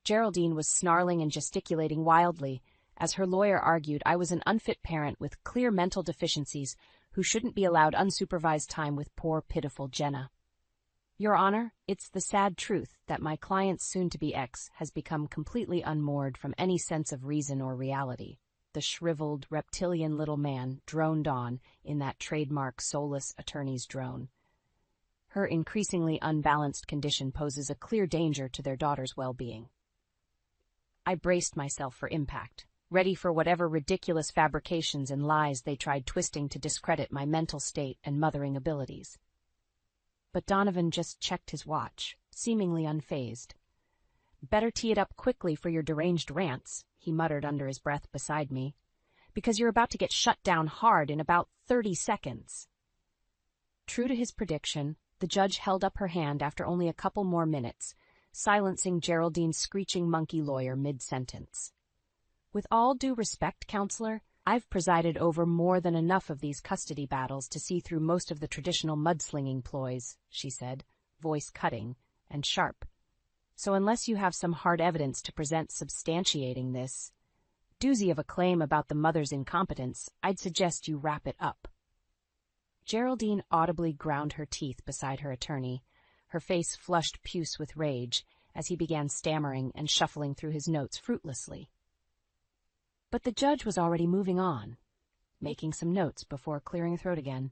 Geraldine was snarling and gesticulating wildly as her lawyer argued I was an unfit parent with clear mental deficiencies who shouldn't be allowed unsupervised time with poor, pitiful Jenna. Your Honor, it's the sad truth that my client's soon-to-be ex has become completely unmoored from any sense of reason or reality. The shriveled, reptilian little man droned on in that trademark soulless attorney's drone. Her increasingly unbalanced condition poses a clear danger to their daughter's well-being. I braced myself for impact, ready for whatever ridiculous fabrications and lies they tried twisting to discredit my mental state and mothering abilities. But Donovan just checked his watch, seemingly unfazed. Better tee it up quickly for your deranged rants, he muttered under his breath beside me, because you're about to get shut down hard in about 30 seconds. True to his prediction, the judge held up her hand after only a couple more minutes, silencing Geraldine's screeching monkey lawyer mid-sentence. With all due respect, counselor, I've presided over more than enough of these custody battles to see through most of the traditional mudslinging ploys, she said, voice cutting and sharp. So unless you have some hard evidence to present substantiating this doozy of a claim about the mother's incompetence, I'd suggest you wrap it up. Geraldine audibly ground her teeth beside her attorney, her face flushed puce with rage as he began stammering and shuffling through his notes fruitlessly. But the judge was already moving on, making some notes before clearing her throat again.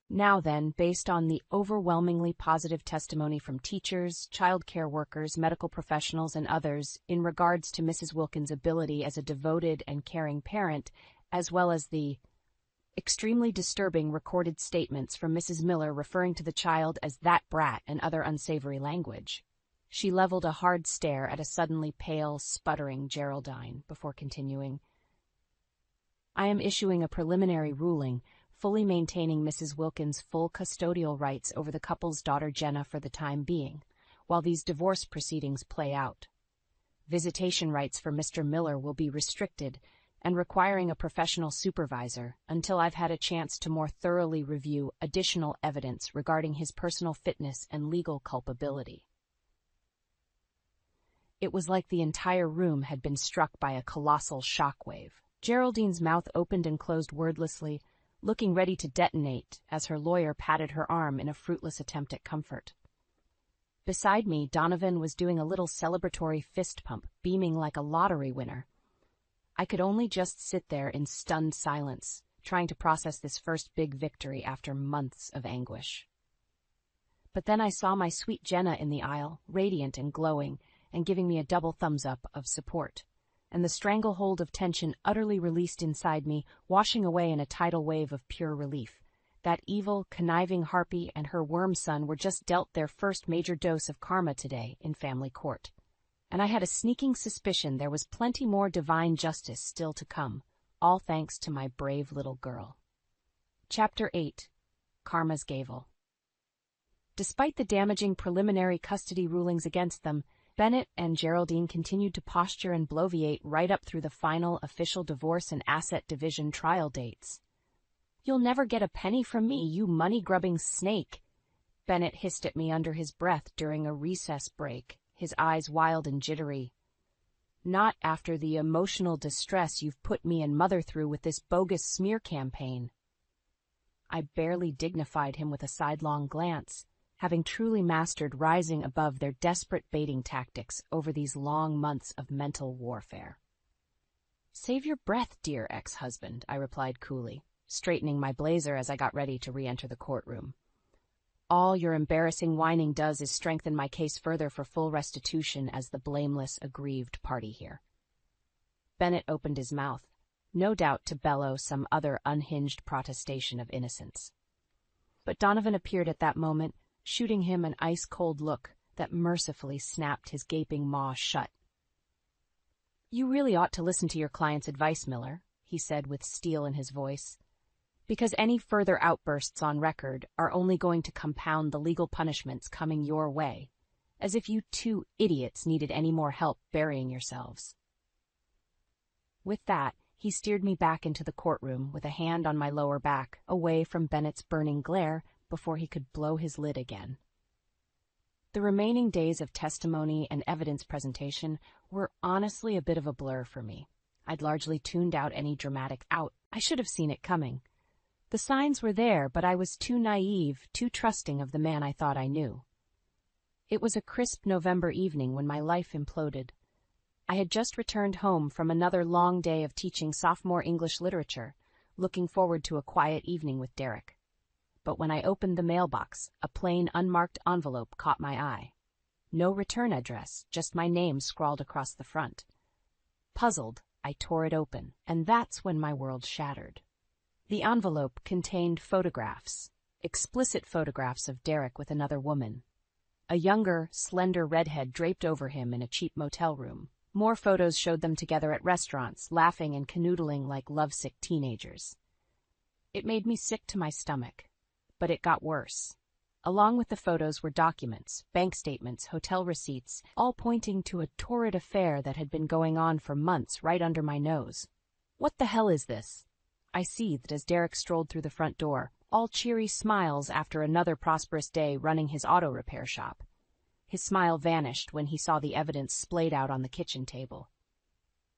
Now then, based on the overwhelmingly positive testimony from teachers, child care workers, medical professionals, and others in regards to Mrs. Wilkins' ability as a devoted and caring parent, as well as the extremely disturbing recorded statements from Mrs. Miller referring to the child as that brat and other unsavory language, she leveled a hard stare at a suddenly pale, sputtering Geraldine before continuing. I am issuing a preliminary ruling fully maintaining Mrs. Wilkins' full custodial rights over the couple's daughter Jenna for the time being, while these divorce proceedings play out. Visitation rights for Mr. Miller will be restricted and requiring a professional supervisor until I've had a chance to more thoroughly review additional evidence regarding his personal fitness and legal culpability. It was like the entire room had been struck by a colossal shockwave. Geraldine's mouth opened and closed wordlessly, looking ready to detonate as her lawyer patted her arm in a fruitless attempt at comfort. Beside me, Donovan was doing a little celebratory fist pump, beaming like a lottery winner. I could only just sit there in stunned silence, trying to process this first big victory after months of anguish. But then I saw my sweet Jenna in the aisle, radiant and glowing, and giving me a double thumbs up of support, and the stranglehold of tension utterly released inside me, washing away in a tidal wave of pure relief. That evil, conniving harpy and her worm son were just dealt their first major dose of karma today in family court. And I had a sneaking suspicion there was plenty more divine justice still to come, all thanks to my brave little girl. Chapter 8. Karma's Gavel. Despite the damaging preliminary custody rulings against them, Bennett and Geraldine continued to posture and bloviate right up through the final official divorce and asset division trial dates. "You'll never get a penny from me, you money-grubbing snake," Bennett hissed at me under his breath during a recess break, his eyes wild and jittery. "Not after the emotional distress you've put me and Mother through with this bogus smear campaign." I barely dignified him with a sidelong glance, having truly mastered rising above their desperate baiting tactics over these long months of mental warfare. "Save your breath, dear ex-husband," I replied coolly, straightening my blazer as I got ready to re-enter the courtroom. "All your embarrassing whining does is strengthen my case further for full restitution as the blameless, aggrieved party here." Bennett opened his mouth, no doubt to bellow some other unhinged protestation of innocence. But Donovan appeared at that moment, shooting him an ice-cold look that mercifully snapped his gaping maw shut. "You really ought to listen to your client's advice, Miller," he said with steel in his voice, "because any further outbursts on record are only going to compound the legal punishments coming your way, as if you two idiots needed any more help burying yourselves." With that, he steered me back into the courtroom with a hand on my lower back, away from Bennett's burning glare, before he could blow his lid again. The remaining days of testimony and evidence presentation were honestly a bit of a blur for me. I'd largely tuned out any dramatic out. I should have seen it coming. The signs were there, but I was too naive, too trusting of the man I thought I knew. It was a crisp November evening when my life imploded. I had just returned home from another long day of teaching sophomore English literature, looking forward to a quiet evening with Derek. But when I opened the mailbox, a plain, unmarked envelope caught my eye. No return address, just my name scrawled across the front. Puzzled, I tore it open, and that's when my world shattered. The envelope contained photographs, explicit photographs of Derek with another woman. A younger, slender redhead draped over him in a cheap motel room. More photos showed them together at restaurants, laughing and canoodling like lovesick teenagers. It made me sick to my stomach. But it got worse. Along with the photos were documents, bank statements, hotel receipts, all pointing to a torrid affair that had been going on for months right under my nose. "What the hell is this?" I seethed as Derek strolled through the front door, all cheery smiles after another prosperous day running his auto repair shop. His smile vanished when he saw the evidence splayed out on the kitchen table.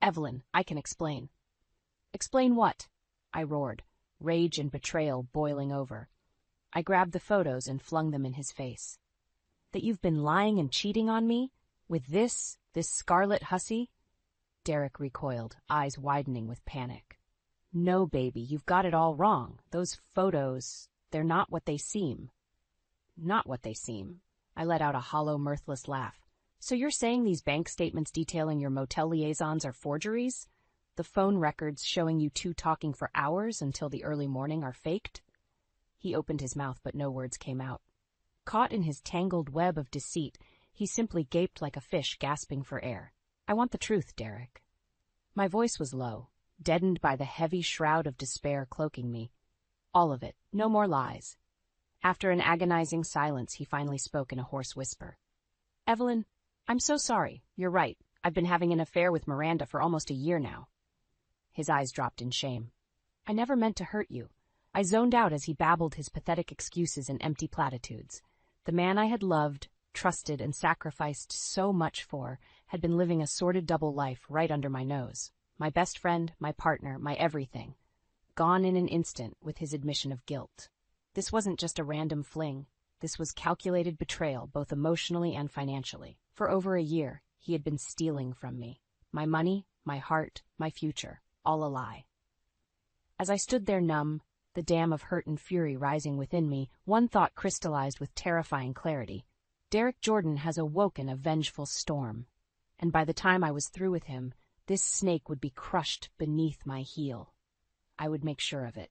"Evelyn, I can explain." "Explain what?" I roared, rage and betrayal boiling over. I grabbed the photos and flung them in his face. "That you've been lying and cheating on me? With this scarlet hussy?" Derek recoiled, eyes widening with panic. "No, baby, you've got it all wrong. Those photos, they're not what they seem." "Not what they seem?" I let out a hollow, mirthless laugh. "So you're saying these bank statements detailing your motel liaisons are forgeries? The phone records showing you two talking for hours until the early morning are faked?" He opened his mouth, but no words came out. Caught in his tangled web of deceit, he simply gaped like a fish gasping for air. "I want the truth, Derek." My voice was low, deadened by the heavy shroud of despair cloaking me. "All of it, no more lies." After an agonizing silence, he finally spoke in a hoarse whisper. "Evelyn, I'm so sorry. You're right. I've been having an affair with Miranda for almost a year now." His eyes dropped in shame. "I never meant to hurt you." I zoned out as he babbled his pathetic excuses and empty platitudes. The man I had loved, trusted, and sacrificed so much for had been living a sordid double life right under my nose. My best friend, my partner, my everything. gone in an instant with his admission of guilt. This wasn't just a random fling. This was calculated betrayal, both emotionally and financially. For over a year, he had been stealing from me. My money, my heart, my future, all a lie. As I stood there numb, the dam of hurt and fury rising within me, one thought crystallized with terrifying clarity. Derek Jordan has awoken a vengeful storm, and by the time I was through with him, this snake would be crushed beneath my heel. I would make sure of it.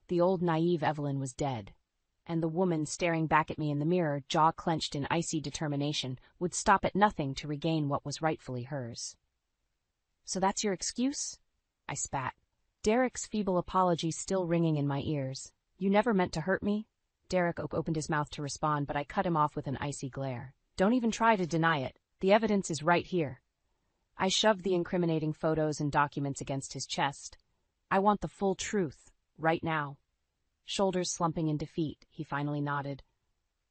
The old naive Evelyn was dead, and the woman staring back at me in the mirror, jaw clenched in icy determination, would stop at nothing to regain what was rightfully hers. "So that's your excuse?" I spat, Derek's feeble apology still ringing in my ears. "You never meant to hurt me?" Derek opened his mouth to respond, but I cut him off with an icy glare. "Don't even try to deny it. The evidence is right here." I shoved the incriminating photos and documents against his chest. "I want the full truth, right now." Shoulders slumping in defeat, he finally nodded.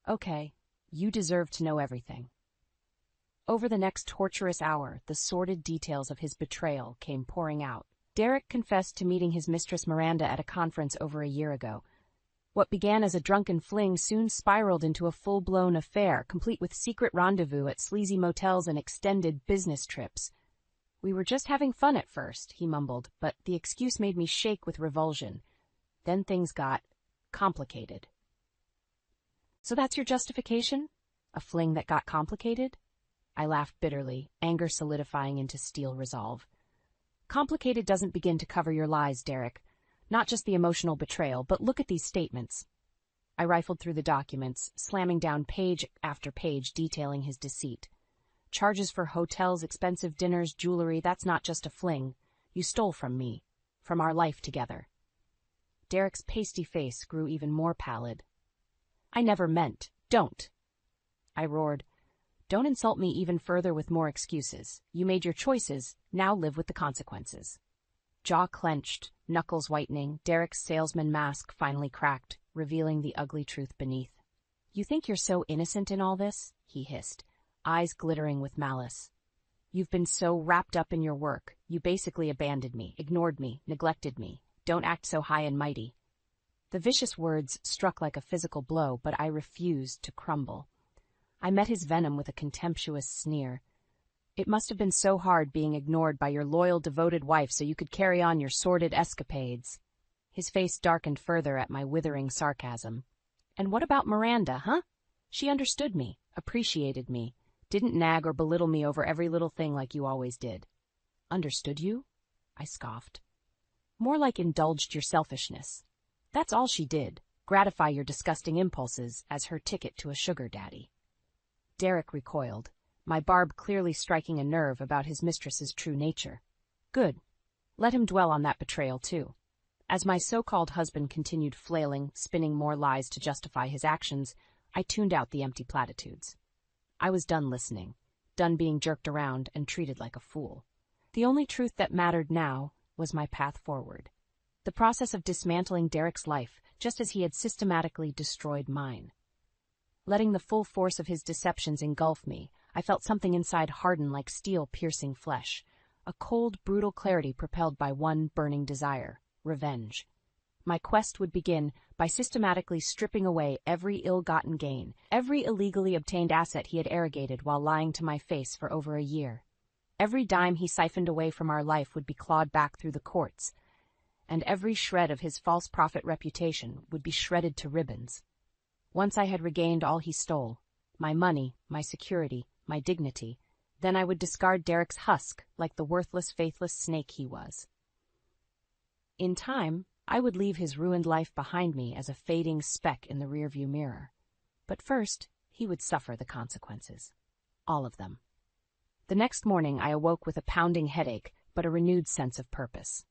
"Okay, you deserve to know everything." Over the next torturous hour, the sordid details of his betrayal came pouring out. Derek confessed to meeting his mistress Miranda at a conference over a year ago. What began as a drunken fling soon spiraled into a full-blown affair, complete with secret rendezvous at sleazy motels and extended business trips. "We were just having fun at first," he mumbled, but the excuse made me shake with revulsion. Then things got complicated. "So that's your justification? A fling that got complicated?" I laughed bitterly, anger solidifying into steel resolve. "Complicated doesn't begin to cover your lies, Derek. Not just the emotional betrayal, but look at these statements." I rifled through the documents, slamming down page after page detailing his deceit. "Charges for hotels, expensive dinners, jewelry, that's not just a fling. You stole from me, from our life together." Derek's pasty face grew even more pallid. "I never meant, don't." I roared, "Don't insult me even further with more excuses. You made your choices, now live with the consequences." Jaw clenched, knuckles whitening, Derek's salesman mask finally cracked, revealing the ugly truth beneath. "You think you're so innocent in all this?" he hissed, eyes glittering with malice. "You've been so wrapped up in your work, you basically abandoned me, ignored me, neglected me. Don't act so high and mighty." The vicious words struck like a physical blow, but I refused to crumble. I met his venom with a contemptuous sneer. "It must have been so hard being ignored by your loyal, devoted wife so you could carry on your sordid escapades." His face darkened further at my withering sarcasm. "And what about Miranda, huh? She understood me, appreciated me, didn't nag or belittle me over every little thing like you always did." "Understood you?" I scoffed. "More like indulged your selfishness. That's all she did, gratify your disgusting impulses as her ticket to a sugar daddy." Derek recoiled, my barb clearly striking a nerve about his mistress's true nature. Good. Let him dwell on that betrayal, too. As my so-called husband continued flailing, spinning more lies to justify his actions, I tuned out the empty platitudes. I was done listening, done being jerked around and treated like a fool. The only truth that mattered now was my path forward. The process of dismantling Derek's life, just as he had systematically destroyed mine. Letting the full force of his deceptions engulf me, I felt something inside harden like steel piercing flesh, a cold, brutal clarity propelled by one burning desire, revenge. My quest would begin by systematically stripping away every ill-gotten gain, every illegally obtained asset he had arrogated while lying to my face for over a year. Every dime he siphoned away from our life would be clawed back through the courts, and every shred of his false prophet reputation would be shredded to ribbons. Once I had regained all he stole, my money, my security, my dignity, then I would discard Derek's husk like the worthless, faithless snake he was. In time, I would leave his ruined life behind me as a fading speck in the rearview mirror. But first, he would suffer the consequences. All of them. The next morning I awoke with a pounding headache, but a renewed sense of purpose.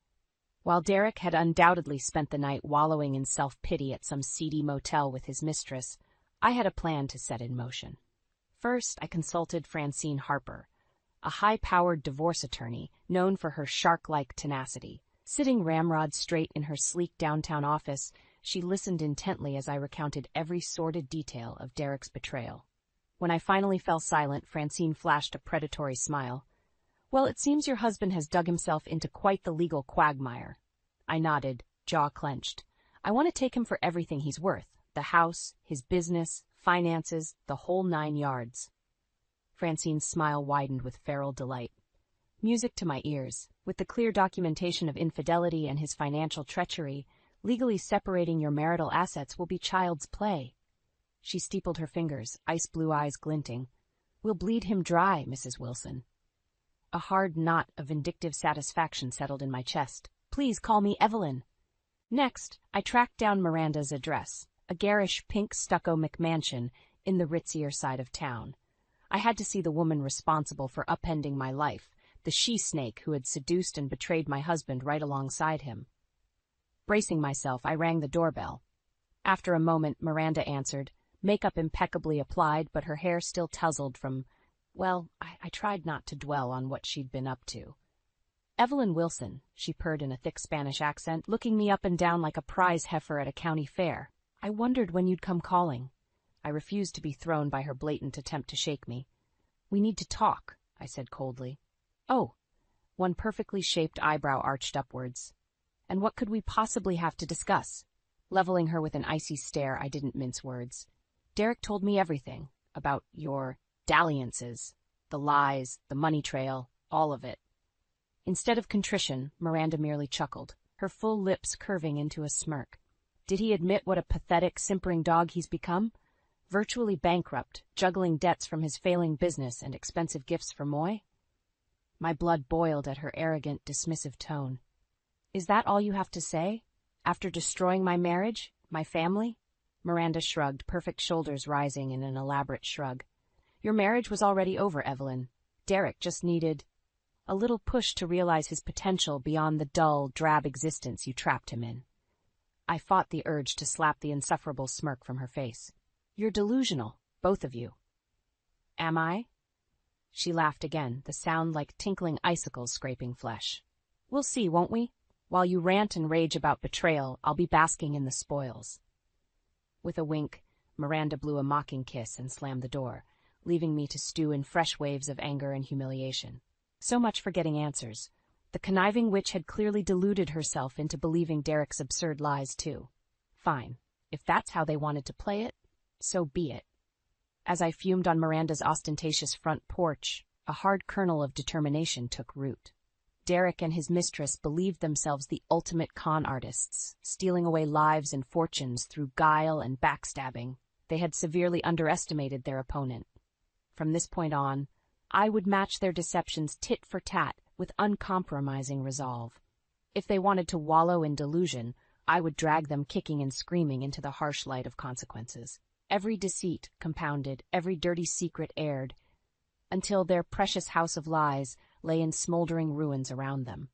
While Derek had undoubtedly spent the night wallowing in self-pity at some seedy motel with his mistress, I had a plan to set in motion. First, I consulted Francine Harper, a high-powered divorce attorney known for her shark-like tenacity. Sitting ramrod straight in her sleek downtown office, she listened intently as I recounted every sordid detail of Derek's betrayal. When I finally fell silent, Francine flashed a predatory smile. "Well, it seems your husband has dug himself into quite the legal quagmire." I nodded, jaw clenched. I want to take him for everything he's worth. The house, his business, finances, the whole 9 yards. Francine's smile widened with feral delight. Music to my ears. With the clear documentation of infidelity and his financial treachery, legally separating your marital assets will be child's play. She steepled her fingers, ice-blue eyes glinting. We'll bleed him dry, Mrs. Wilson. A hard knot of vindictive satisfaction settled in my chest. Please call me Evelyn. Next, I tracked down Miranda's address, a garish pink stucco McMansion in the ritzier side of town. I had to see the woman responsible for upending my life, the she-snake who had seduced and betrayed my husband right alongside him. Bracing myself, I rang the doorbell. After a moment, Miranda answered, makeup impeccably applied, but her hair still tousled from, well, I tried not to dwell on what she'd been up to. Evelyn Wilson, she purred in a thick Spanish accent, looking me up and down like a prize heifer at a county fair. I wondered when you'd come calling. I refused to be thrown by her blatant attempt to shake me. We need to talk, I said coldly. Oh, one perfectly shaped eyebrow arched upwards. And what could we possibly have to discuss? Leveling her with an icy stare, I didn't mince words. Derek told me everything about your dalliances, the lies, the money trail, all of it. Instead of contrition, Miranda merely chuckled, her full lips curving into a smirk. Did he admit what a pathetic, simpering dog he's become? Virtually bankrupt, juggling debts from his failing business and expensive gifts for Moy? My blood boiled at her arrogant, dismissive tone. Is that all you have to say? After destroying my marriage, my family? Miranda shrugged, perfect shoulders rising in an elaborate shrug. Your marriage was already over, Evelyn. Derek just needed a little push to realize his potential beyond the dull, drab existence you trapped him in. I fought the urge to slap the insufferable smirk from her face. You're delusional, both of you. Am I? She laughed again, the sound like tinkling icicles scraping flesh. We'll see, won't we? While you rant and rage about betrayal, I'll be basking in the spoils. With a wink, Miranda blew a mocking kiss and slammed the door, leaving me to stew in fresh waves of anger and humiliation. So much for getting answers. The conniving witch had clearly deluded herself into believing Derek's absurd lies, too. Fine. If that's how they wanted to play it, so be it. As I fumed on Miranda's ostentatious front porch, a hard kernel of determination took root. Derek and his mistress believed themselves the ultimate con artists, stealing away lives and fortunes through guile and backstabbing. They had severely underestimated their opponent. From this point on, I would match their deceptions tit for tat with uncompromising resolve. If they wanted to wallow in delusion, I would drag them kicking and screaming into the harsh light of consequences. Every deceit compounded, every dirty secret aired, until their precious house of lies lay in smoldering ruins around them.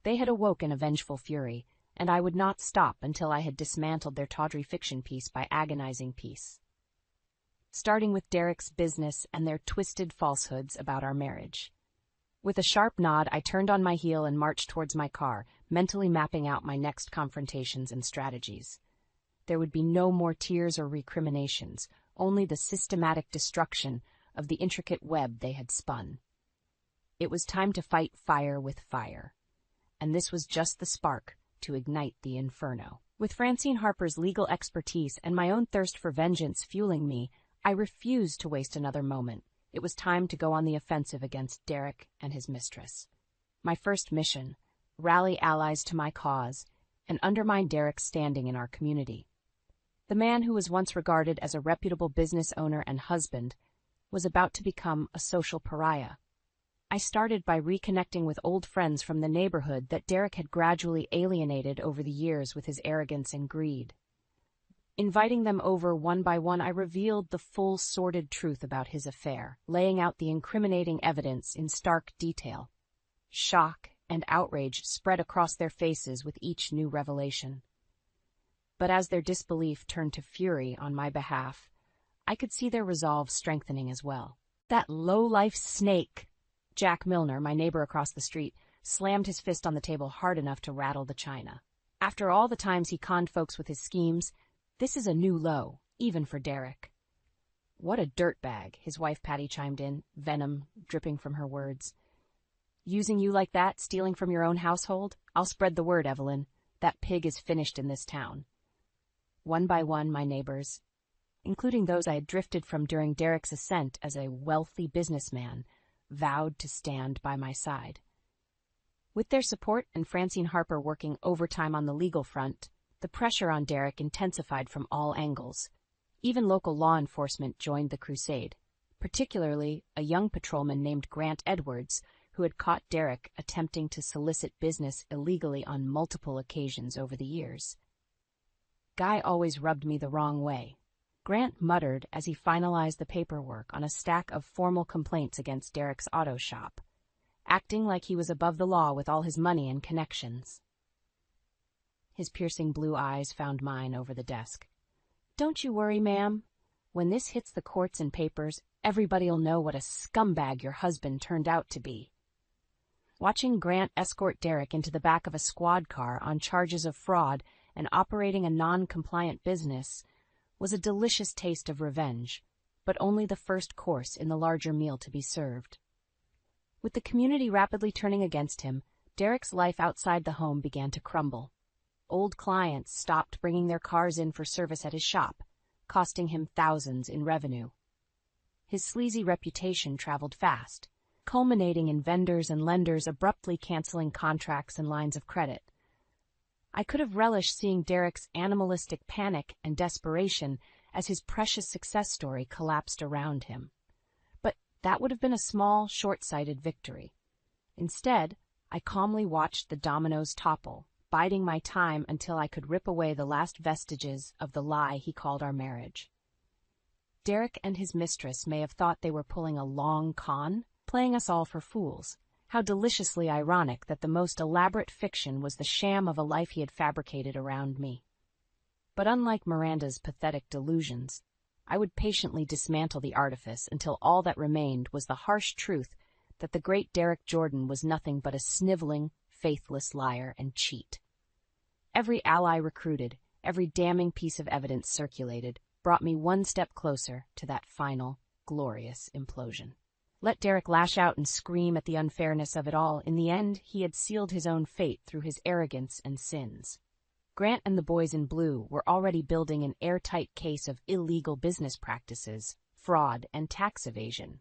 They had awoken a vengeful fury, and I would not stop until I had dismantled their tawdry fiction piece by agonizing piece. Starting with Derek's business and their twisted falsehoods about our marriage. With a sharp nod, I turned on my heel and marched towards my car, mentally mapping out my next confrontations and strategies. There would be no more tears or recriminations, only the systematic destruction of the intricate web they had spun. It was time to fight fire with fire, and this was just the spark to ignite the inferno. With Francine Harper's legal expertise and my own thirst for vengeance fueling me, I refused to waste another moment. It was time to go on the offensive against Derek and his mistress. My first mission, rally allies to my cause, and undermine Derek's standing in our community. The man who was once regarded as a reputable business owner and husband was about to become a social pariah. I started by reconnecting with old friends from the neighborhood that Derek had gradually alienated over the years with his arrogance and greed. Inviting them over one by one, I revealed the full sordid truth about his affair, laying out the incriminating evidence in stark detail. Shock and outrage spread across their faces with each new revelation. But as their disbelief turned to fury on my behalf, I could see their resolve strengthening as well. That low-life snake! Jack Milner, my neighbor across the street, slammed his fist on the table hard enough to rattle the china. After all the times he conned folks with his schemes, this is a new low, even for Derek. What a dirtbag, his wife Patty chimed in, venom dripping from her words. Using you like that, stealing from your own household? I'll spread the word, Evelyn. That pig is finished in this town. One by one, my neighbors, including those I had drifted from during Derek's ascent as a wealthy businessman, vowed to stand by my side. With their support and Francine Harper working overtime on the legal front, the pressure on Derek intensified from all angles. Even local law enforcement joined the crusade, particularly a young patrolman named Grant Edwards, who had caught Derek attempting to solicit business illegally on multiple occasions over the years. Guy always rubbed me the wrong way. Grant muttered as he finalized the paperwork on a stack of formal complaints against Derek's auto shop, acting like he was above the law with all his money and connections. His piercing blue eyes found mine over the desk. "Don't you worry, ma'am. When this hits the courts and papers, everybody'll know what a scumbag your husband turned out to be." Watching Grant escort Derek into the back of a squad car on charges of fraud and operating a non-compliant business was a delicious taste of revenge, but only the first course in the larger meal to be served. With the community rapidly turning against him, Derek's life outside the home began to crumble. Old clients stopped bringing their cars in for service at his shop, costing him thousands in revenue. His sleazy reputation traveled fast, culminating in vendors and lenders abruptly canceling contracts and lines of credit. I could have relished seeing Derek's animalistic panic and desperation as his precious success story collapsed around him. But that would have been a small, short-sighted victory. Instead, I calmly watched the dominoes topple, biding my time until I could rip away the last vestiges of the lie he called our marriage. Derek and his mistress may have thought they were pulling a long con, playing us all for fools. How deliciously ironic that the most elaborate fiction was the sham of a life he had fabricated around me. But unlike Miranda's pathetic delusions, I would patiently dismantle the artifice until all that remained was the harsh truth that the great Derek Jordan was nothing but a sniveling, faithless liar and cheat. Every ally recruited, every damning piece of evidence circulated, brought me one step closer to that final, glorious implosion. Let Derek lash out and scream at the unfairness of it all. In the end, he had sealed his own fate through his arrogance and sins. Grant and the boys in blue were already building an airtight case of illegal business practices, fraud, and tax evasion.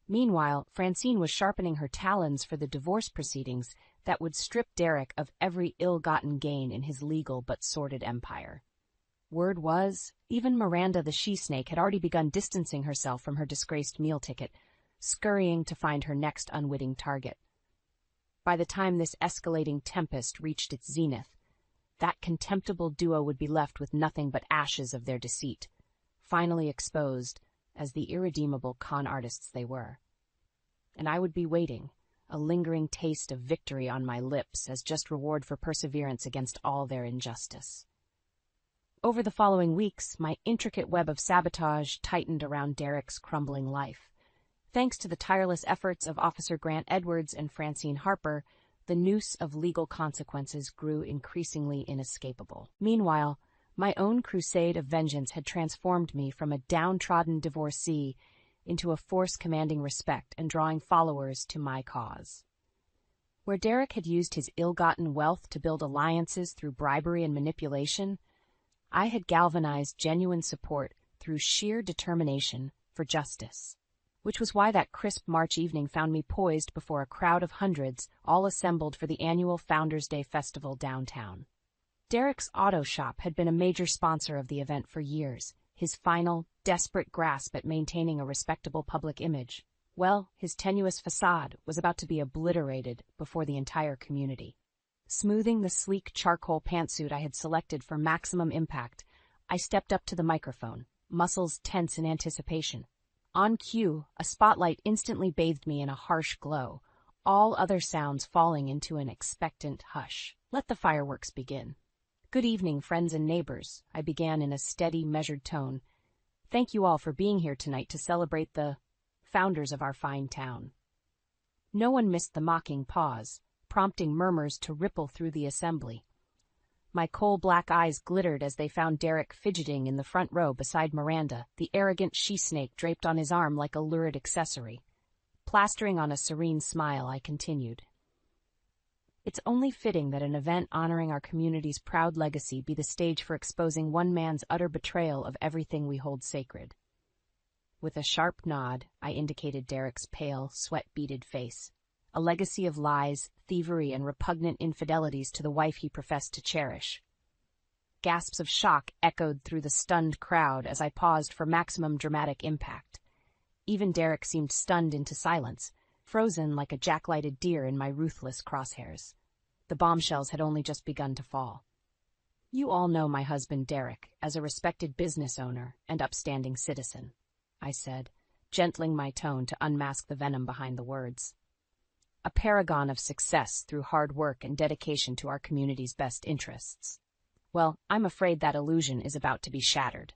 Meanwhile, Francine was sharpening her talons for the divorce proceedings that would strip Derek of every ill-gotten gain in his legal but sordid empire. Word was, even Miranda the she-snake had already begun distancing herself from her disgraced meal ticket, scurrying to find her next unwitting target. By the time this escalating tempest reached its zenith, that contemptible duo would be left with nothing but ashes of their deceit, finally exposed as the irredeemable con artists they were. And I would be waiting, a lingering taste of victory on my lips as just reward for perseverance against all their injustice. Over the following weeks, my intricate web of sabotage tightened around Derek's crumbling life. Thanks to the tireless efforts of Officer Grant Edwards and Francine Harper, the noose of legal consequences grew increasingly inescapable. Meanwhile, my own crusade of vengeance had transformed me from a downtrodden divorcee into a force commanding respect and drawing followers to my cause. Where Derek had used his ill-gotten wealth to build alliances through bribery and manipulation, I had galvanized genuine support through sheer determination for justice. Which was why that crisp March evening found me poised before a crowd of hundreds, all assembled for the annual Founders' Day festival downtown. Derek's auto shop had been a major sponsor of the event for years, his final, desperate grasp at maintaining a respectable public image. Well, his tenuous facade was about to be obliterated before the entire community. Smoothing the sleek charcoal pantsuit I had selected for maximum impact, I stepped up to the microphone, muscles tense in anticipation. On cue, a spotlight instantly bathed me in a harsh glow, all other sounds falling into an expectant hush. Let the fireworks begin. Good evening, friends and neighbors, I began in a steady, measured tone. Thank you all for being here tonight to celebrate the founders of our fine town. No one missed the mocking pause, prompting murmurs to ripple through the assembly. My coal-black eyes glittered as they found Derek fidgeting in the front row beside Miranda, the arrogant she-snake draped on his arm like a lurid accessory. Plastering on a serene smile, I continued. It's only fitting that an event honoring our community's proud legacy be the stage for exposing one man's utter betrayal of everything we hold sacred. With a sharp nod, I indicated Derek's pale, sweat-beaded face. A legacy of lies, thievery, and repugnant infidelities to the wife he professed to cherish. Gasps of shock echoed through the stunned crowd as I paused for maximum dramatic impact. Even Derek seemed stunned into silence, frozen like a jacklighted deer in my ruthless crosshairs. The bombshells had only just begun to fall. You all know my husband Derek as a respected business owner and upstanding citizen, I said, gentling my tone to unmask the venom behind the words. A paragon of success through hard work and dedication to our community's best interests. Well, I'm afraid that illusion is about to be shattered.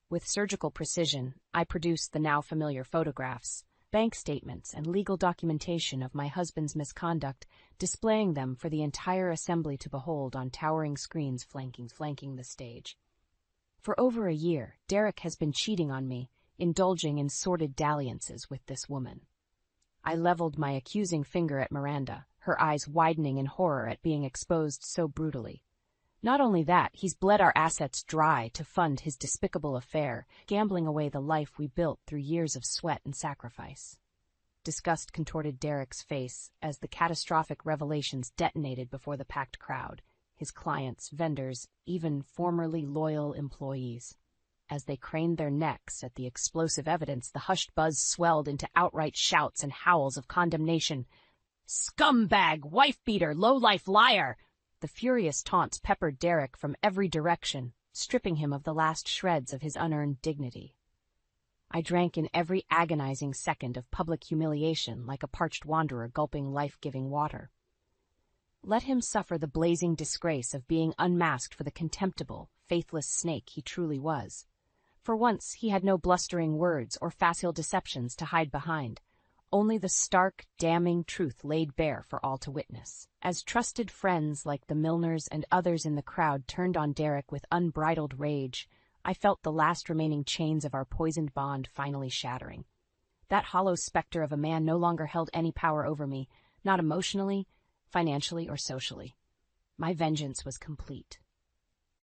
With surgical precision, I produced the now familiar photographs, bank statements, and legal documentation of my husband's misconduct, displaying them for the entire assembly to behold on towering screens flanking the stage. For over a year, Derek has been cheating on me, indulging in sordid dalliances with this woman. I leveled my accusing finger at Miranda, her eyes widening in horror at being exposed so brutally. Not only that, he's bled our assets dry to fund his despicable affair, gambling away the life we built through years of sweat and sacrifice. Disgust contorted Derek's face as the catastrophic revelations detonated before the packed crowd, his clients, vendors, even formerly loyal employees. As they craned their necks at the explosive evidence, the hushed buzz swelled into outright shouts and howls of condemnation. "Scumbag! Wife-beater! Low-life liar!" The furious taunts peppered Derek from every direction, stripping him of the last shreds of his unearned dignity. I drank in every agonizing second of public humiliation like a parched wanderer gulping life-giving water. Let him suffer the blazing disgrace of being unmasked for the contemptible, faithless snake he truly was. For once, he had no blustering words or facile deceptions to hide behind. Only the stark, damning truth laid bare for all to witness. As trusted friends like the Milners and others in the crowd turned on Derek with unbridled rage, I felt the last remaining chains of our poisoned bond finally shattering. That hollow specter of a man no longer held any power over me, not emotionally, financially, or socially. My vengeance was complete.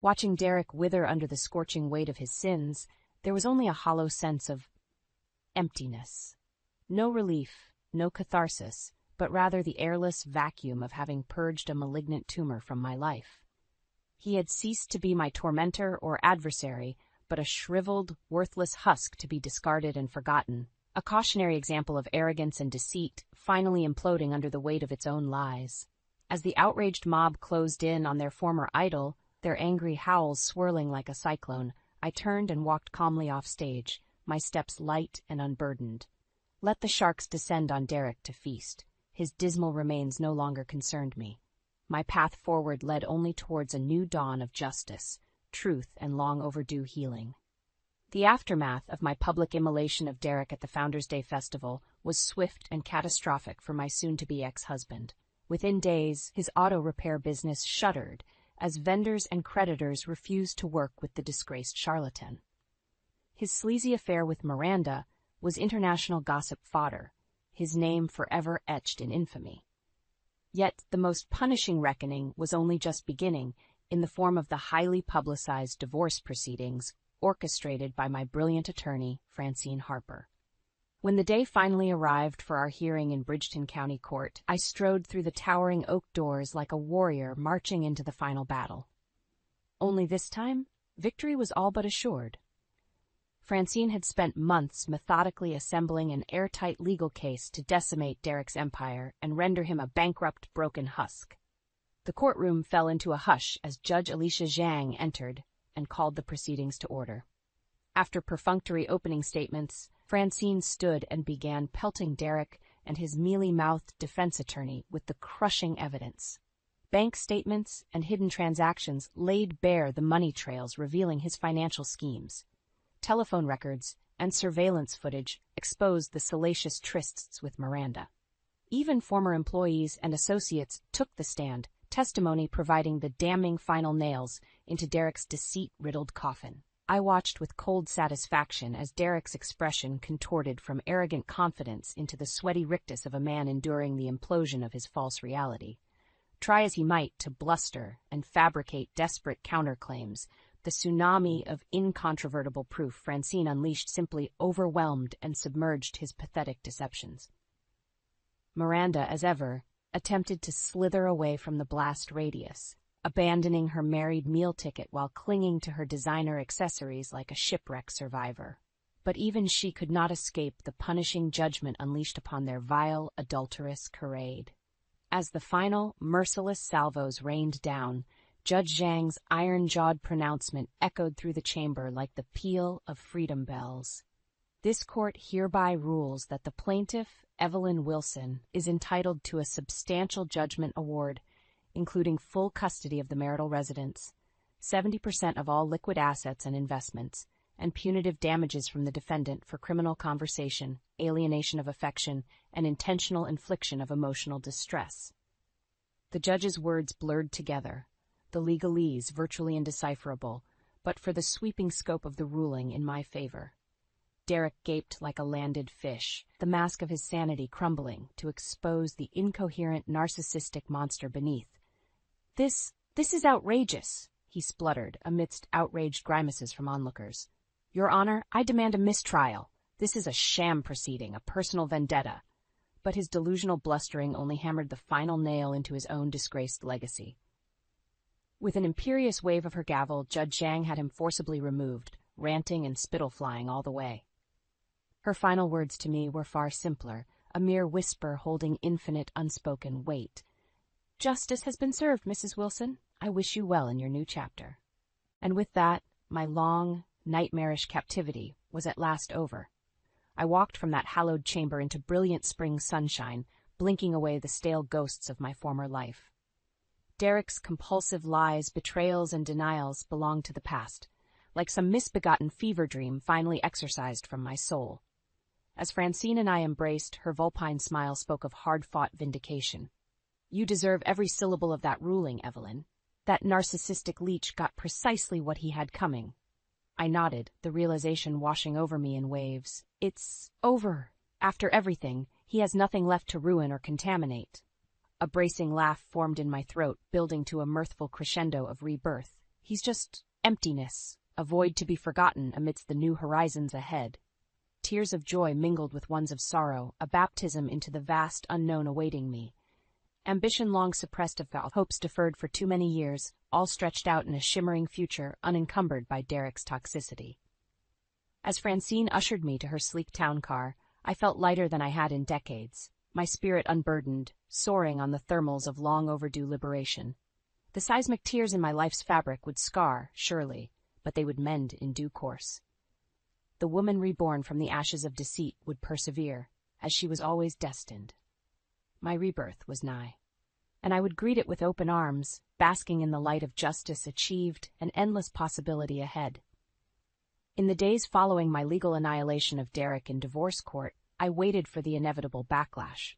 Watching Derek wither under the scorching weight of his sins, there was only a hollow sense of emptiness. No relief, no catharsis, but rather the airless vacuum of having purged a malignant tumor from my life. He had ceased to be my tormentor or adversary, but a shriveled, worthless husk to be discarded and forgotten, a cautionary example of arrogance and deceit, finally imploding under the weight of its own lies. As the outraged mob closed in on their former idol, their angry howls swirling like a cyclone, I turned and walked calmly off stage, my steps light and unburdened. Let the sharks descend on Derek to feast. His dismal remains no longer concerned me. My path forward led only towards a new dawn of justice, truth, and long-overdue healing. The aftermath of my public immolation of Derek at the Founders' Day festival was swift and catastrophic for my soon-to-be ex-husband. Within days, his auto repair business shuttered as vendors and creditors refused to work with the disgraced charlatan. His sleazy affair with Miranda was international gossip fodder, his name forever etched in infamy. Yet the most punishing reckoning was only just beginning in the form of the highly publicized divorce proceedings orchestrated by my brilliant attorney, Francine Harper. When the day finally arrived for our hearing in Bridgeton County Court, I strode through the towering oak doors like a warrior marching into the final battle. Only this time, victory was all but assured. Francine had spent months methodically assembling an airtight legal case to decimate Derek's empire and render him a bankrupt, broken husk. The courtroom fell into a hush as Judge Alicia Zhang entered and called the proceedings to order. After perfunctory opening statements, Francine stood and began pelting Derek and his mealy-mouthed defense attorney with the crushing evidence. Bank statements and hidden transactions laid bare the money trails revealing his financial schemes. Telephone records and surveillance footage exposed the salacious trysts with Miranda. Even former employees and associates took the stand, testimony providing the damning final nails into Derek's deceit-riddled coffin. I watched with cold satisfaction as Derek's expression contorted from arrogant confidence into the sweaty rictus of a man enduring the implosion of his false reality. Try as he might to bluster and fabricate desperate counterclaims, the tsunami of incontrovertible proof Francine unleashed simply overwhelmed and submerged his pathetic deceptions. Miranda, as ever, attempted to slither away from the blast radius, abandoning her married meal ticket while clinging to her designer accessories like a shipwreck survivor. But even she could not escape the punishing judgment unleashed upon their vile, adulterous charade. As the final, merciless salvos rained down, Judge Zhang's iron-jawed pronouncement echoed through the chamber like the peal of freedom bells. This court hereby rules that the plaintiff, Evelyn Wilson, is entitled to a substantial judgment award, including full custody of the marital residence, 70% of all liquid assets and investments, and punitive damages from the defendant for criminal conversation, alienation of affection, and intentional infliction of emotional distress. The judge's words blurred together, the legalese virtually indecipherable, but for the sweeping scope of the ruling in my favor. Derek gaped like a landed fish, the mask of his sanity crumbling to expose the incoherent, narcissistic monster beneath. This is outrageous, he spluttered amidst outraged grimaces from onlookers. Your Honor, I demand a mistrial. This is a sham proceeding, a personal vendetta. But his delusional blustering only hammered the final nail into his own disgraced legacy. With an imperious wave of her gavel, Judge Zhang had him forcibly removed, ranting and spittle-flying all the way. Her final words to me were far simpler, a mere whisper holding infinite unspoken weight. Justice has been served, Mrs. Wilson. I wish you well in your new chapter. And with that, my long, nightmarish captivity was at last over. I walked from that hallowed chamber into brilliant spring sunshine, blinking away the stale ghosts of my former life. Derek's compulsive lies, betrayals, and denials belonged to the past, like some misbegotten fever dream finally exorcised from my soul. As Francine and I embraced, her vulpine smile spoke of hard-fought vindication. You deserve every syllable of that ruling, Evelyn. That narcissistic leech got precisely what he had coming. I nodded, the realization washing over me in waves. It's over. After everything, he has nothing left to ruin or contaminate. A bracing laugh formed in my throat, building to a mirthful crescendo of rebirth. He's just emptiness, a void to be forgotten amidst the new horizons ahead. Tears of joy mingled with ones of sorrow, a baptism into the vast unknown awaiting me. Ambition long suppressed of hopes deferred for too many years, all stretched out in a shimmering future unencumbered by Derek's toxicity. As Francine ushered me to her sleek town car, I felt lighter than I had in decades, my spirit unburdened, soaring on the thermals of long-overdue liberation. The seismic tears in my life's fabric would scar, surely, but they would mend in due course. The woman reborn from the ashes of deceit would persevere, as she was always destined. My rebirth was nigh, and I would greet it with open arms, basking in the light of justice achieved and endless possibility ahead. In the days following my legal annihilation of Derek in divorce court, I waited for the inevitable backlash.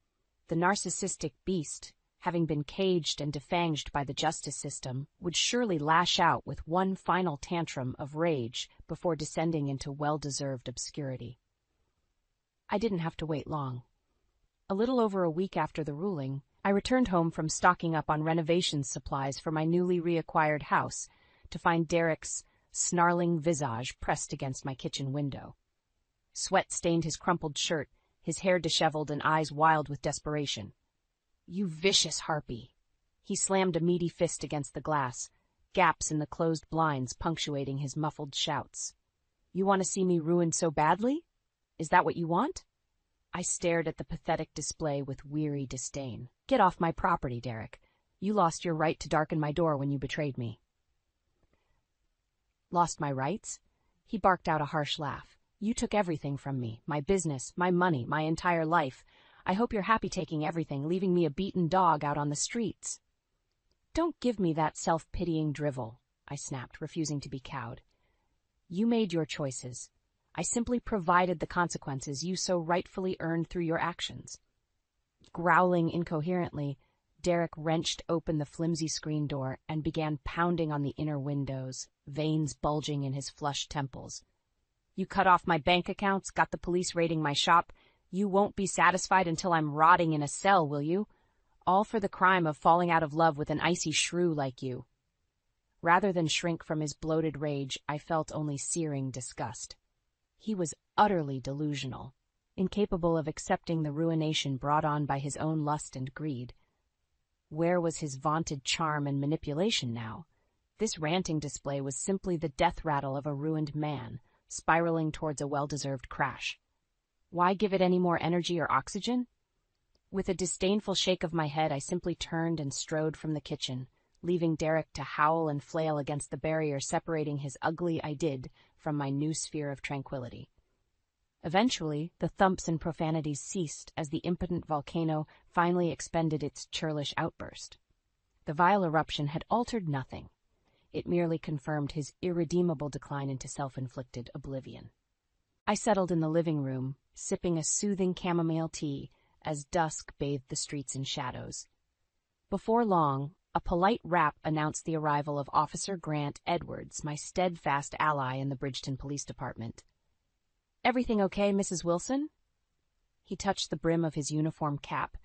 The narcissistic beast, having been caged and defanged by the justice system, would surely lash out with one final tantrum of rage before descending into well-deserved obscurity. I didn't have to wait long. A little over a week after the ruling, I returned home from stocking up on renovation supplies for my newly reacquired house to find Derek's snarling visage pressed against my kitchen window. Sweat stained his crumpled shirt, his hair disheveled and eyes wild with desperation. You vicious harpy! He slammed a meaty fist against the glass, gaps in the closed blinds punctuating his muffled shouts. You want to see me ruined so badly? Is that what you want? I stared at the pathetic display with weary disdain. Get off my property, Derek. You lost your right to darken my door when you betrayed me. Lost my rights? He barked out a harsh laugh. You took everything from me, my business, my money, my entire life. I hope you're happy taking everything, leaving me a beaten dog out on the streets. Don't give me that self-pitying drivel, I snapped, refusing to be cowed. You made your choices. I simply provided the consequences you so rightfully earned through your actions. Growling incoherently, Derek wrenched open the flimsy screen door and began pounding on the inner windows, veins bulging in his flushed temples. You cut off my bank accounts, got the police raiding my shop. You won't be satisfied until I'm rotting in a cell, will you? All for the crime of falling out of love with an icy shrew like you. Rather than shrink from his bloated rage, I felt only searing disgust. He was utterly delusional, incapable of accepting the ruination brought on by his own lust and greed. Where was his vaunted charm and manipulation now? This ranting display was simply the death rattle of a ruined man, spiraling towards a well-deserved crash. Why give it any more energy or oxygen? With a disdainful shake of my head, I simply turned and strode from the kitchen, leaving Derek to howl and flail against the barrier separating his ugly I did from my new sphere of tranquility. Eventually, the thumps and profanities ceased as the impotent volcano finally expended its churlish outburst. The vile eruption had altered nothing. It merely confirmed his irredeemable decline into self-inflicted oblivion. I settled in the living room, sipping a soothing chamomile tea as dusk bathed the streets in shadows. Before long, a polite rap announced the arrival of Officer Grant Edwards, my steadfast ally in the Bridgeton Police Department. "Everything okay, Mrs. Wilson?" He touched the brim of his uniform cap,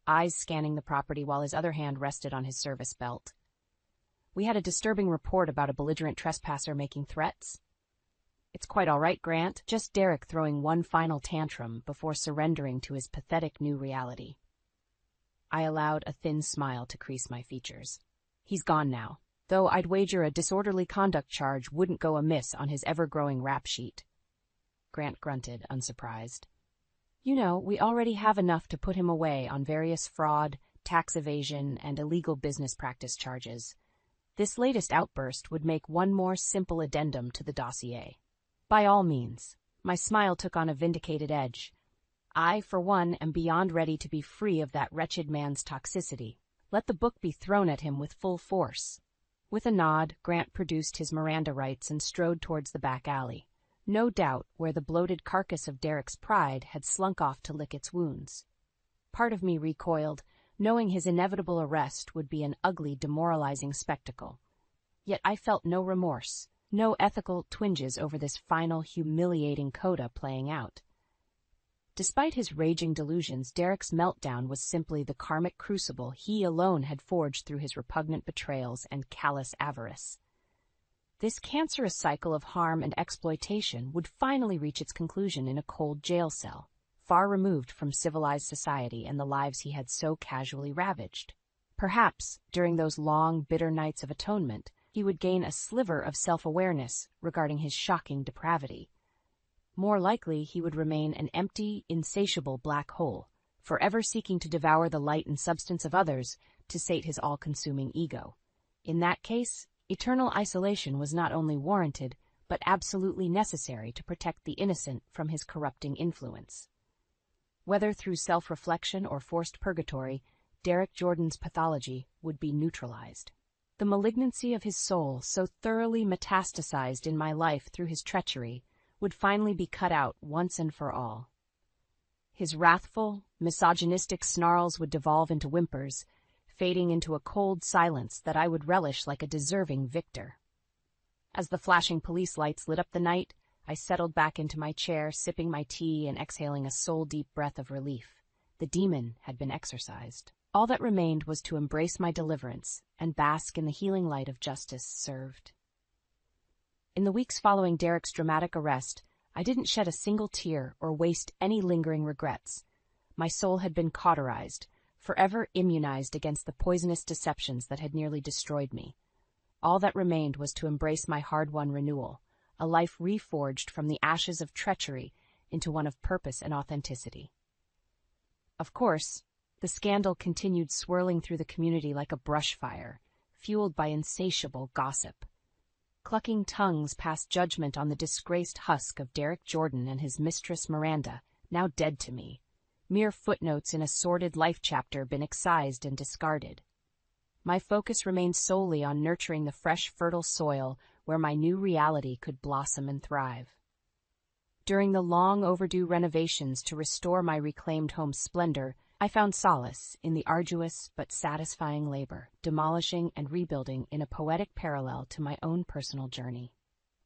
eyes scanning the property while his other hand rested on his service belt. "We had a disturbing report about a belligerent trespasser making threats." "It's quite all right, Grant. Just Derek throwing one final tantrum before surrendering to his pathetic new reality." I allowed a thin smile to crease my features. "He's gone now, though I'd wager a disorderly conduct charge wouldn't go amiss on his ever-growing rap sheet." Grant grunted, unsurprised. "You know, we already have enough to put him away on various fraud, tax evasion, and illegal business practice charges. This latest outburst would make one more simple addendum to the dossier." "By all means." My smile took on a vindicated edge. "I, for one, am beyond ready to be free of that wretched man's toxicity. Let the book be thrown at him with full force." With a nod, Grant produced his Miranda rights and strode towards the back alley, no doubt where the bloated carcass of Derek's pride had slunk off to lick its wounds. Part of me recoiled, knowing his inevitable arrest would be an ugly, demoralizing spectacle. Yet I felt no remorse, no ethical twinges over this final, humiliating coda playing out. Despite his raging delusions, Derek's meltdown was simply the karmic crucible he alone had forged through his repugnant betrayals and callous avarice. This cancerous cycle of harm and exploitation would finally reach its conclusion in a cold jail cell, far removed from civilized society and the lives he had so casually ravaged. Perhaps, during those long, bitter nights of atonement, he would gain a sliver of self-awareness regarding his shocking depravity. More likely, he would remain an empty, insatiable black hole, forever seeking to devour the light and substance of others to sate his all-consuming ego. In that case, eternal isolation was not only warranted, but absolutely necessary to protect the innocent from his corrupting influence. Whether through self-reflection or forced purgatory, Derek Jordan's pathology would be neutralized. The malignancy of his soul, so thoroughly metastasized in my life through his treachery, would finally be cut out once and for all. His wrathful, misogynistic snarls would devolve into whimpers, fading into a cold silence that I would relish like a deserving victor. As the flashing police lights lit up the night, I settled back into my chair, sipping my tea and exhaling a soul-deep breath of relief. The demon had been exorcised. All that remained was to embrace my deliverance and bask in the healing light of justice served. In the weeks following Derek's dramatic arrest, I didn't shed a single tear or waste any lingering regrets. My soul had been cauterized, forever immunized against the poisonous deceptions that had nearly destroyed me. All that remained was to embrace my hard-won renewal, a life reforged from the ashes of treachery into one of purpose and authenticity. Of course, the scandal continued swirling through the community like a brush fire, fueled by insatiable gossip. Clucking tongues passed judgment on the disgraced husk of Derek Jordan and his mistress Miranda, now dead to me. Mere footnotes in a sordid life chapter been excised and discarded. My focus remained solely on nurturing the fresh, fertile soil where my new reality could blossom and thrive. During the long-overdue renovations to restore my reclaimed home's splendor, I found solace in the arduous but satisfying labor, demolishing and rebuilding in a poetic parallel to my own personal journey.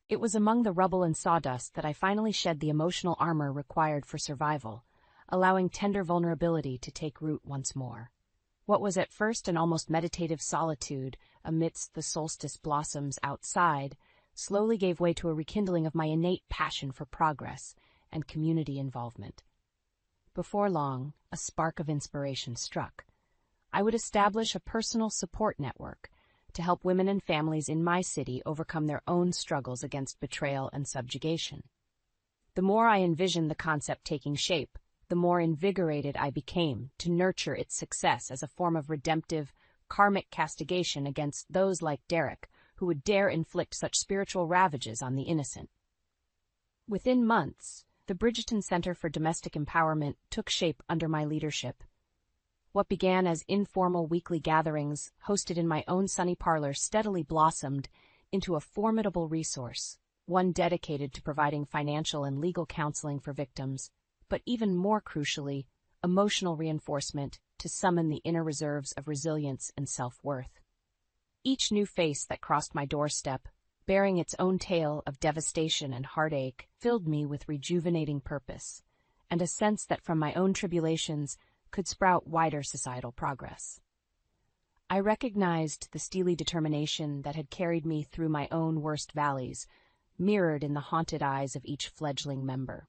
It was among the rubble and sawdust that I finally shed the emotional armor required for survival, allowing tender vulnerability to take root once more. What was at first an almost meditative solitude amidst the solstice blossoms outside slowly gave way to a rekindling of my innate passion for progress and community involvement. Before long, a spark of inspiration struck. I would establish a personal support network to help women and families in my city overcome their own struggles against betrayal and subjugation. The more I envisioned the concept taking shape, the more invigorated I became to nurture its success as a form of redemptive, karmic castigation against those like Derek who would dare inflict such spiritual ravages on the innocent. Within months, the Bridgeton Center for Domestic Empowerment took shape under my leadership. What began as informal weekly gatherings hosted in my own sunny parlor steadily blossomed into a formidable resource, one dedicated to providing financial and legal counseling for victims, but even more crucially, emotional reinforcement to summon the inner reserves of resilience and self-worth. Each new face that crossed my doorstep, bearing its own tale of devastation and heartache, filled me with rejuvenating purpose, and a sense that from my own tribulations could sprout wider societal progress. I recognized the steely determination that had carried me through my own worst valleys, mirrored in the haunted eyes of each fledgling member.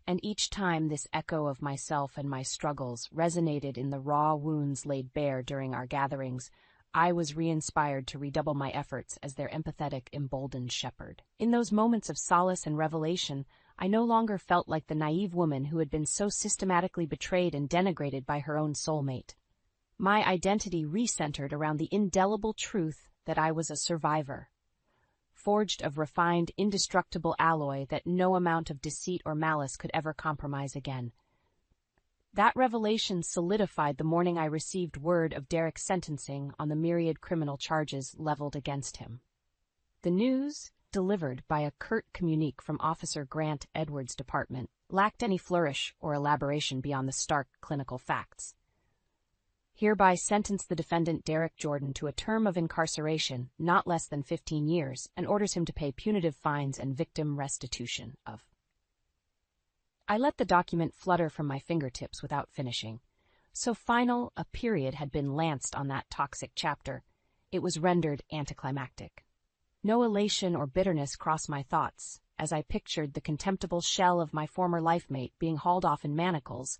And each time this echo of myself and my struggles resonated in the raw wounds laid bare during our gatherings, I was re-inspired to redouble my efforts as their empathetic, emboldened shepherd. In those moments of solace and revelation, I no longer felt like the naive woman who had been so systematically betrayed and denigrated by her own soulmate. My identity recentered around the indelible truth that I was a survivor, forged of refined, indestructible alloy that no amount of deceit or malice could ever compromise again. That revelation solidified the morning I received word of Derek's sentencing on the myriad criminal charges leveled against him. The news, delivered by a curt communique from Officer Grant Edwards' department, lacked any flourish or elaboration beyond the stark clinical facts. Hereby sentence the defendant Derek Jordan to a term of incarceration not less than 15 years and orders him to pay punitive fines and victim restitution of. I let the document flutter from my fingertips without finishing. So final a period had been lanced on that toxic chapter, it was rendered anticlimactic. No elation or bitterness crossed my thoughts as I pictured the contemptible shell of my former life-mate being hauled off in manacles,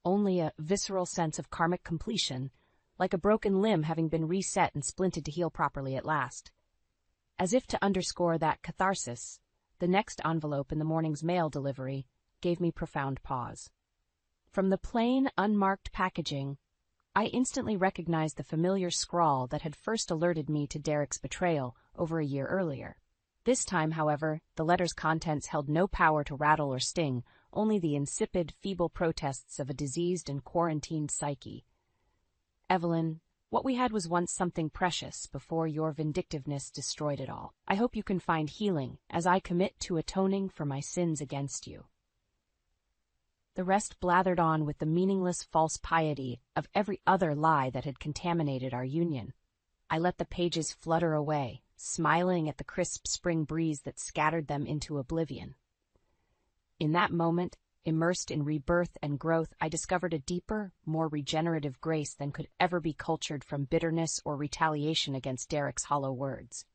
only a visceral sense of karmic completion, like a broken limb having been reset and splinted to heal properly at last. As if to underscore that catharsis, the next envelope in the morning's mail delivery gave me profound pause. From the plain, unmarked packaging, I instantly recognized the familiar scrawl that had first alerted me to Derek's betrayal over a year earlier. This time, however, the letter's contents held no power to rattle or sting, only the insipid, feeble protests of a diseased and quarantined psyche. Evelyn, what we had was once something precious before your vindictiveness destroyed it all. I hope you can find healing as I commit to atoning for my sins against you. The rest blathered on with the meaningless false piety of every other lie that had contaminated our union. I let the pages flutter away, smiling at the crisp spring breeze that scattered them into oblivion. In that moment, immersed in rebirth and growth, I discovered a deeper, more regenerative grace than could ever be cultured from bitterness or retaliation against Derek's hollow words.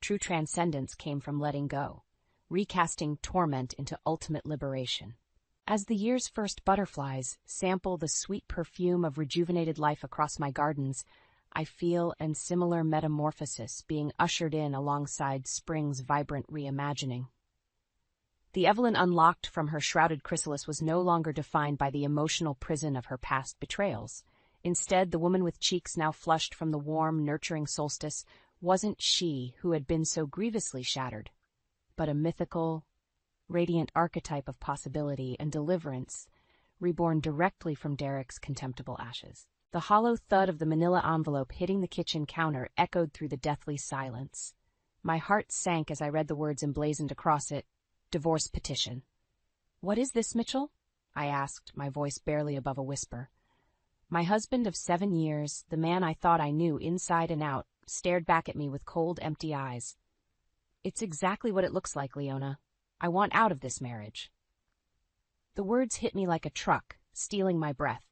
True transcendence came from letting go, recasting torment into ultimate liberation. As the year's first butterflies sample the sweet perfume of rejuvenated life across my gardens, I feel a similar metamorphosis being ushered in alongside spring's vibrant reimagining. The Evelyn unlocked from her shrouded chrysalis was no longer defined by the emotional prison of her past betrayals. Instead, the woman with cheeks now flushed from the warm, nurturing solstice wasn't she who had been so grievously shattered, but a mythical, radiant archetype of possibility and deliverance, reborn directly from Derek's contemptible ashes. The hollow thud of the manila envelope hitting the kitchen counter echoed through the deathly silence. My heart sank as I read the words emblazoned across it, "Divorce petition." "What is this, Mitchell?" I asked, my voice barely above a whisper. My husband of 7 years, the man I thought I knew inside and out, stared back at me with cold, empty eyes. "It's exactly what it looks like, Leona. I want out of this marriage." The words hit me like a truck, stealing my breath.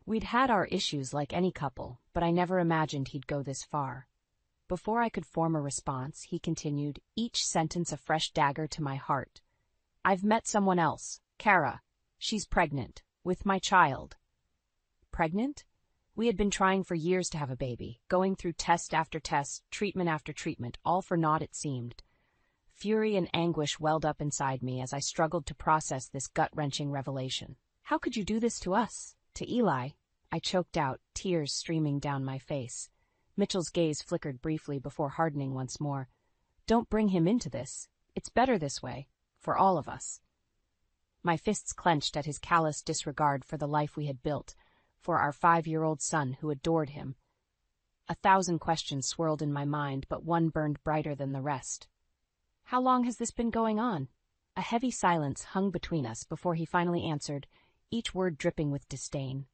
We'd had our issues like any couple, but I never imagined he'd go this far. Before I could form a response, he continued, each sentence a fresh dagger to my heart. I've met someone else, Kara. She's pregnant, with my child. Pregnant? We had been trying for years to have a baby, going through test after test, treatment after treatment, all for naught it seemed. Fury and anguish welled up inside me as I struggled to process this gut-wrenching revelation. How could you do this to us? To Eli? I choked out, tears streaming down my face. Mitchell's gaze flickered briefly before hardening once more. Don't bring him into this. It's better this way. For all of us. My fists clenched at his callous disregard for the life we had built, for our 5-year-old son who adored him. 1,000 questions swirled in my mind, but one burned brighter than the rest. How long has this been going on? A heavy silence hung between us before he finally answered, each word dripping with disdain.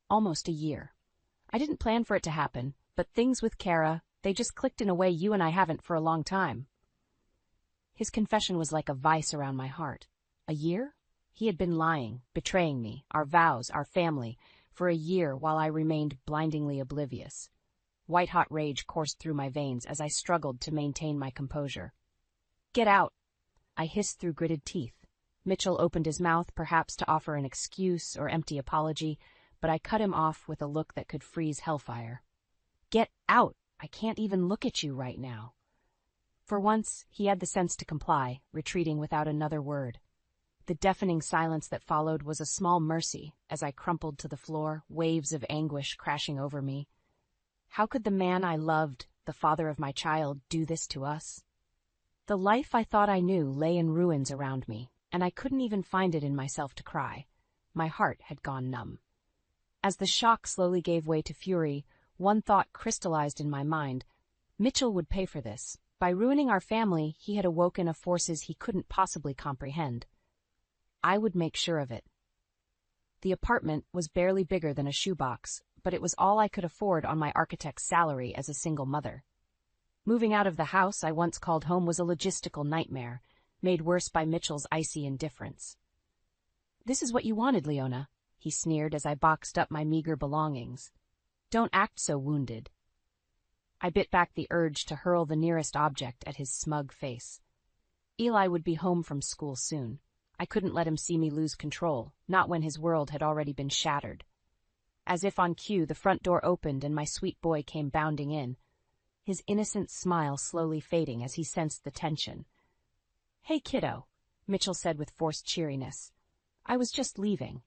Almost a year. I didn't plan for it to happen, but things with Kara, they just clicked in a way you and I haven't for a long time. His confession was like a vice around my heart. A year? He had been lying, betraying me, our vows, our family, for a year while I remained blindingly oblivious. White-hot rage coursed through my veins as I struggled to maintain my composure. Get out! I hissed through gritted teeth. Mitchell opened his mouth, perhaps to offer an excuse or empty apology, but I cut him off with a look that could freeze hellfire. Get out! I can't even look at you right now. For once, he had the sense to comply, retreating without another word. The deafening silence that followed was a small mercy as I crumpled to the floor, waves of anguish crashing over me. How could the man I loved, the father of my child, do this to us? The life I thought I knew lay in ruins around me, and I couldn't even find it in myself to cry. My heart had gone numb. As the shock slowly gave way to fury, one thought crystallized in my mind. Mitchell would pay for this. By ruining our family, he had awoken of forces he couldn't possibly comprehend. I would make sure of it. The apartment was barely bigger than a shoebox, but it was all I could afford on my architect's salary as a single mother. Moving out of the house I once called home was a logistical nightmare, made worse by Mitchell's icy indifference. This is what you wanted, Leona, he sneered as I boxed up my meager belongings. Don't act so wounded. I bit back the urge to hurl the nearest object at his smug face. Eli would be home from school soon. I couldn't let him see me lose control, not when his world had already been shattered. As if on cue, the front door opened and my sweet boy came bounding in, his innocent smile slowly fading as he sensed the tension. Hey, kiddo, Mitchell said with forced cheeriness. I was just leaving.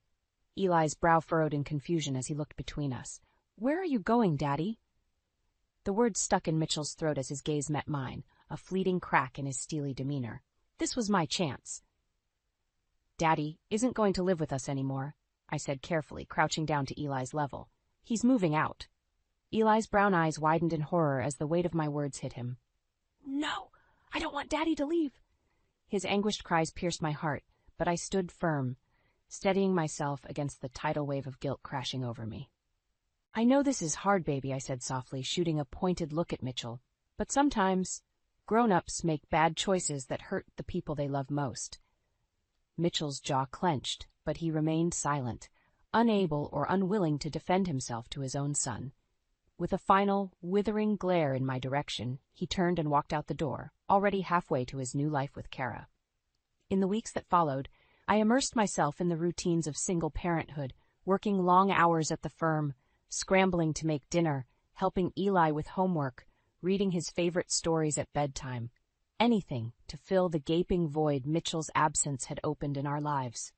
Eli's brow furrowed in confusion as he looked between us. Where are you going, Daddy? The words stuck in Mitchell's throat as his gaze met mine, a fleeting crack in his steely demeanor. This was my chance. Daddy isn't going to live with us anymore, I said carefully, crouching down to Eli's level. He's moving out. Eli's brown eyes widened in horror as the weight of my words hit him. No, I don't want Daddy to leave. His anguished cries pierced my heart, but I stood firm, steadying myself against the tidal wave of guilt crashing over me. I know this is hard, baby, I said softly, shooting a pointed look at Mitchell, but sometimes grown-ups make bad choices that hurt the people they love most. Mitchell's jaw clenched, but he remained silent, unable or unwilling to defend himself to his own son. With a final, withering glare in my direction, he turned and walked out the door, already halfway to his new life with Kara. In the weeks that followed, I immersed myself in the routines of single parenthood, working long hours at the firm, scrambling to make dinner, helping Eli with homework, reading his favorite stories at bedtime. Anything to fill the gaping void Mitchell's absence had opened in our lives.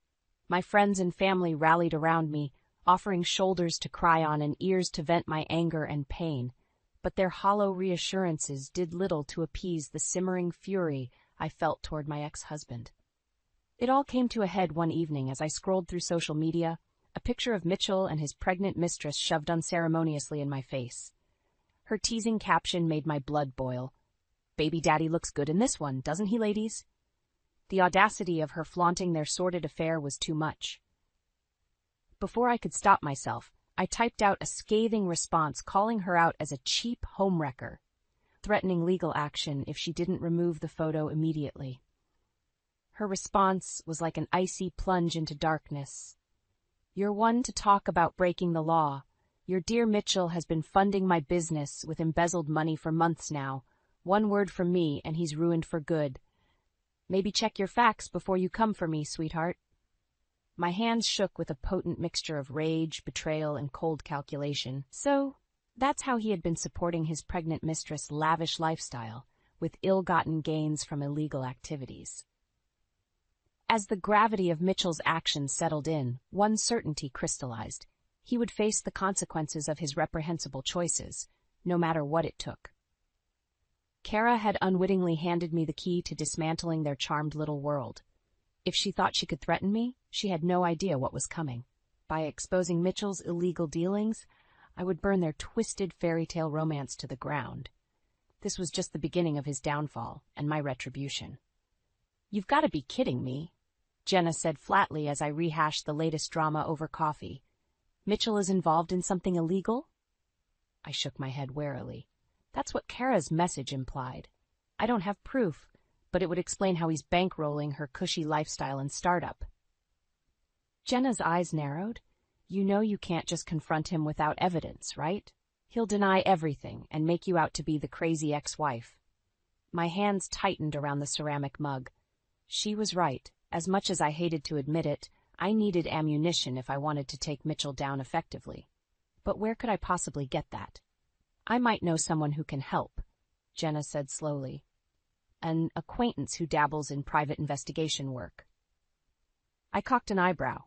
My friends and family rallied around me, offering shoulders to cry on and ears to vent my anger and pain, but their hollow reassurances did little to appease the simmering fury I felt toward my ex-husband. It all came to a head one evening as I scrolled through social media, a picture of Mitchell and his pregnant mistress shoved unceremoniously in my face. Her teasing caption made my blood boil. Baby daddy looks good in this one, doesn't he, ladies? The audacity of her flaunting their sordid affair was too much. Before I could stop myself, I typed out a scathing response calling her out as a cheap homewrecker, threatening legal action if she didn't remove the photo immediately. Her response was like an icy plunge into darkness. You're one to talk about breaking the law. Your dear Mitchell has been funding my business with embezzled money for months now. One word from me and he's ruined for good. Maybe check your facts before you come for me, sweetheart. My hands shook with a potent mixture of rage, betrayal, and cold calculation. So, that's how he had been supporting his pregnant mistress' lavish lifestyle, with ill-gotten gains from illegal activities. As the gravity of Mitchell's actions settled in, one certainty crystallized. He would face the consequences of his reprehensible choices, no matter what it took. Kara had unwittingly handed me the key to dismantling their charmed little world. If she thought she could threaten me, she had no idea what was coming. By exposing Mitchell's illegal dealings, I would burn their twisted fairy tale romance to the ground. This was just the beginning of his downfall and my retribution. "You've got to be kidding me," Jenna said flatly as I rehashed the latest drama over coffee. "Mitchell is involved in something illegal?" I shook my head warily. That's what Kara's message implied. I don't have proof, but it would explain how he's bankrolling her cushy lifestyle and startup. Jenna's eyes narrowed. "You know you can't just confront him without evidence, right? He'll deny everything and make you out to be the crazy ex-wife." My hands tightened around the ceramic mug. She was right. As much as I hated to admit it, I needed ammunition if I wanted to take Mitchell down effectively. But where could I possibly get that? "I might know someone who can help," Jenna said slowly. "An acquaintance who dabbles in private investigation work." I cocked an eyebrow.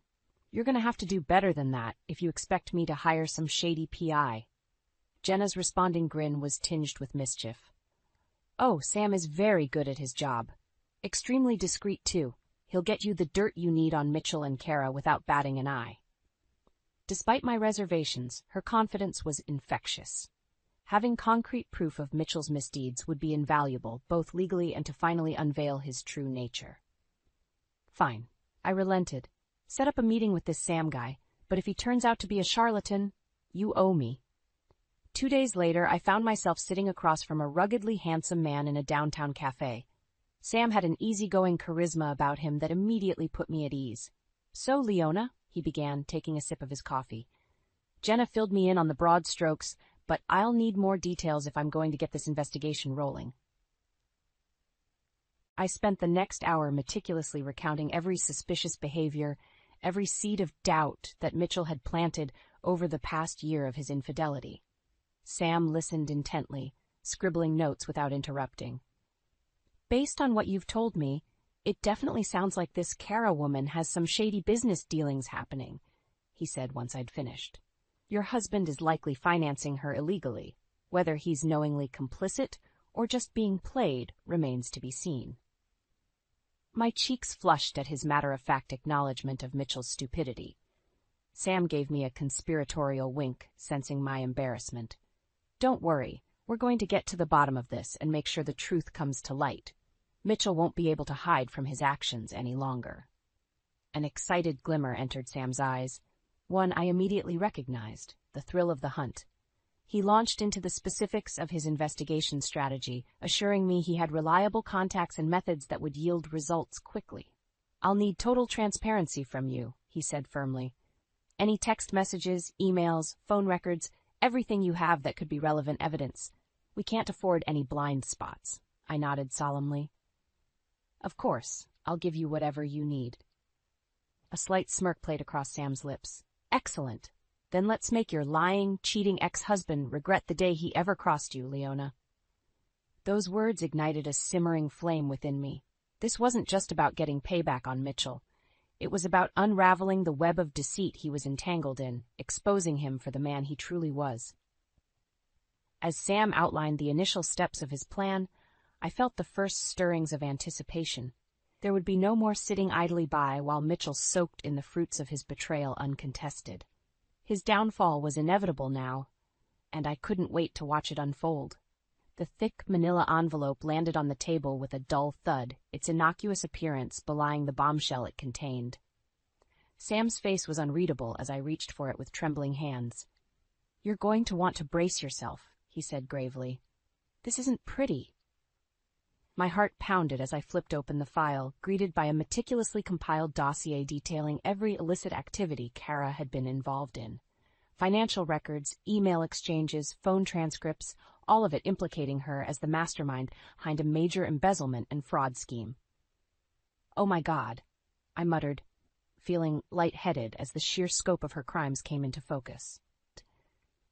"You're going to have to do better than that if you expect me to hire some shady PI. Jenna's responding grin was tinged with mischief. "Oh, Sam is very good at his job. Extremely discreet, too. He'll get you the dirt you need on Mitchell and Kara without batting an eye." Despite my reservations, her confidence was infectious. Having concrete proof of Mitchell's misdeeds would be invaluable, both legally and to finally unveil his true nature. Fine. I relented. Set up a meeting with this Sam guy, but if he turns out to be a charlatan, you owe me. 2 days later, I found myself sitting across from a ruggedly handsome man in a downtown cafe. Sam had an easygoing charisma about him that immediately put me at ease. "So, Leona," he began, taking a sip of his coffee. "Jenna filled me in on the broad strokes, but I'll need more details if I'm going to get this investigation rolling." I spent the next hour meticulously recounting every suspicious behavior, every seed of doubt that Mitchell had planted over the past year of his infidelity. Sam listened intently, scribbling notes without interrupting. "Based on what you've told me, it definitely sounds like this Kara woman has some shady business dealings happening," he said once I'd finished. "Your husband is likely financing her illegally. Whether he's knowingly complicit or just being played remains to be seen." My cheeks flushed at his matter-of-fact acknowledgement of Mitchell's stupidity. Sam gave me a conspiratorial wink, sensing my embarrassment. "Don't worry, we're going to get to the bottom of this and make sure the truth comes to light. Mitchell won't be able to hide from his actions any longer." An excited glimmer entered Sam's eyes, one I immediately recognized, the thrill of the hunt. He launched into the specifics of his investigation strategy, assuring me he had reliable contacts and methods that would yield results quickly. "I'll need total transparency from you," he said firmly. "Any text messages, emails, phone records, everything you have that could be relevant evidence. We can't afford any blind spots." I nodded solemnly. "Of course, I'll give you whatever you need." A slight smirk played across Sam's lips. "Excellent. Then let's make your lying, cheating ex-husband regret the day he ever crossed you, Leona." Those words ignited a simmering flame within me. This wasn't just about getting payback on Mitchell. It was about unraveling the web of deceit he was entangled in, exposing him for the man he truly was. As Sam outlined the initial steps of his plan, I felt the first stirrings of anticipation. There would be no more sitting idly by while Mitchell soaked in the fruits of his betrayal uncontested. His downfall was inevitable now, and I couldn't wait to watch it unfold. The thick manila envelope landed on the table with a dull thud, its innocuous appearance belying the bombshell it contained. Sam's face was unreadable as I reached for it with trembling hands. "You're going to want to brace yourself," he said gravely. "This isn't pretty." My heart pounded as I flipped open the file, greeted by a meticulously compiled dossier detailing every illicit activity Kara had been involved in. Financial records, email exchanges, phone transcripts, all of it implicating her as the mastermind behind a major embezzlement and fraud scheme. "Oh my God," I muttered, feeling lightheaded as the sheer scope of her crimes came into focus.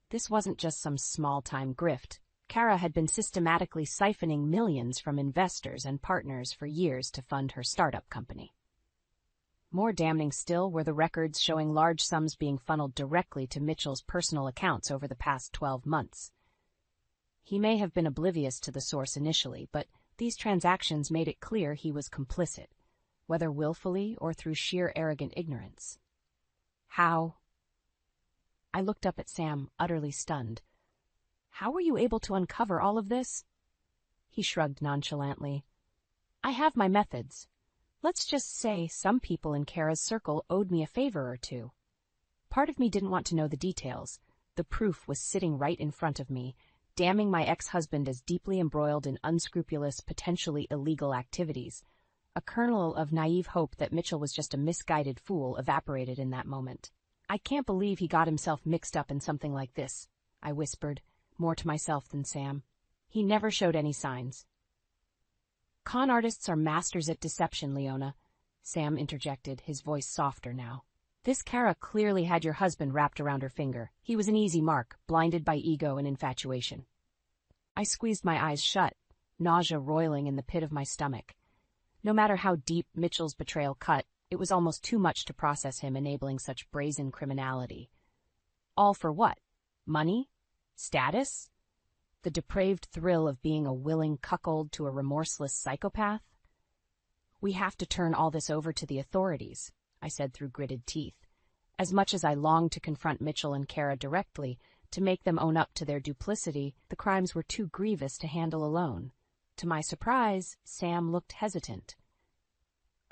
This wasn't just some small-time grift. Kara had been systematically siphoning millions from investors and partners for years to fund her startup company. More damning still were the records showing large sums being funneled directly to Mitchell's personal accounts over the past 12 months. He may have been oblivious to the source initially, but these transactions made it clear he was complicit, whether willfully or through sheer arrogant ignorance. How? I looked up at Sam, utterly stunned. "How were you able to uncover all of this?" He shrugged nonchalantly. "I have my methods. Let's just say some people in Kara's circle owed me a favor or two. Part of me didn't want to know the details. The proof was sitting right in front of me, damning my ex-husband as deeply embroiled in unscrupulous, potentially illegal activities. A kernel of naive hope that Mitchell was just a misguided fool evaporated in that moment. "I can't believe he got himself mixed up in something like this," I whispered, more to myself than Sam. "He never showed any signs." "Con artists are masters at deception, Leona," Sam interjected, his voice softer now. "This Kara clearly had your husband wrapped around her finger. He was an easy mark, blinded by ego and infatuation." I squeezed my eyes shut, nausea roiling in the pit of my stomach. No matter how deep Mitchell's betrayal cut, it was almost too much to process him enabling such brazen criminality. All for what? Money? Status? The depraved thrill of being a willing cuckold to a remorseless psychopath? "We have to turn all this over to the authorities," I said through gritted teeth. As much as I longed to confront Mitchell and Kara directly, to make them own up to their duplicity, the crimes were too grievous to handle alone. To my surprise, Sam looked hesitant.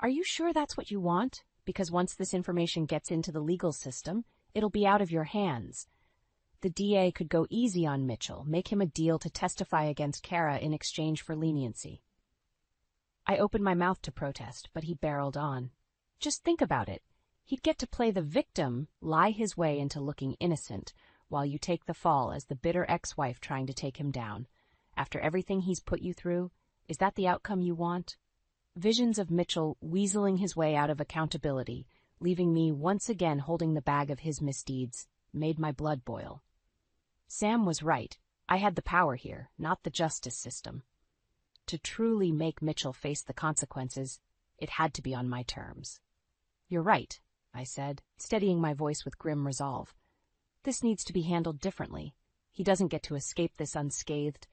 "Are you sure that's what you want? Because once this information gets into the legal system, it'll be out of your hands. The DA could go easy on Mitchell, make him a deal to testify against Kara in exchange for leniency." I opened my mouth to protest, but he barreled on. "Just think about it. He'd get to play the victim, lie his way into looking innocent, while you take the fall as the bitter ex-wife trying to take him down. After everything he's put you through, is that the outcome you want?" Visions of Mitchell weaseling his way out of accountability, leaving me once again holding the bag of his misdeeds, made my blood boil. Sam was right. I had the power here, not the justice system. To truly make Mitchell face the consequences, it had to be on my terms. "You're right," I said, steadying my voice with grim resolve. "This needs to be handled differently. He doesn't get to escape this unscathed.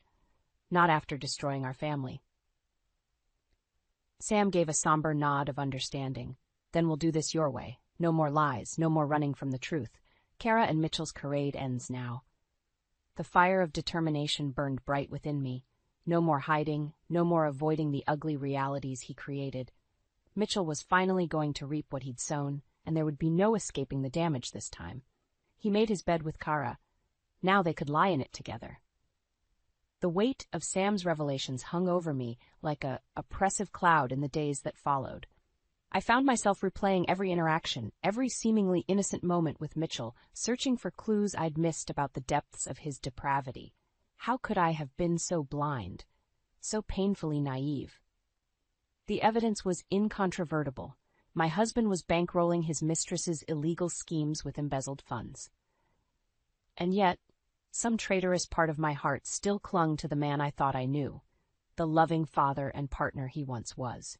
Not after destroying our family." Sam gave a somber nod of understanding. "Then we'll do this your way. No more lies, no more running from the truth. Kara and Mitchell's charade ends now." The fire of determination burned bright within me. No more hiding, no more avoiding the ugly realities he created. Mitchell was finally going to reap what he'd sown, and there would be no escaping the damage this time. He made his bed with Kara. Now they could lie in it together. The weight of Sam's revelations hung over me like a oppressive cloud in the days that followed. I found myself replaying every interaction, every seemingly innocent moment with Mitchell, searching for clues I'd missed about the depths of his depravity. How could I have been so blind, so painfully naive? The evidence was incontrovertible. My husband was bankrolling his mistress's illegal schemes with embezzled funds. And yet, some traitorous part of my heart still clung to the man I thought I knew, the loving father and partner he once was.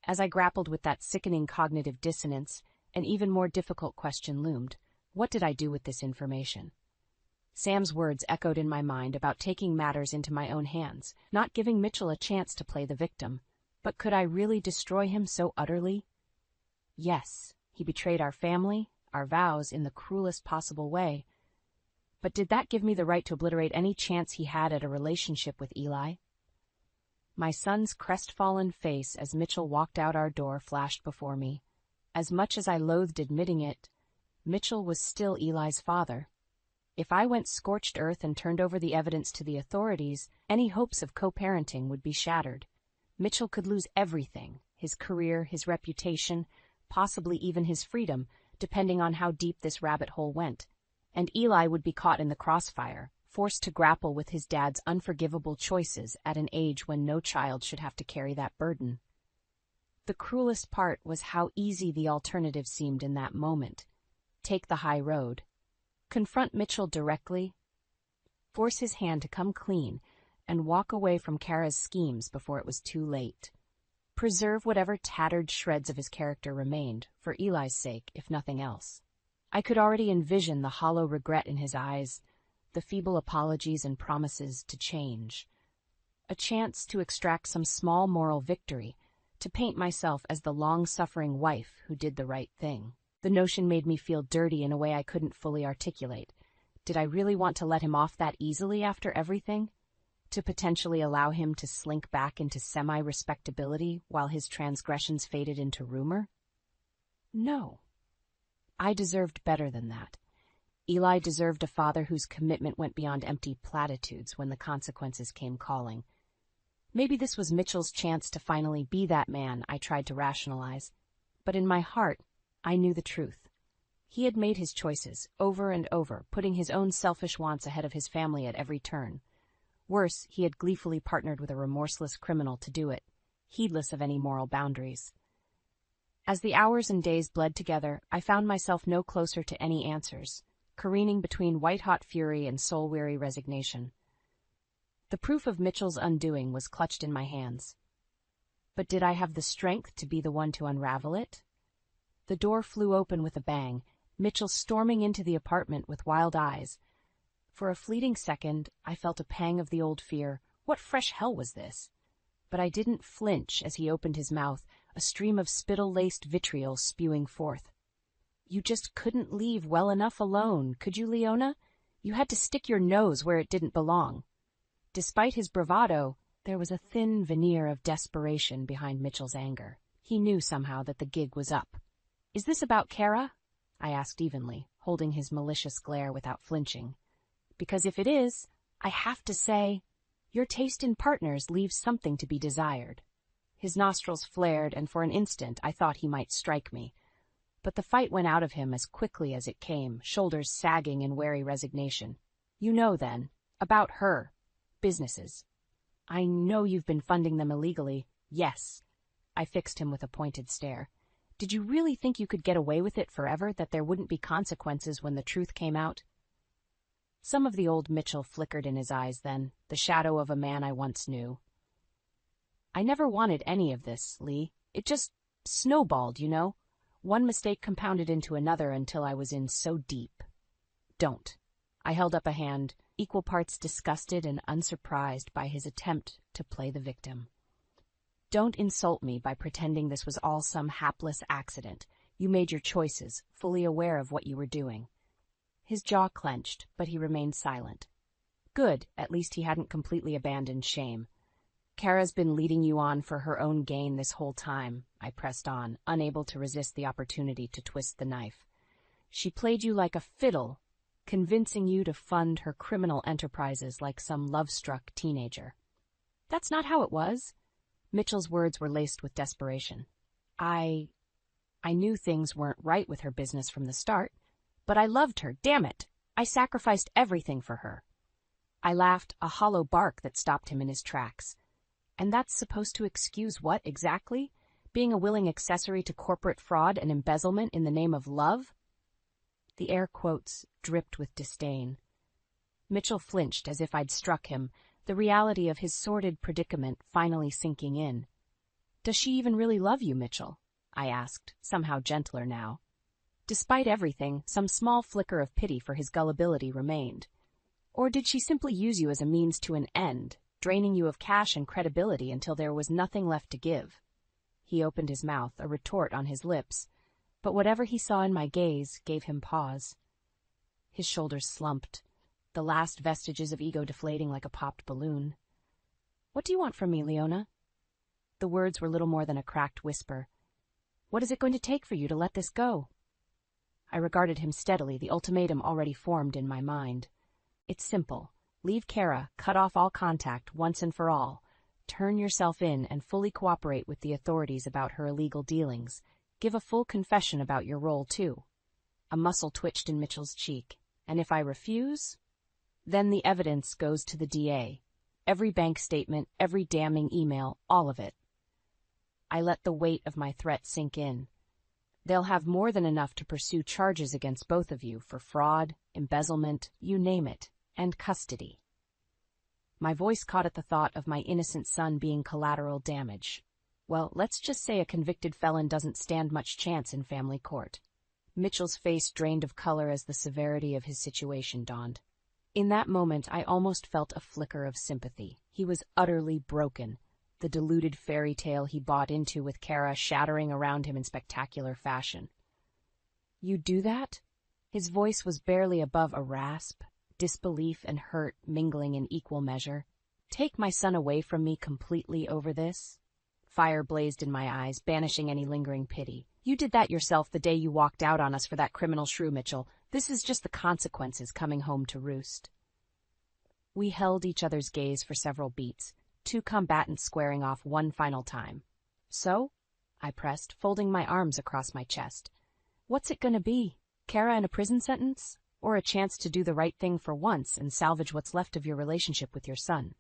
As I grappled with that sickening cognitive dissonance, an even more difficult question loomed. What did I do with this information? Sam's words echoed in my mind about taking matters into my own hands, not giving Mitchell a chance to play the victim. But could I really destroy him so utterly? Yes, he betrayed our family, our vows, in the cruelest possible way. But did that give me the right to obliterate any chance he had at a relationship with Eli? My son's crestfallen face as Mitchell walked out our door flashed before me. As much as I loathed admitting it, Mitchell was still Eli's father. If I went scorched earth and turned over the evidence to the authorities, any hopes of co-parenting would be shattered. Mitchell could lose everything, his career, his reputation, possibly even his freedom, depending on how deep this rabbit hole went. And Eli would be caught in the crossfire, forced to grapple with his dad's unforgivable choices at an age when no child should have to carry that burden. The cruelest part was how easy the alternative seemed in that moment. Take the high road. Confront Mitchell directly, force his hand to come clean, and walk away from Kara's schemes before it was too late. Preserve whatever tattered shreds of his character remained, for Eli's sake, if nothing else. I could already envision the hollow regret in his eyes, the feeble apologies and promises to change. A chance to extract some small moral victory, to paint myself as the long-suffering wife who did the right thing. The notion made me feel dirty in a way I couldn't fully articulate. Did I really want to let him off that easily after everything? To potentially allow him to slink back into semi-respectability while his transgressions faded into rumor? No. I deserved better than that. Eli deserved a father whose commitment went beyond empty platitudes when the consequences came calling. Maybe this was Mitchell's chance to finally be that man I tried to rationalize. But in my heart, I knew the truth. He had made his choices, over and over, putting his own selfish wants ahead of his family at every turn. Worse, he had gleefully partnered with a remorseless criminal to do it, heedless of any moral boundaries. As the hours and days bled together, I found myself no closer to any answers, careening between white-hot fury and soul-weary resignation. The proof of Mitchell's undoing was clutched in my hands. But did I have the strength to be the one to unravel it? The door flew open with a bang, Mitchell storming into the apartment with wild eyes. For a fleeting second, I felt a pang of the old fear. What fresh hell was this? But I didn't flinch as he opened his mouth, a stream of spittle-laced vitriol spewing forth. You just couldn't leave well enough alone, could you, Leona? You had to stick your nose where it didn't belong. Despite his bravado, there was a thin veneer of desperation behind Mitchell's anger. He knew somehow that the gig was up. Is this about Kara? I asked evenly, holding his malicious glare without flinching. Because if it is, I have to say, your taste in partners leaves something to be desired. His nostrils flared, and for an instant I thought he might strike me. But the fight went out of him as quickly as it came, shoulders sagging in wary resignation. You know, then, about her. Businesses. I know you've been funding them illegally. Yes. I fixed him with a pointed stare. Did you really think you could get away with it forever, that there wouldn't be consequences when the truth came out? Some of the old Mitchell flickered in his eyes then, the shadow of a man I once knew. I never wanted any of this, Lee. It just snowballed, you know. One mistake compounded into another until I was in so deep. Don't. I held up a hand, equal parts disgusted and unsurprised by his attempt to play the victim. Don't insult me by pretending this was all some hapless accident. You made your choices, fully aware of what you were doing. His jaw clenched, but he remained silent. Good, at least he hadn't completely abandoned shame. Kara's been leading you on for her own gain this whole time, I pressed on, unable to resist the opportunity to twist the knife. She played you like a fiddle, convincing you to fund her criminal enterprises like some love-struck teenager. That's not how it was. Mitchell's words were laced with desperation. I knew things weren't right with her business from the start, but I loved her, damn it. I sacrificed everything for her. I laughed, a hollow bark that stopped him in his tracks. And that's supposed to excuse what, exactly? Being a willing accessory to corporate fraud and embezzlement in the name of love? The air quotes dripped with disdain. Mitchell flinched as if I'd struck him, the reality of his sordid predicament finally sinking in. Does she even really love you, Mitchell? I asked, somehow gentler now. Despite everything, some small flicker of pity for his gullibility remained. Or did she simply use you as a means to an end, draining you of cash and credibility until there was nothing left to give? He opened his mouth, a retort on his lips, but whatever he saw in my gaze gave him pause. His shoulders slumped, the last vestiges of ego deflating like a popped balloon. What do you want from me, Leona? The words were little more than a cracked whisper. What is it going to take for you to let this go? I regarded him steadily, the ultimatum already formed in my mind. It's simple. Leave Kara, cut off all contact once and for all. Turn yourself in and fully cooperate with the authorities about her illegal dealings. Give a full confession about your role, too. A muscle twitched in Mitchell's cheek. And if I refuse? Then the evidence goes to the DA. Every bank statement, every damning email, all of it. I let the weight of my threat sink in. They'll have more than enough to pursue charges against both of you for fraud, embezzlement, you name it, and custody. My voice caught at the thought of my innocent son being collateral damage. Well, let's just say a convicted felon doesn't stand much chance in family court. Mitchell's face drained of color as the severity of his situation dawned. In that moment, I almost felt a flicker of sympathy. He was utterly broken, the deluded fairy tale he bought into with Kara shattering around him in spectacular fashion. You do that? His voice was barely above a rasp, disbelief and hurt mingling in equal measure. Take my son away from me completely over this? Fire blazed in my eyes, banishing any lingering pity. You did that yourself the day you walked out on us for that criminal shrew, Mitchell. This is just the consequences coming home to roost. We held each other's gaze for several beats, two combatants squaring off one final time. So? I pressed, folding my arms across my chest. What's it gonna be? Kara and a prison sentence? Or a chance to do the right thing for once and salvage what's left of your relationship with your son?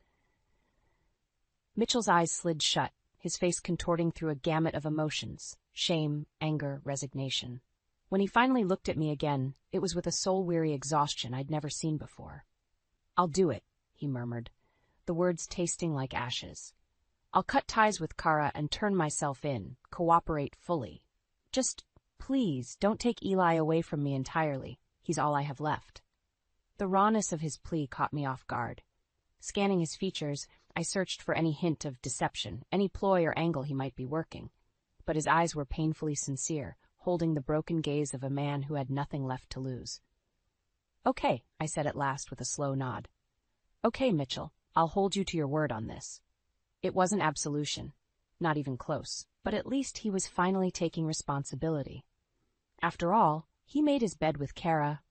Mitchell's eyes slid shut, his face contorting through a gamut of emotions, shame, anger, resignation. When he finally looked at me again, it was with a soul-weary exhaustion I'd never seen before. I'll do it, he murmured, the words tasting like ashes. I'll cut ties with Kara and turn myself in, cooperate fully. Just, please, don't take Eli away from me entirely. He's all I have left. The rawness of his plea caught me off guard. Scanning his features, I searched for any hint of deception, any ploy or angle he might be working. But his eyes were painfully sincere, holding the broken gaze of a man who had nothing left to lose. Okay, I said at last with a slow nod. Okay, Mitchell, I'll hold you to your word on this. It wasn't absolution, not even close, but at least he was finally taking responsibility. After all, he made his bed with Kara.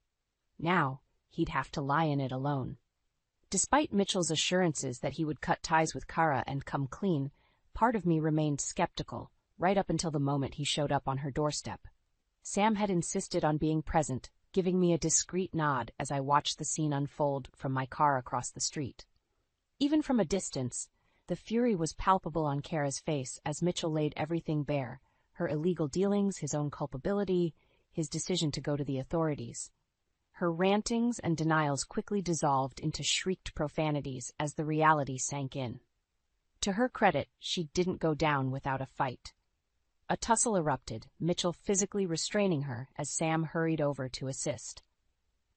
Now, he'd have to lie in it alone. Despite Mitchell's assurances that he would cut ties with Kara and come clean, part of me remained skeptical, right up until the moment he showed up on her doorstep. Sam had insisted on being present, giving me a discreet nod as I watched the scene unfold from my car across the street. Even from a distance, the fury was palpable on Kara's face as Mitchell laid everything bare, her illegal dealings, his own culpability, his decision to go to the authorities. Her rantings and denials quickly dissolved into shrieked profanities as the reality sank in. To her credit, she didn't go down without a fight. A tussle erupted, Mitchell physically restraining her as Sam hurried over to assist.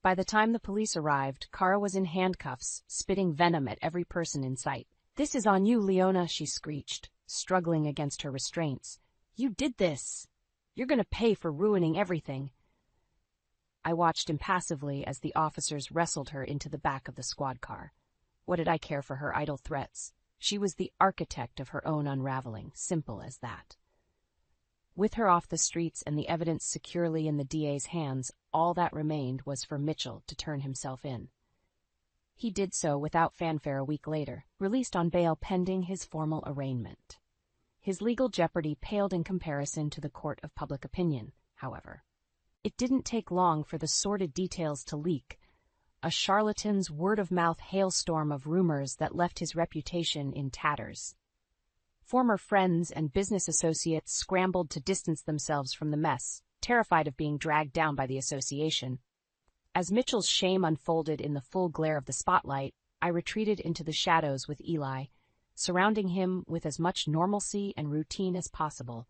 By the time the police arrived, Kara was in handcuffs, spitting venom at every person in sight. "This is on you, Leona," she screeched, struggling against her restraints. "You did this! You're gonna pay for ruining everything." I watched impassively as the officers wrestled her into the back of the squad car. What did I care for her idle threats? She was the architect of her own unraveling, simple as that. With her off the streets and the evidence securely in the DA's hands, all that remained was for Mitchell to turn himself in. He did so without fanfare a week later, released on bail pending his formal arraignment. His legal jeopardy paled in comparison to the court of public opinion, however. It didn't take long for the sordid details to leak, a charlatan's word-of-mouth hailstorm of rumors that left his reputation in tatters. Former friends and business associates scrambled to distance themselves from the mess, terrified of being dragged down by the association. As Mitchell's shame unfolded in the full glare of the spotlight, I retreated into the shadows with Eli, surrounding him with as much normalcy and routine as possible.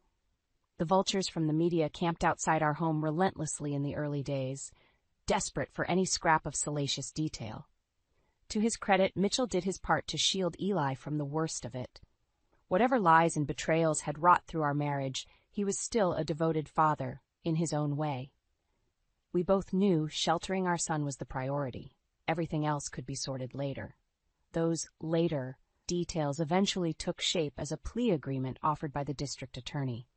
The vultures from the media camped outside our home relentlessly in the early days, desperate for any scrap of salacious detail. To his credit, Mitchell did his part to shield Eli from the worst of it. Whatever lies and betrayals had wrought through our marriage, he was still a devoted father, in his own way. We both knew sheltering our son was the priority. Everything else could be sorted later. Those later details eventually took shape as a plea agreement offered by the district attorney.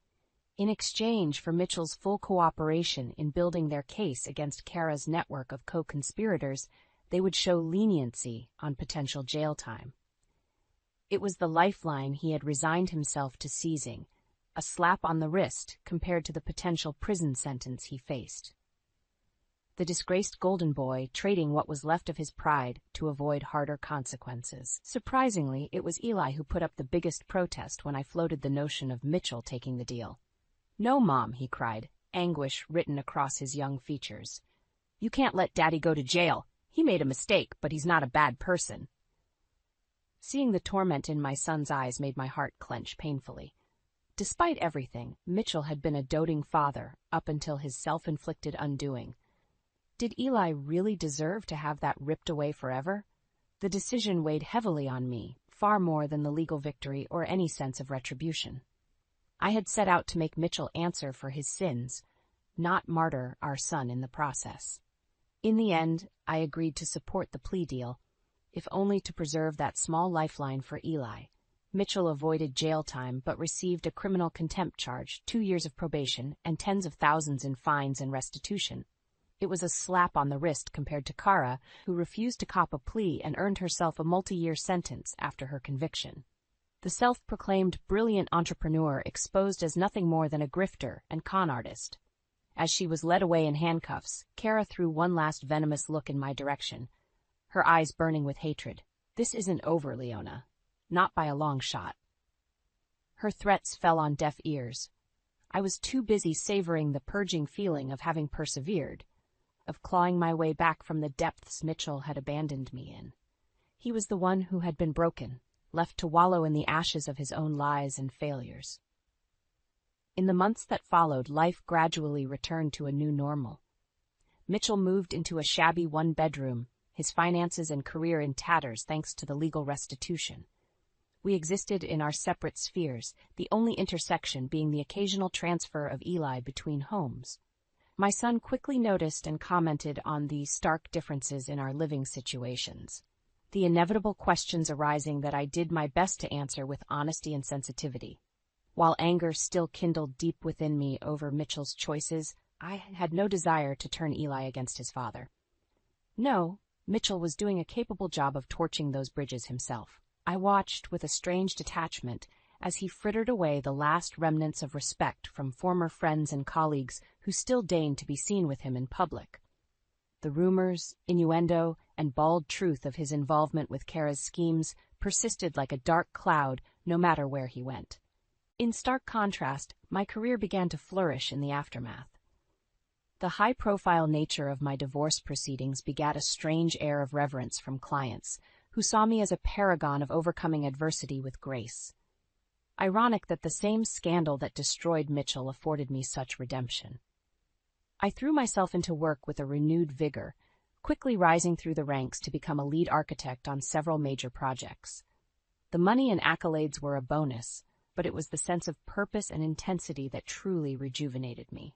In exchange for Mitchell's full cooperation in building their case against Kara's network of co-conspirators, they would show leniency on potential jail time. It was the lifeline he had resigned himself to seizing, a slap on the wrist compared to the potential prison sentence he faced. The disgraced golden boy trading what was left of his pride to avoid harder consequences. Surprisingly, it was Eli who put up the biggest protest when I floated the notion of Mitchell taking the deal. "No, Mom," he cried, anguish written across his young features. "You can't let Daddy go to jail. He made a mistake, but he's not a bad person." Seeing the torment in my son's eyes made my heart clench painfully. Despite everything, Mitchell had been a doting father up until his self-inflicted undoing. Did Eli really deserve to have that ripped away forever? The decision weighed heavily on me, far more than the legal victory or any sense of retribution. I had set out to make Mitchell answer for his sins, not martyr our son in the process. In the end, I agreed to support the plea deal, if only to preserve that small lifeline for Eli. Mitchell avoided jail time but received a criminal contempt charge, 2 years of probation, and tens of thousands in fines and restitution. It was a slap on the wrist compared to Kara, who refused to cop a plea and earned herself a multi-year sentence after her conviction. The self-proclaimed brilliant entrepreneur exposed as nothing more than a grifter and con artist. As she was led away in handcuffs, Kara threw one last venomous look in my direction, her eyes burning with hatred. "This isn't over, Leona. Not by a long shot." Her threats fell on deaf ears. I was too busy savoring the purging feeling of having persevered, of clawing my way back from the depths Mitchell had abandoned me in. He was the one who had been broken, left to wallow in the ashes of his own lies and failures. In the months that followed, life gradually returned to a new normal. Mitchell moved into a shabby one-bedroom, his finances and career in tatters thanks to the legal restitution. We existed in our separate spheres, the only intersection being the occasional transfer of Eli between homes. My son quickly noticed and commented on the stark differences in our living situations, the inevitable questions arising that I did my best to answer with honesty and sensitivity. While anger still kindled deep within me over Mitchell's choices, I had no desire to turn Eli against his father. No, Mitchell was doing a capable job of torching those bridges himself. I watched with a strange detachment as he frittered away the last remnants of respect from former friends and colleagues who still deigned to be seen with him in public. The rumors, innuendo, and bald truth of his involvement with Kara's schemes persisted like a dark cloud no matter where he went. In stark contrast, my career began to flourish in the aftermath. The high-profile nature of my divorce proceedings begat a strange air of reverence from clients, who saw me as a paragon of overcoming adversity with grace. Ironic that the same scandal that destroyed Mitchell afforded me such redemption. I threw myself into work with a renewed vigor, quickly rising through the ranks to become a lead architect on several major projects. The money and accolades were a bonus, but it was the sense of purpose and intensity that truly rejuvenated me.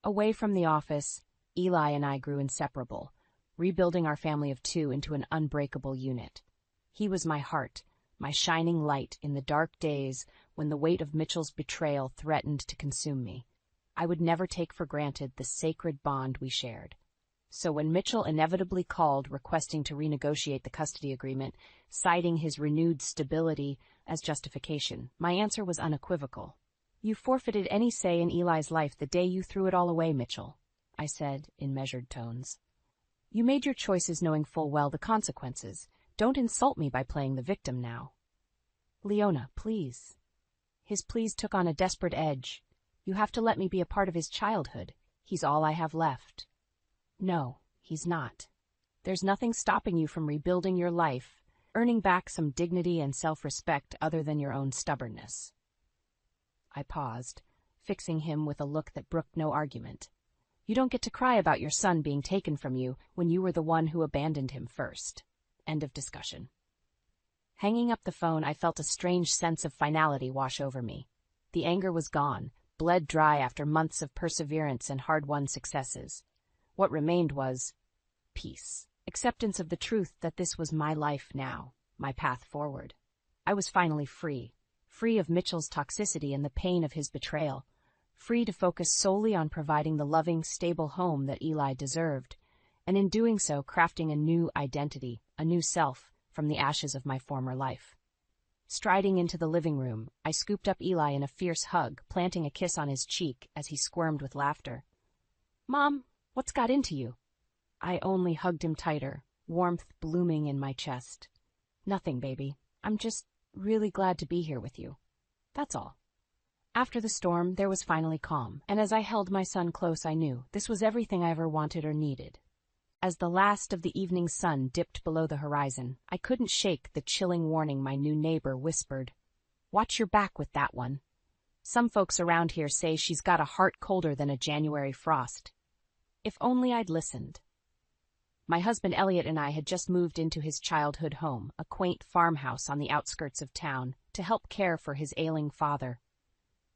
Away from the office, Eli and I grew inseparable, rebuilding our family of 2 into an unbreakable unit. He was my heart, my shining light in the dark days when the weight of Mitchell's betrayal threatened to consume me. I would never take for granted the sacred bond we shared. So when Mitchell inevitably called requesting to renegotiate the custody agreement, citing his renewed stability as justification, my answer was unequivocal. "You forfeited any say in Eli's life the day you threw it all away, Mitchell," I said in measured tones. "You made your choices knowing full well the consequences. Don't insult me by playing the victim now." "Leona, please." His pleas took on a desperate edge. "You have to let me be a part of his childhood. He's all I have left." "No, he's not. There's nothing stopping you from rebuilding your life, earning back some dignity and self-respect other than your own stubbornness." I paused, fixing him with a look that brooked no argument. "You don't get to cry about your son being taken from you when you were the one who abandoned him first." End of discussion. Hanging up the phone, I felt a strange sense of finality wash over me. The anger was gone, bled dry after months of perseverance and hard-won successes. What remained was peace, acceptance of the truth that this was my life now, my path forward. I was finally free free of Mitchell's toxicity and the pain of his betrayal, free to focus solely on providing the loving, stable home that Eli deserved, and in doing so crafting a new identity, a new self, from the ashes of my former life. Striding into the living room, I scooped up Eli in a fierce hug, planting a kiss on his cheek as he squirmed with laughter. "Mom, what's got into you?" I only hugged him tighter, warmth blooming in my chest. "Nothing, baby. I'm just really glad to be here with you. That's all." After the storm, there was finally calm, and as I held my son close, I knew this was everything I ever wanted or needed. As the last of the evening sun dipped below the horizon, I couldn't shake the chilling warning my new neighbor whispered. "Watch your back with that one. Some folks around here say she's got a heart colder than a January frost." If only I'd listened. My husband Elliot and I had just moved into his childhood home, a quaint farmhouse on the outskirts of town, to help care for his ailing father.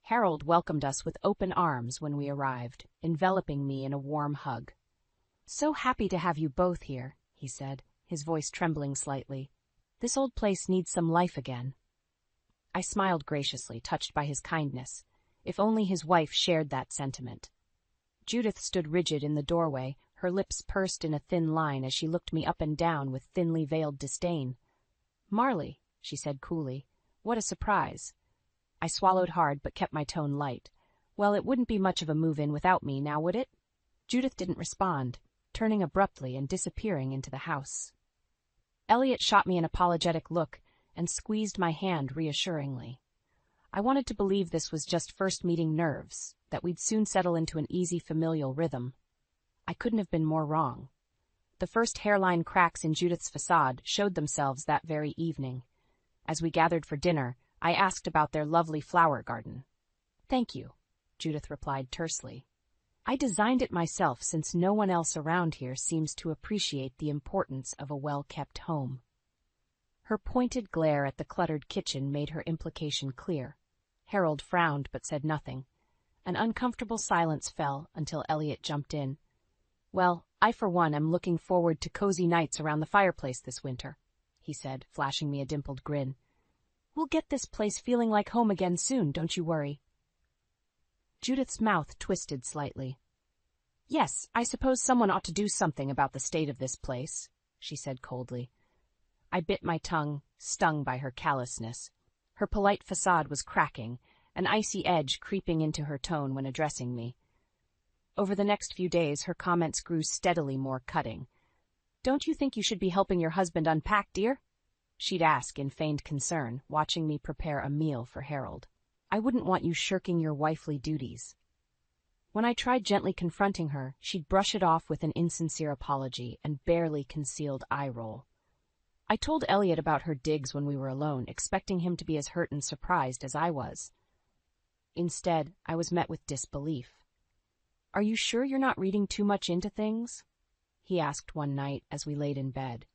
Harold welcomed us with open arms when we arrived, enveloping me in a warm hug. "So happy to have you both here," he said, his voice trembling slightly. "This old place needs some life again." I smiled graciously, touched by his kindness. If only his wife shared that sentiment. Judith stood rigid in the doorway, her lips pursed in a thin line as she looked me up and down with thinly veiled disdain. "Marley," she said coolly, "what a surprise." I swallowed hard but kept my tone light. "Well, it wouldn't be much of a move-in without me, now would it?" Judith didn't respond, turning abruptly and disappearing into the house. Elliot shot me an apologetic look and squeezed my hand reassuringly. I wanted to believe this was just first meeting nerves, that we'd soon settle into an easy familial rhythm. I couldn't have been more wrong. The first hairline cracks in Judith's facade showed themselves that very evening. As we gathered for dinner, I asked about their lovely flower garden. "Thank you," Judith replied tersely. "I designed it myself since no one else around here seems to appreciate the importance of a well-kept home." Her pointed glare at the cluttered kitchen made her implication clear. Harold frowned but said nothing. An uncomfortable silence fell until Elliot jumped in. "Well, I for one am looking forward to cozy nights around the fireplace this winter," he said, flashing me a dimpled grin. "We'll get this place feeling like home again soon, don't you worry." Judith's mouth twisted slightly. "Yes, I suppose someone ought to do something about the state of this place," she said coldly. I bit my tongue, stung by her callousness. Her polite facade was cracking, an icy edge creeping into her tone when addressing me. Over the next few days, her comments grew steadily more cutting. "Don't you think you should be helping your husband unpack, dear?" she'd ask in feigned concern, watching me prepare a meal for Harold. "I wouldn't want you shirking your wifely duties." When I tried gently confronting her, she'd brush it off with an insincere apology and barely concealed eye roll. I told Elliot about her digs when we were alone, expecting him to be as hurt and surprised as I was. Instead, I was met with disbelief. "Are you sure you're not reading too much into things?" he asked one night as we laid in bed.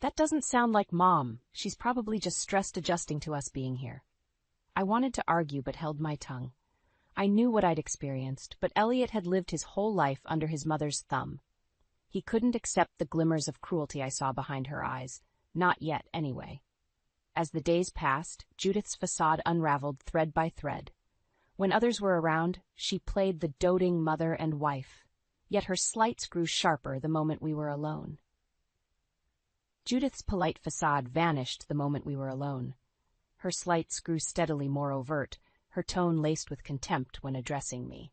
"That doesn't sound like Mom. She's probably just stressed adjusting to us being here." I wanted to argue but held my tongue. I knew what I'd experienced, but Elliot had lived his whole life under his mother's thumb. He couldn't accept the glimmers of cruelty I saw behind her eyes, not yet anyway. As the days passed, Judith's facade unraveled thread by thread. When others were around, she played the doting mother and wife, yet her slights grew sharper the moment we were alone. Judith's polite facade vanished the moment we were alone. Her slights grew steadily more overt, her tone laced with contempt when addressing me.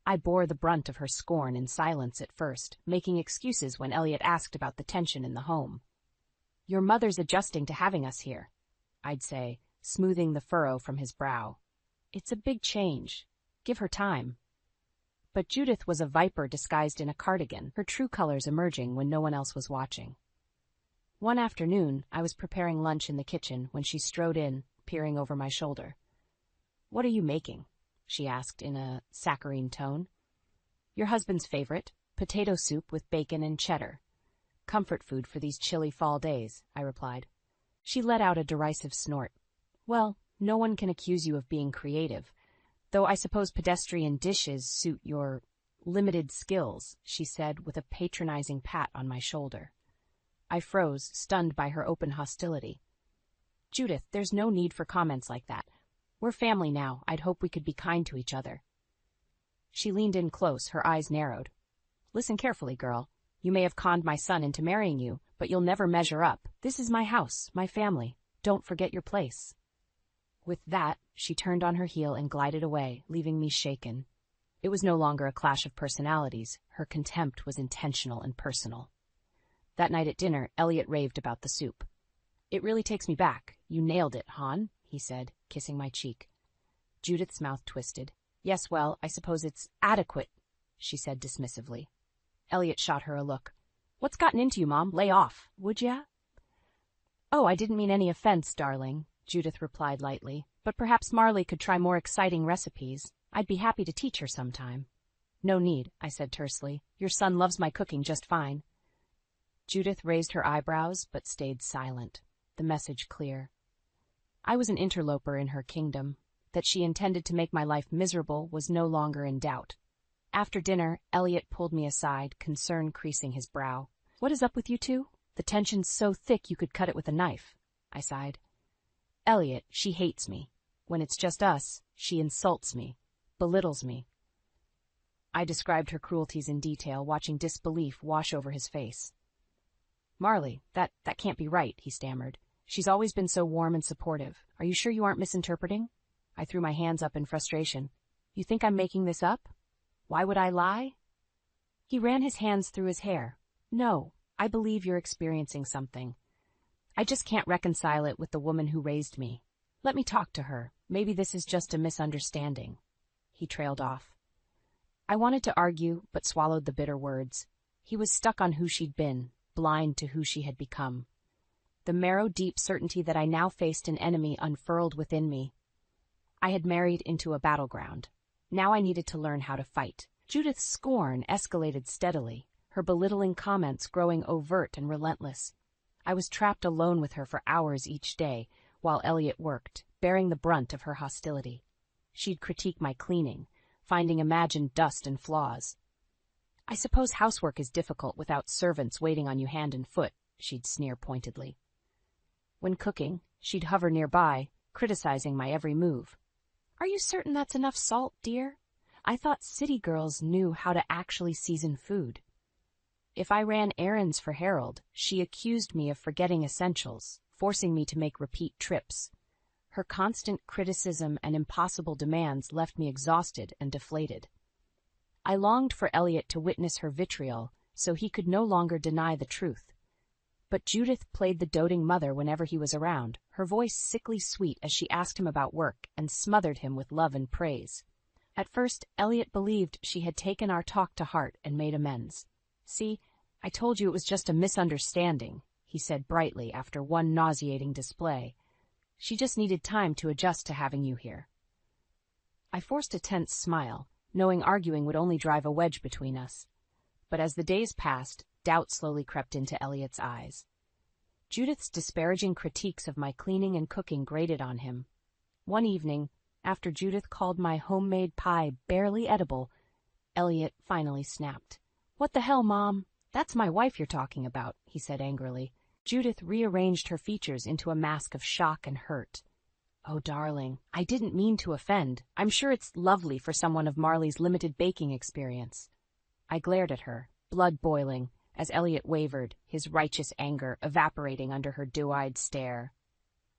I bore the brunt of her scorn in silence at first, making excuses when Elliot asked about the tension in the home. "Your mother's adjusting to having us here," I'd say, smoothing the furrow from his brow. "It's a big change. Give her time." But Judith was a viper disguised in a cardigan, her true colors emerging when no one else was watching. One afternoon, I was preparing lunch in the kitchen when she strode in, peering over my shoulder. "What are you making?" she asked in a saccharine tone. "Your husband's favorite, potato soup with bacon and cheddar. Comfort food for these chilly fall days," I replied. She let out a derisive snort. "Well, no one can accuse you of being creative, though I suppose pedestrian dishes suit your limited skills," she said with a patronizing pat on my shoulder. I froze, stunned by her open hostility. Judith, there's no need for comments like that. We're family now. I'd hope we could be kind to each other. She leaned in close, her eyes narrowed. Listen carefully, girl. You may have conned my son into marrying you, but you'll never measure up. This is my house, my family. Don't forget your place. With that, she turned on her heel and glided away, leaving me shaken. It was no longer a clash of personalities. Her contempt was intentional and personal. That night at dinner, Elliot raved about the soup. It really takes me back. You nailed it, Han, he said, kissing my cheek. Judith's mouth twisted. Yes, well, I suppose it's adequate, she said dismissively. Elliot shot her a look. What's gotten into you, Mom? Lay off, would ya? Oh, I didn't mean any offense, darling, Judith replied lightly, but perhaps Marley could try more exciting recipes. I'd be happy to teach her sometime. No need, I said tersely. Your son loves my cooking just fine. Judith raised her eyebrows, but stayed silent, the message clear. I was an interloper in her kingdom. That she intended to make my life miserable was no longer in doubt. After dinner, Elliot pulled me aside, concern creasing his brow. What is up with you two? The tension's so thick you could cut it with a knife, I sighed. Elliot, she hates me. When it's just us, she insults me, belittles me. I described her cruelties in detail, watching disbelief wash over his face. Marley, that can't be right, he stammered. She's always been so warm and supportive. Are you sure you aren't misinterpreting? I threw my hands up in frustration. You think I'm making this up? Why would I lie? He ran his hands through his hair. No, I believe you're experiencing something. I just can't reconcile it with the woman who raised me. Let me talk to her. Maybe this is just a misunderstanding. He trailed off. I wanted to argue, but swallowed the bitter words. He was stuck on who she'd been, blind to who she had become. The marrow-deep certainty that I now faced an enemy unfurled within me. I had married into a battleground. Now I needed to learn how to fight. Judith's scorn escalated steadily, her belittling comments growing overt and relentless. I was trapped alone with her for hours each day, while Elliot worked, bearing the brunt of her hostility. She'd critique my cleaning, finding imagined dust and flaws. I suppose housework is difficult without servants waiting on you hand and foot, she'd sneer pointedly. When cooking, she'd hover nearby, criticizing my every move. Are you certain that's enough salt, dear? I thought city girls knew how to actually season food. If I ran errands for Harold, she accused me of forgetting essentials, forcing me to make repeat trips. Her constant criticism and impossible demands left me exhausted and deflated. I longed for Elliot to witness her vitriol, so he could no longer deny the truth. But Judith played the doting mother whenever he was around, her voice sickly sweet as she asked him about work and smothered him with love and praise. At first, Elliot believed she had taken our talk to heart and made amends. See, I told you it was just a misunderstanding, he said brightly after one nauseating display. She just needed time to adjust to having you here. I forced a tense smile, knowing arguing would only drive a wedge between us. But as the days passed, doubt slowly crept into Elliot's eyes. Judith's disparaging critiques of my cleaning and cooking grated on him. One evening, after Judith called my homemade pie barely edible, Elliot finally snapped. What the hell, Mom? That's my wife you're talking about, he said angrily. Judith rearranged her features into a mask of shock and hurt. Oh, darling, I didn't mean to offend. I'm sure it's lovely for someone of Marley's limited baking experience. I glared at her, blood boiling, as Elliot wavered, his righteous anger evaporating under her dew-eyed stare.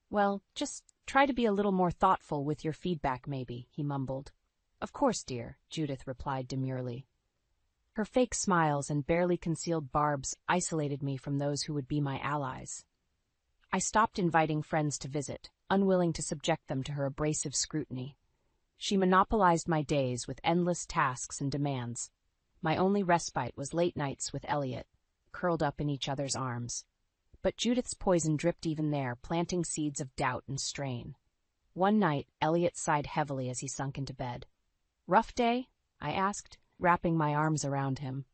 Well, just try to be a little more thoughtful with your feedback, maybe, he mumbled. Of course, dear, Judith replied demurely. Her fake smiles and barely concealed barbs isolated me from those who would be my allies. I stopped inviting friends to visit, unwilling to subject them to her abrasive scrutiny. She monopolized my days with endless tasks and demands. My only respite was late nights with Elliot, curled up in each other's arms. But Judith's poison dripped even there, planting seeds of doubt and strain. One night, Elliot sighed heavily as he sunk into bed. Rough day? I asked, wrapping my arms around him.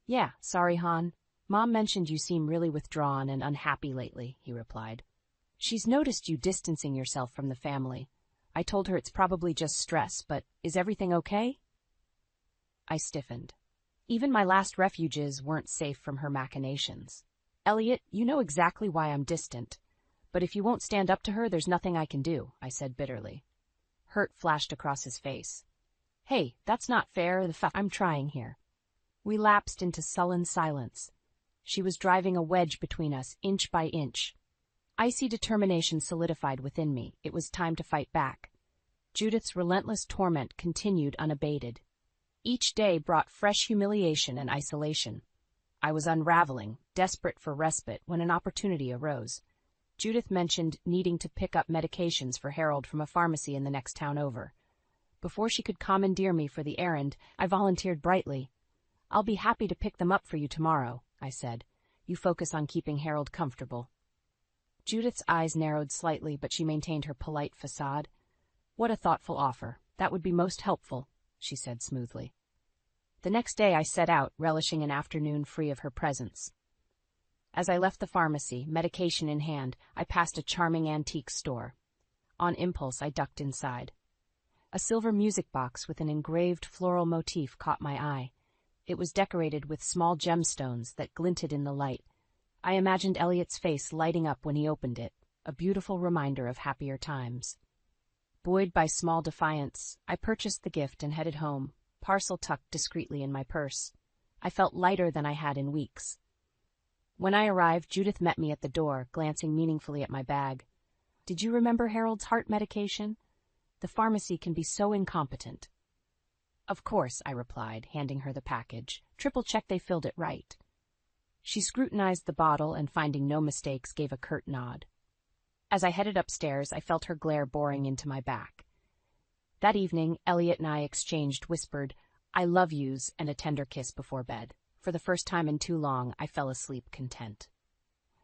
Yeah, sorry, Han. Mom mentioned you seem really withdrawn and unhappy lately, he replied. She's noticed you distancing yourself from the family. I told her it's probably just stress, but is everything okay? I stiffened. Even my last refuges weren't safe from her machinations. Elliot, you know exactly why I'm distant. But if you won't stand up to her, there's nothing I can do, I said bitterly. Hurt flashed across his face. Hey, that's not fair, I'm trying here. We lapsed into sullen silence. She was driving a wedge between us, inch by inch. Icy determination solidified within me. It was time to fight back. Judith's relentless torment continued unabated. Each day brought fresh humiliation and isolation. I was unraveling, desperate for respite, when an opportunity arose. Judith mentioned needing to pick up medications for Harold from a pharmacy in the next town over. Before she could commandeer me for the errand, I volunteered brightly. I'll be happy to pick them up for you tomorrow, I said. You focus on keeping Harold comfortable. Judith's eyes narrowed slightly, but she maintained her polite facade. What a thoughtful offer. That would be most helpful, she said smoothly. The next day I set out, relishing an afternoon free of her presence. As I left the pharmacy, medication in hand, I passed a charming antique store. On impulse, I ducked inside. A silver music box with an engraved floral motif caught my eye. It was decorated with small gemstones that glinted in the light. I imagined Elliot's face lighting up when he opened it, a beautiful reminder of happier times. Buoyed by small defiance, I purchased the gift and headed home, parcel tucked discreetly in my purse. I felt lighter than I had in weeks. When I arrived, Judith met me at the door, glancing meaningfully at my bag. Did you remember Harold's heart medication? The pharmacy can be so incompetent. Of course, I replied, handing her the package. Triple-check they filled it right. She scrutinized the bottle and, finding no mistakes, gave a curt nod. As I headed upstairs, I felt her glare boring into my back. That evening, Elliot and I exchanged whispered, I love yous, and a tender kiss before bed. For the first time in too long, I fell asleep content.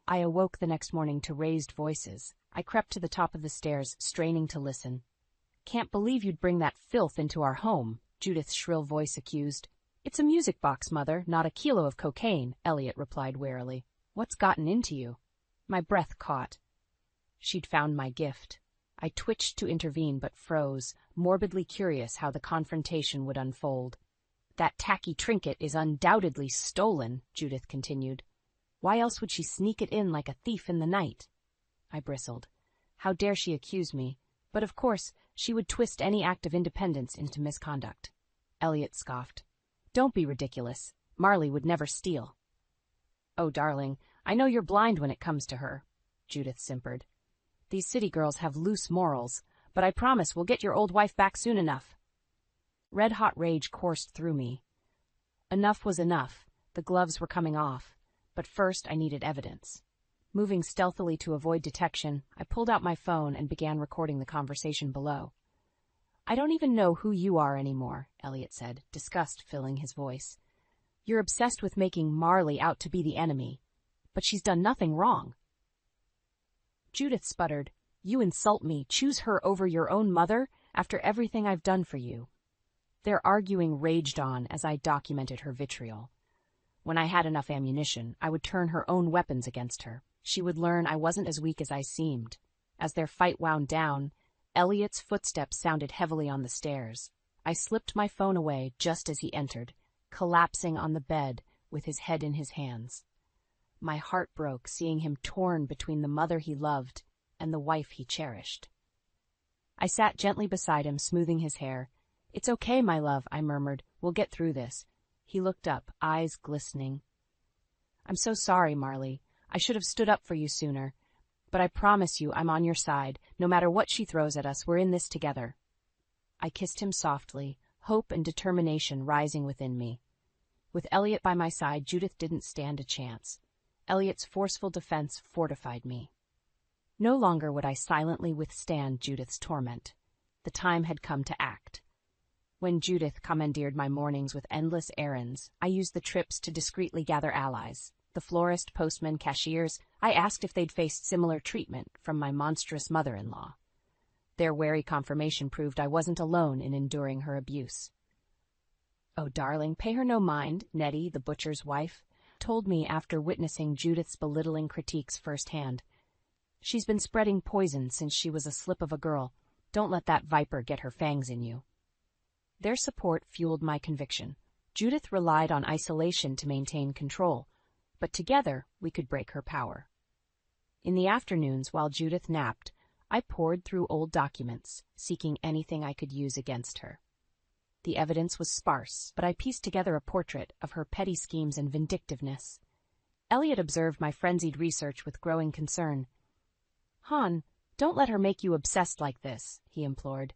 I awoke the next morning to raised voices. I crept to the top of the stairs, straining to listen. Can't believe you'd bring that filth into our home, Judith's shrill voice accused. It's a music box, Mother, not a kilo of cocaine, Elliot replied warily. What's gotten into you? My breath caught. She'd found my gift. I twitched to intervene but froze, morbidly curious how the confrontation would unfold. That tacky trinket is undoubtedly stolen, Judith continued. Why else would she sneak it in like a thief in the night? I bristled. How dare she accuse me? But of course, she would twist any act of independence into misconduct. Elliot scoffed. Don't be ridiculous. Marley would never steal. Oh, darling, I know you're blind when it comes to her, Judith simpered. These city girls have loose morals, but I promise we'll get your old wife back soon enough. Red-hot rage coursed through me. Enough was enough. The gloves were coming off. But first I needed evidence. Moving stealthily to avoid detection, I pulled out my phone and began recording the conversation below. I don't even know who you are anymore, Elliot said, disgust filling his voice. You're obsessed with making Marley out to be the enemy. But she's done nothing wrong. Judith sputtered. You insult me. Choose her over your own mother after everything I've done for you. Their arguing raged on as I documented her vitriol. When I had enough ammunition, I would turn her own weapons against her. She would learn I wasn't as weak as I seemed. As their fight wound down, Elliot's footsteps sounded heavily on the stairs. I slipped my phone away just as he entered, collapsing on the bed with his head in his hands. My heart broke seeing him torn between the mother he loved and the wife he cherished. I sat gently beside him, smoothing his hair. It's okay, my love, I murmured. We'll get through this. He looked up, eyes glistening. I'm so sorry, Marley. I should have stood up for you sooner. But I promise you I'm on your side. No matter what she throws at us, we're in this together. I kissed him softly, hope and determination rising within me. With Elliot by my side, Judith didn't stand a chance. Elliot's forceful defense fortified me. No longer would I silently withstand Judith's torment. The time had come to act. When Judith commandeered my mornings with endless errands, I used the trips to discreetly gather allies. The florist, postman, cashiers, I asked if they'd faced similar treatment from my monstrous mother-in-law. Their wary confirmation proved I wasn't alone in enduring her abuse. Oh, darling, pay her no mind, Nettie, the butcher's wife, told me after witnessing Judith's belittling critiques firsthand. She's been spreading poison since she was a slip of a girl. Don't let that viper get her fangs in you. Their support fueled my conviction. Judith relied on isolation to maintain control, but together we could break her power. In the afternoons, while Judith napped, I pored through old documents, seeking anything I could use against her. The evidence was sparse, but I pieced together a portrait of her petty schemes and vindictiveness. Elliot observed my frenzied research with growing concern. "Han, don't let her make you obsessed like this," he implored.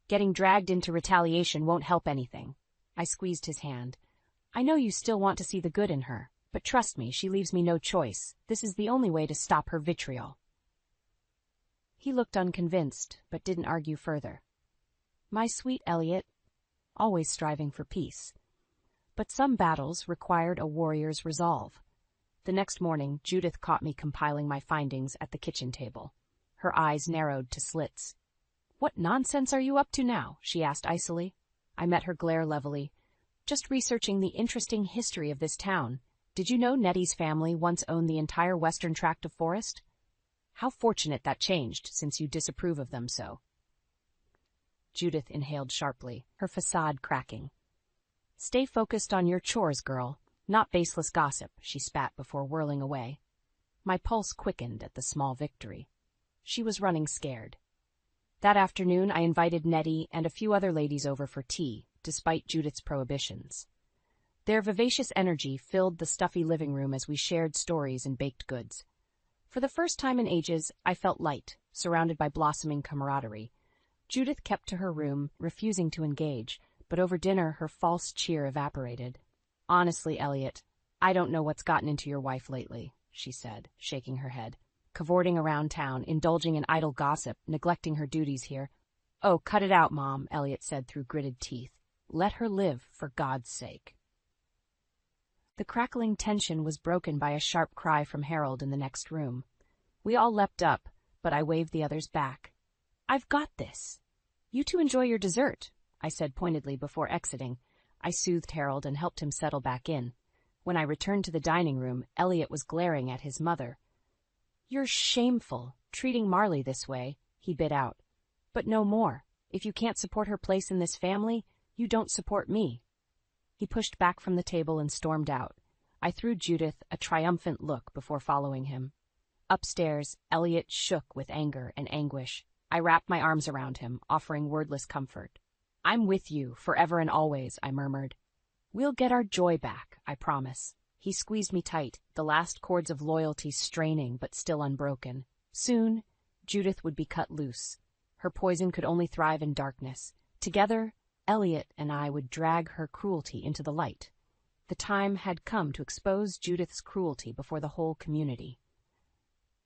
"Getting dragged into retaliation won't help anything." I squeezed his hand. "I know you still want to see the good in her, but trust me, she leaves me no choice. This is the only way to stop her vitriol." He looked unconvinced, but didn't argue further. My sweet Elliot, always striving for peace. But some battles required a warrior's resolve. The next morning, Judith caught me compiling my findings at the kitchen table. Her eyes narrowed to slits. "What nonsense are you up to now?" she asked icily. I met her glare levelly. "Just researching the interesting history of this town. Did you know Nettie's family once owned the entire western tract of forest? How fortunate that changed, since you disapprove of them so." Judith inhaled sharply, her facade cracking. "Stay focused on your chores, girl, not baseless gossip," she spat before whirling away. My pulse quickened at the small victory. She was running scared. That afternoon, I invited Nettie and a few other ladies over for tea, despite Judith's prohibitions. Their vivacious energy filled the stuffy living room as we shared stories and baked goods. For the first time in ages, I felt light, surrounded by blossoming camaraderie. Judith kept to her room, refusing to engage, but over dinner her false cheer evaporated. "Honestly, Elliot, I don't know what's gotten into your wife lately," she said, shaking her head. "Cavorting around town, indulging in idle gossip, neglecting her duties here." "Oh, cut it out, Mom," Elliot said through gritted teeth. "Let her live, for God's sake." The crackling tension was broken by a sharp cry from Harold in the next room. We all leapt up, but I waved the others back. "I've got this. You two enjoy your dessert," I said pointedly before exiting. I soothed Harold and helped him settle back in. When I returned to the dining room, Elliot was glaring at his mother. "You're shameful, treating Marley this way," he bit out. "But no more. If you can't support her place in this family, you don't support me." He pushed back from the table and stormed out. I threw Judith a triumphant look before following him. Upstairs, Elliot shook with anger and anguish. I wrapped my arms around him, offering wordless comfort. "I'm with you, forever and always," I murmured. "We'll get our joy back, I promise." He squeezed me tight, the last cords of loyalty straining but still unbroken. Soon, Judith would be cut loose. Her poison could only thrive in darkness. Together, Elliot and I would drag her cruelty into the light. The time had come to expose Judith's cruelty before the whole community.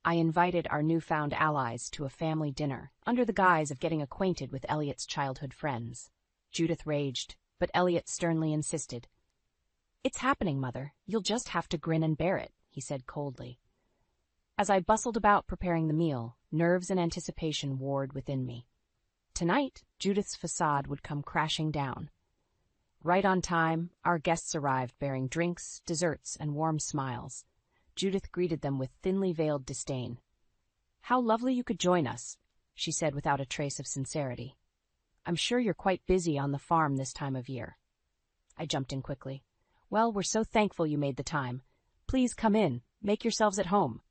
I invited our newfound allies to a family dinner, under the guise of getting acquainted with Elliot's childhood friends. Judith raged, but Elliot sternly insisted. "It's happening, Mother. You'll just have to grin and bear it," he said coldly. As I bustled about preparing the meal, nerves and anticipation warred within me. Tonight, Judith's facade would come crashing down. Right on time, our guests arrived bearing drinks, desserts, and warm smiles. Judith greeted them with thinly veiled disdain. "How lovely you could join us," she said without a trace of sincerity. "I'm sure you're quite busy on the farm this time of year." I jumped in quickly. "Well, we're so thankful you made the time. Please come in. Make yourselves at home."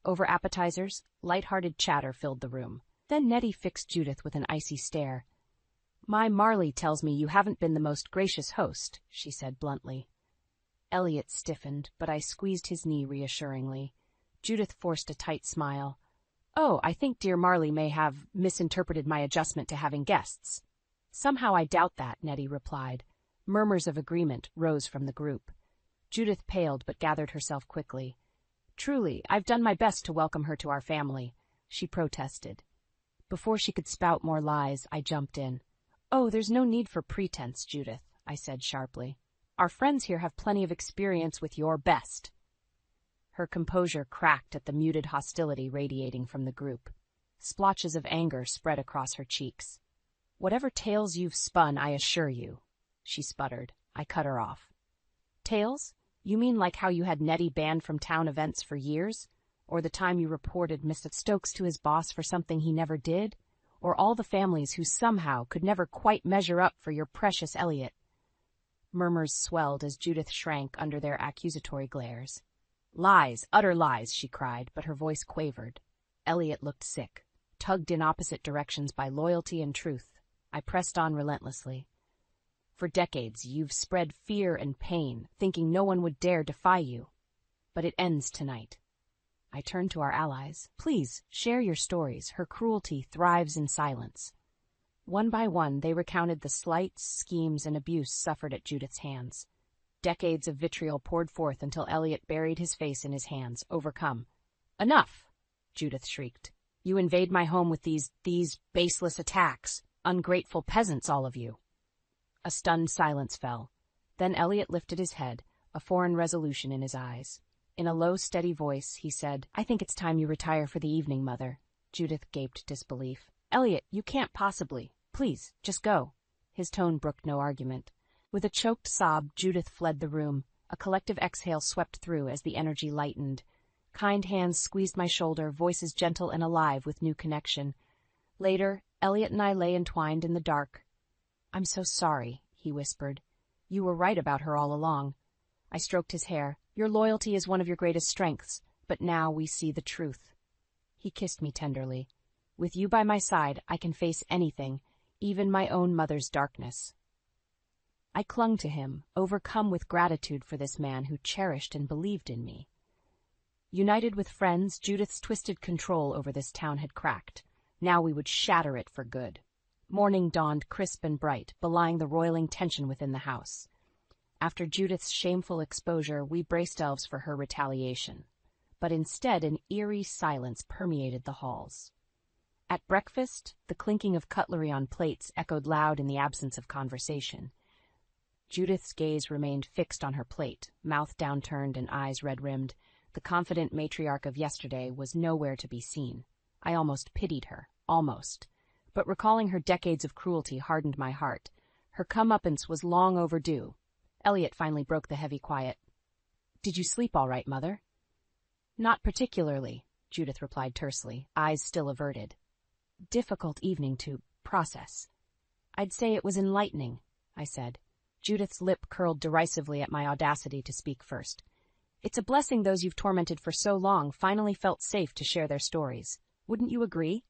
Over appetizers, light-hearted chatter filled the room. Then Nettie fixed Judith with an icy stare. "My Marley tells me you haven't been the most gracious host," she said bluntly. Elliot stiffened, but I squeezed his knee reassuringly. Judith forced a tight smile. "Oh, I think dear Marley may have misinterpreted my adjustment to having guests." "Somehow I doubt that," Nettie replied. Murmurs of agreement rose from the group. Judith paled but gathered herself quickly. "Truly, I've done my best to welcome her to our family," she protested. Before she could spout more lies, I jumped in. "Oh, there's no need for pretense, Judith," I said sharply. "Our friends here have plenty of experience with your best." Her composure cracked at the muted hostility radiating from the group. Splotches of anger spread across her cheeks. "Whatever tales you've spun, I assure you," she sputtered. I cut her off. "Tales? You mean like how you had Nettie banned from town events for years? Or the time you reported Mr. Stokes to his boss for something he never did? Or all the families who somehow could never quite measure up for your precious Elliot?" Murmurs swelled as Judith shrank under their accusatory glares. Lies, utter lies, she cried, but her voice quavered. Elliot looked sick, tugged in opposite directions by loyalty and truth. I pressed on relentlessly. For decades, you've spread fear and pain, thinking no one would dare defy you. But it ends tonight. I turned to our allies. Please, share your stories. Her cruelty thrives in silence. One by one, they recounted the slights, schemes, and abuse suffered at Judith's hands. Decades of vitriol poured forth until Elliot buried his face in his hands, overcome. Enough, Judith shrieked. You invade my home with these baseless attacks. Ungrateful peasants, all of you. A stunned silence fell. Then Elliot lifted his head, a foreign resolution in his eyes. In a low, steady voice, he said, I think it's time you retire for the evening, Mother. Judith gaped disbelief. Elliot, you can't possibly. Please, just go. His tone brooked no argument. With a choked sob, Judith fled the room. A collective exhale swept through as the energy lightened. Kind hands squeezed my shoulder, voices gentle and alive with new connection. Later, Elliot and I lay entwined in the dark. I'm so sorry, he whispered. You were right about her all along. I stroked his hair. Your loyalty is one of your greatest strengths, but now we see the truth. He kissed me tenderly. With you by my side, I can face anything, even my own mother's darkness. I clung to him, overcome with gratitude for this man who cherished and believed in me. United with friends, Judith's twisted control over this town had cracked. Now we would shatter it for good. Morning dawned crisp and bright, belying the roiling tension within the house. After Judith's shameful exposure, we braced ourselves for her retaliation. But instead, an eerie silence permeated the halls. At breakfast, the clinking of cutlery on plates echoed loud in the absence of conversation. Judith's gaze remained fixed on her plate, mouth downturned and eyes red-rimmed. The confident matriarch of yesterday was nowhere to be seen. I almost pitied her, almost. But recalling her decades of cruelty hardened my heart. Her comeuppance was long overdue. Elliot finally broke the heavy quiet. Did you sleep all right, Mother? Not particularly, Judith replied tersely, eyes still averted. Difficult evening to process. I'd say it was enlightening, I said. Judith's lip curled derisively at my audacity to speak first. It's a blessing those you've tormented for so long finally felt safe to share their stories. Wouldn't you agree?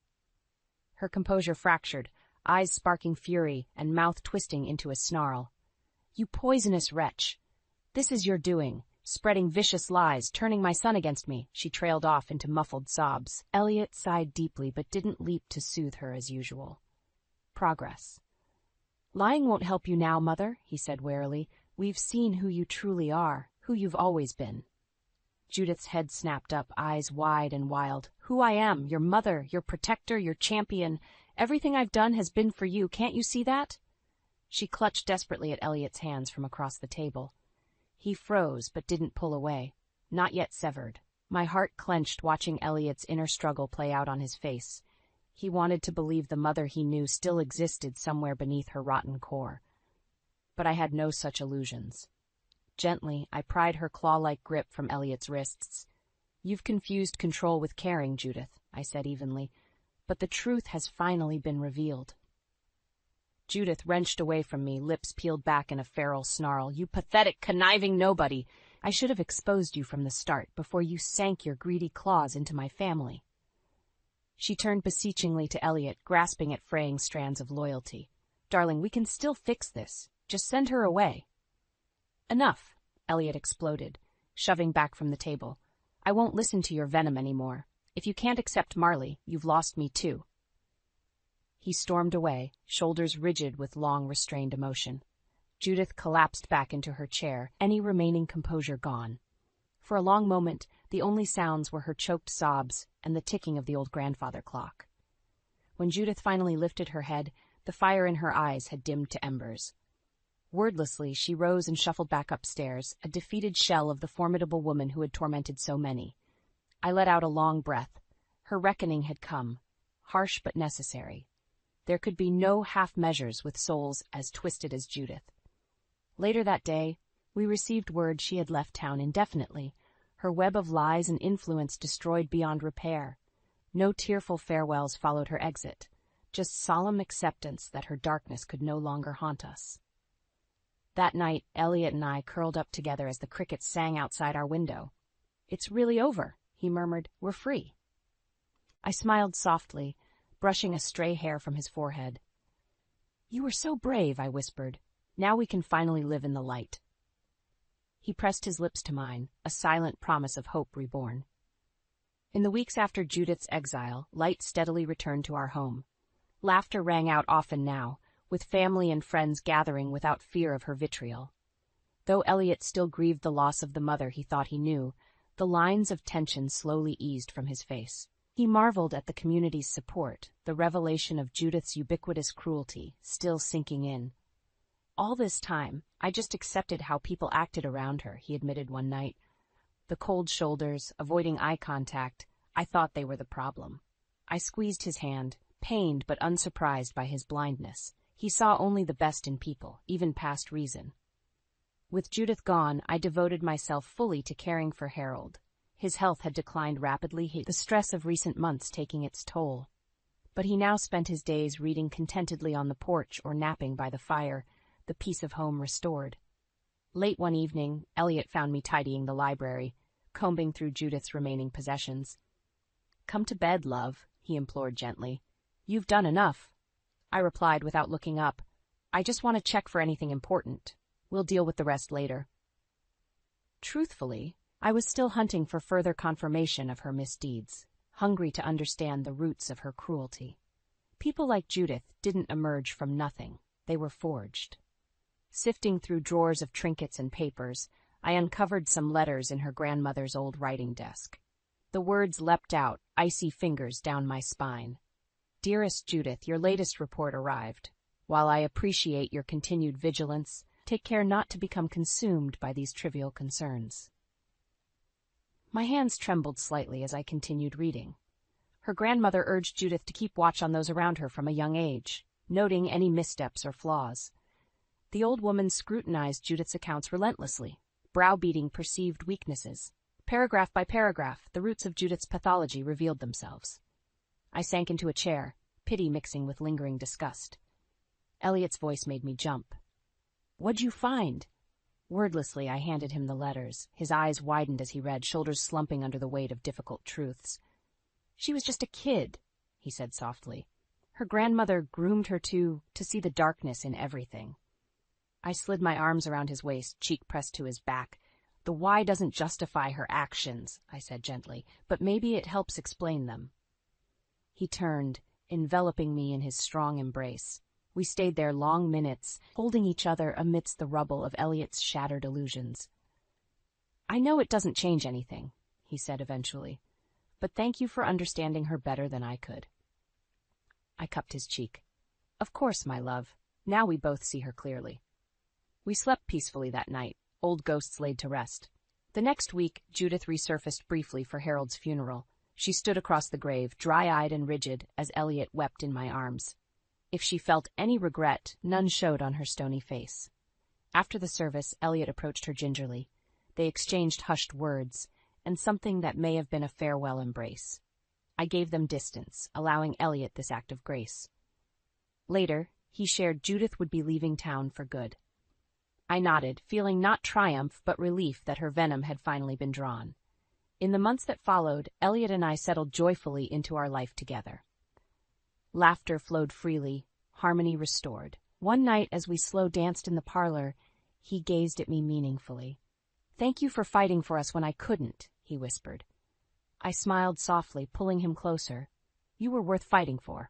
Her composure fractured, eyes sparking fury and mouth twisting into a snarl. You poisonous wretch! This is your doing, spreading vicious lies, turning my son against me, she trailed off into muffled sobs. Elliot sighed deeply but didn't leap to soothe her as usual. Progress. Lying won't help you now, Mother, he said warily. We've seen who you truly are, who you've always been. Judith's head snapped up, eyes wide and wild. Who I am, your mother, your protector, your champion. Everything I've done has been for you, can't you see that? She clutched desperately at Elliot's hands from across the table. He froze but didn't pull away, not yet severed. My heart clenched watching Elliot's inner struggle play out on his face. He wanted to believe the mother he knew still existed somewhere beneath her rotten core. But I had no such illusions. Gently, I pried her claw-like grip from Elliot's wrists. You've confused control with caring, Judith, I said evenly, but the truth has finally been revealed. Judith wrenched away from me, lips peeled back in a feral snarl. You pathetic, conniving nobody! I should have exposed you from the start, before you sank your greedy claws into my family. She turned beseechingly to Elliot, grasping at fraying strands of loyalty. Darling, we can still fix this. Just send her away. Enough, Elliot exploded, shoving back from the table. I won't listen to your venom anymore. If you can't accept Marley, you've lost me too. He stormed away, shoulders rigid with long restrained emotion. Judith collapsed back into her chair, any remaining composure gone. For a long moment, the only sounds were her choked sobs and the ticking of the old grandfather clock. When Judith finally lifted her head, the fire in her eyes had dimmed to embers. Wordlessly, she rose and shuffled back upstairs, a defeated shell of the formidable woman who had tormented so many. I let out a long breath. Her reckoning had come, harsh but necessary. There could be no half measures with souls as twisted as Judith. Later that day, we received word she had left town indefinitely, her web of lies and influence destroyed beyond repair. No tearful farewells followed her exit, just solemn acceptance that her darkness could no longer haunt us. That night, Elliot and I curled up together as the crickets sang outside our window. "It's really over," he murmured. "We're free." I smiled softly, brushing a stray hair from his forehead. "You were so brave," I whispered. "Now we can finally live in the light." He pressed his lips to mine, a silent promise of hope reborn. In the weeks after Judith's exile, light steadily returned to our home. Laughter rang out often now, with family and friends gathering without fear of her vitriol. Though Elliot still grieved the loss of the mother he thought he knew, the lines of tension slowly eased from his face. He marveled at the community's support, the revelation of Judith's ubiquitous cruelty still sinking in. "All this time, I just accepted how people acted around her," he admitted one night. "The cold shoulders, avoiding eye contact, I thought they were the problem." I squeezed his hand, pained but unsurprised by his blindness. He saw only the best in people, even past reason. With Judith gone, I devoted myself fully to caring for Harold. His health had declined rapidly, the stress of recent months taking its toll. But he now spent his days reading contentedly on the porch or napping by the fire, the peace of home restored. Late one evening, Elliot found me tidying the library, combing through Judith's remaining possessions. "Come to bed, love," he implored gently. "You've done enough." I replied without looking up. "I just want to check for anything important. We'll deal with the rest later." Truthfully, I was still hunting for further confirmation of her misdeeds, hungry to understand the roots of her cruelty. People like Judith didn't emerge from nothing. They were forged. Sifting through drawers of trinkets and papers, I uncovered some letters in her grandmother's old writing desk. The words leapt out, icy fingers down my spine. "Dearest Judith, your latest report arrived. While I appreciate your continued vigilance, take care not to become consumed by these trivial concerns." My hands trembled slightly as I continued reading. Her grandmother urged Judith to keep watch on those around her from a young age, noting any missteps or flaws. The old woman scrutinized Judith's accounts relentlessly, browbeating perceived weaknesses. Paragraph by paragraph, the roots of Judith's pathology revealed themselves. I sank into a chair, pity mixing with lingering disgust. Elliot's voice made me jump. "What'd you find?" Wordlessly, I handed him the letters. His eyes widened as he read, shoulders slumping under the weight of difficult truths. "She was just a kid," he said softly. "Her grandmother groomed her to see the darkness in everything." I slid my arms around his waist, cheek pressed to his back. "The why doesn't justify her actions," I said gently, "but maybe it helps explain them." He turned, enveloping me in his strong embrace. We stayed there long minutes, holding each other amidst the rubble of Elliot's shattered illusions. "I know it doesn't change anything," he said eventually, "but thank you for understanding her better than I could." I cupped his cheek. "Of course, my love. Now we both see her clearly." We slept peacefully that night, old ghosts laid to rest. The next week, Judith resurfaced briefly for Harold's funeral. She stood across the grave, dry-eyed and rigid, as Elliot wept in my arms. If she felt any regret, none showed on her stony face. After the service, Elliot approached her gingerly. They exchanged hushed words, and something that may have been a farewell embrace. I gave them distance, allowing Elliot this act of grace. Later, he shared Judith would be leaving town for good. I nodded, feeling not triumph but relief that her venom had finally been drawn. In the months that followed, Elliot and I settled joyfully into our life together. Laughter flowed freely, harmony restored. One night, as we slow danced in the parlor, he gazed at me meaningfully. "Thank you for fighting for us when I couldn't," he whispered. I smiled softly, pulling him closer. "You were worth fighting for."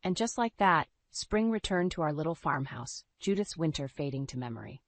And just like that, spring returned to our little farmhouse, Judith's winter fading to memory.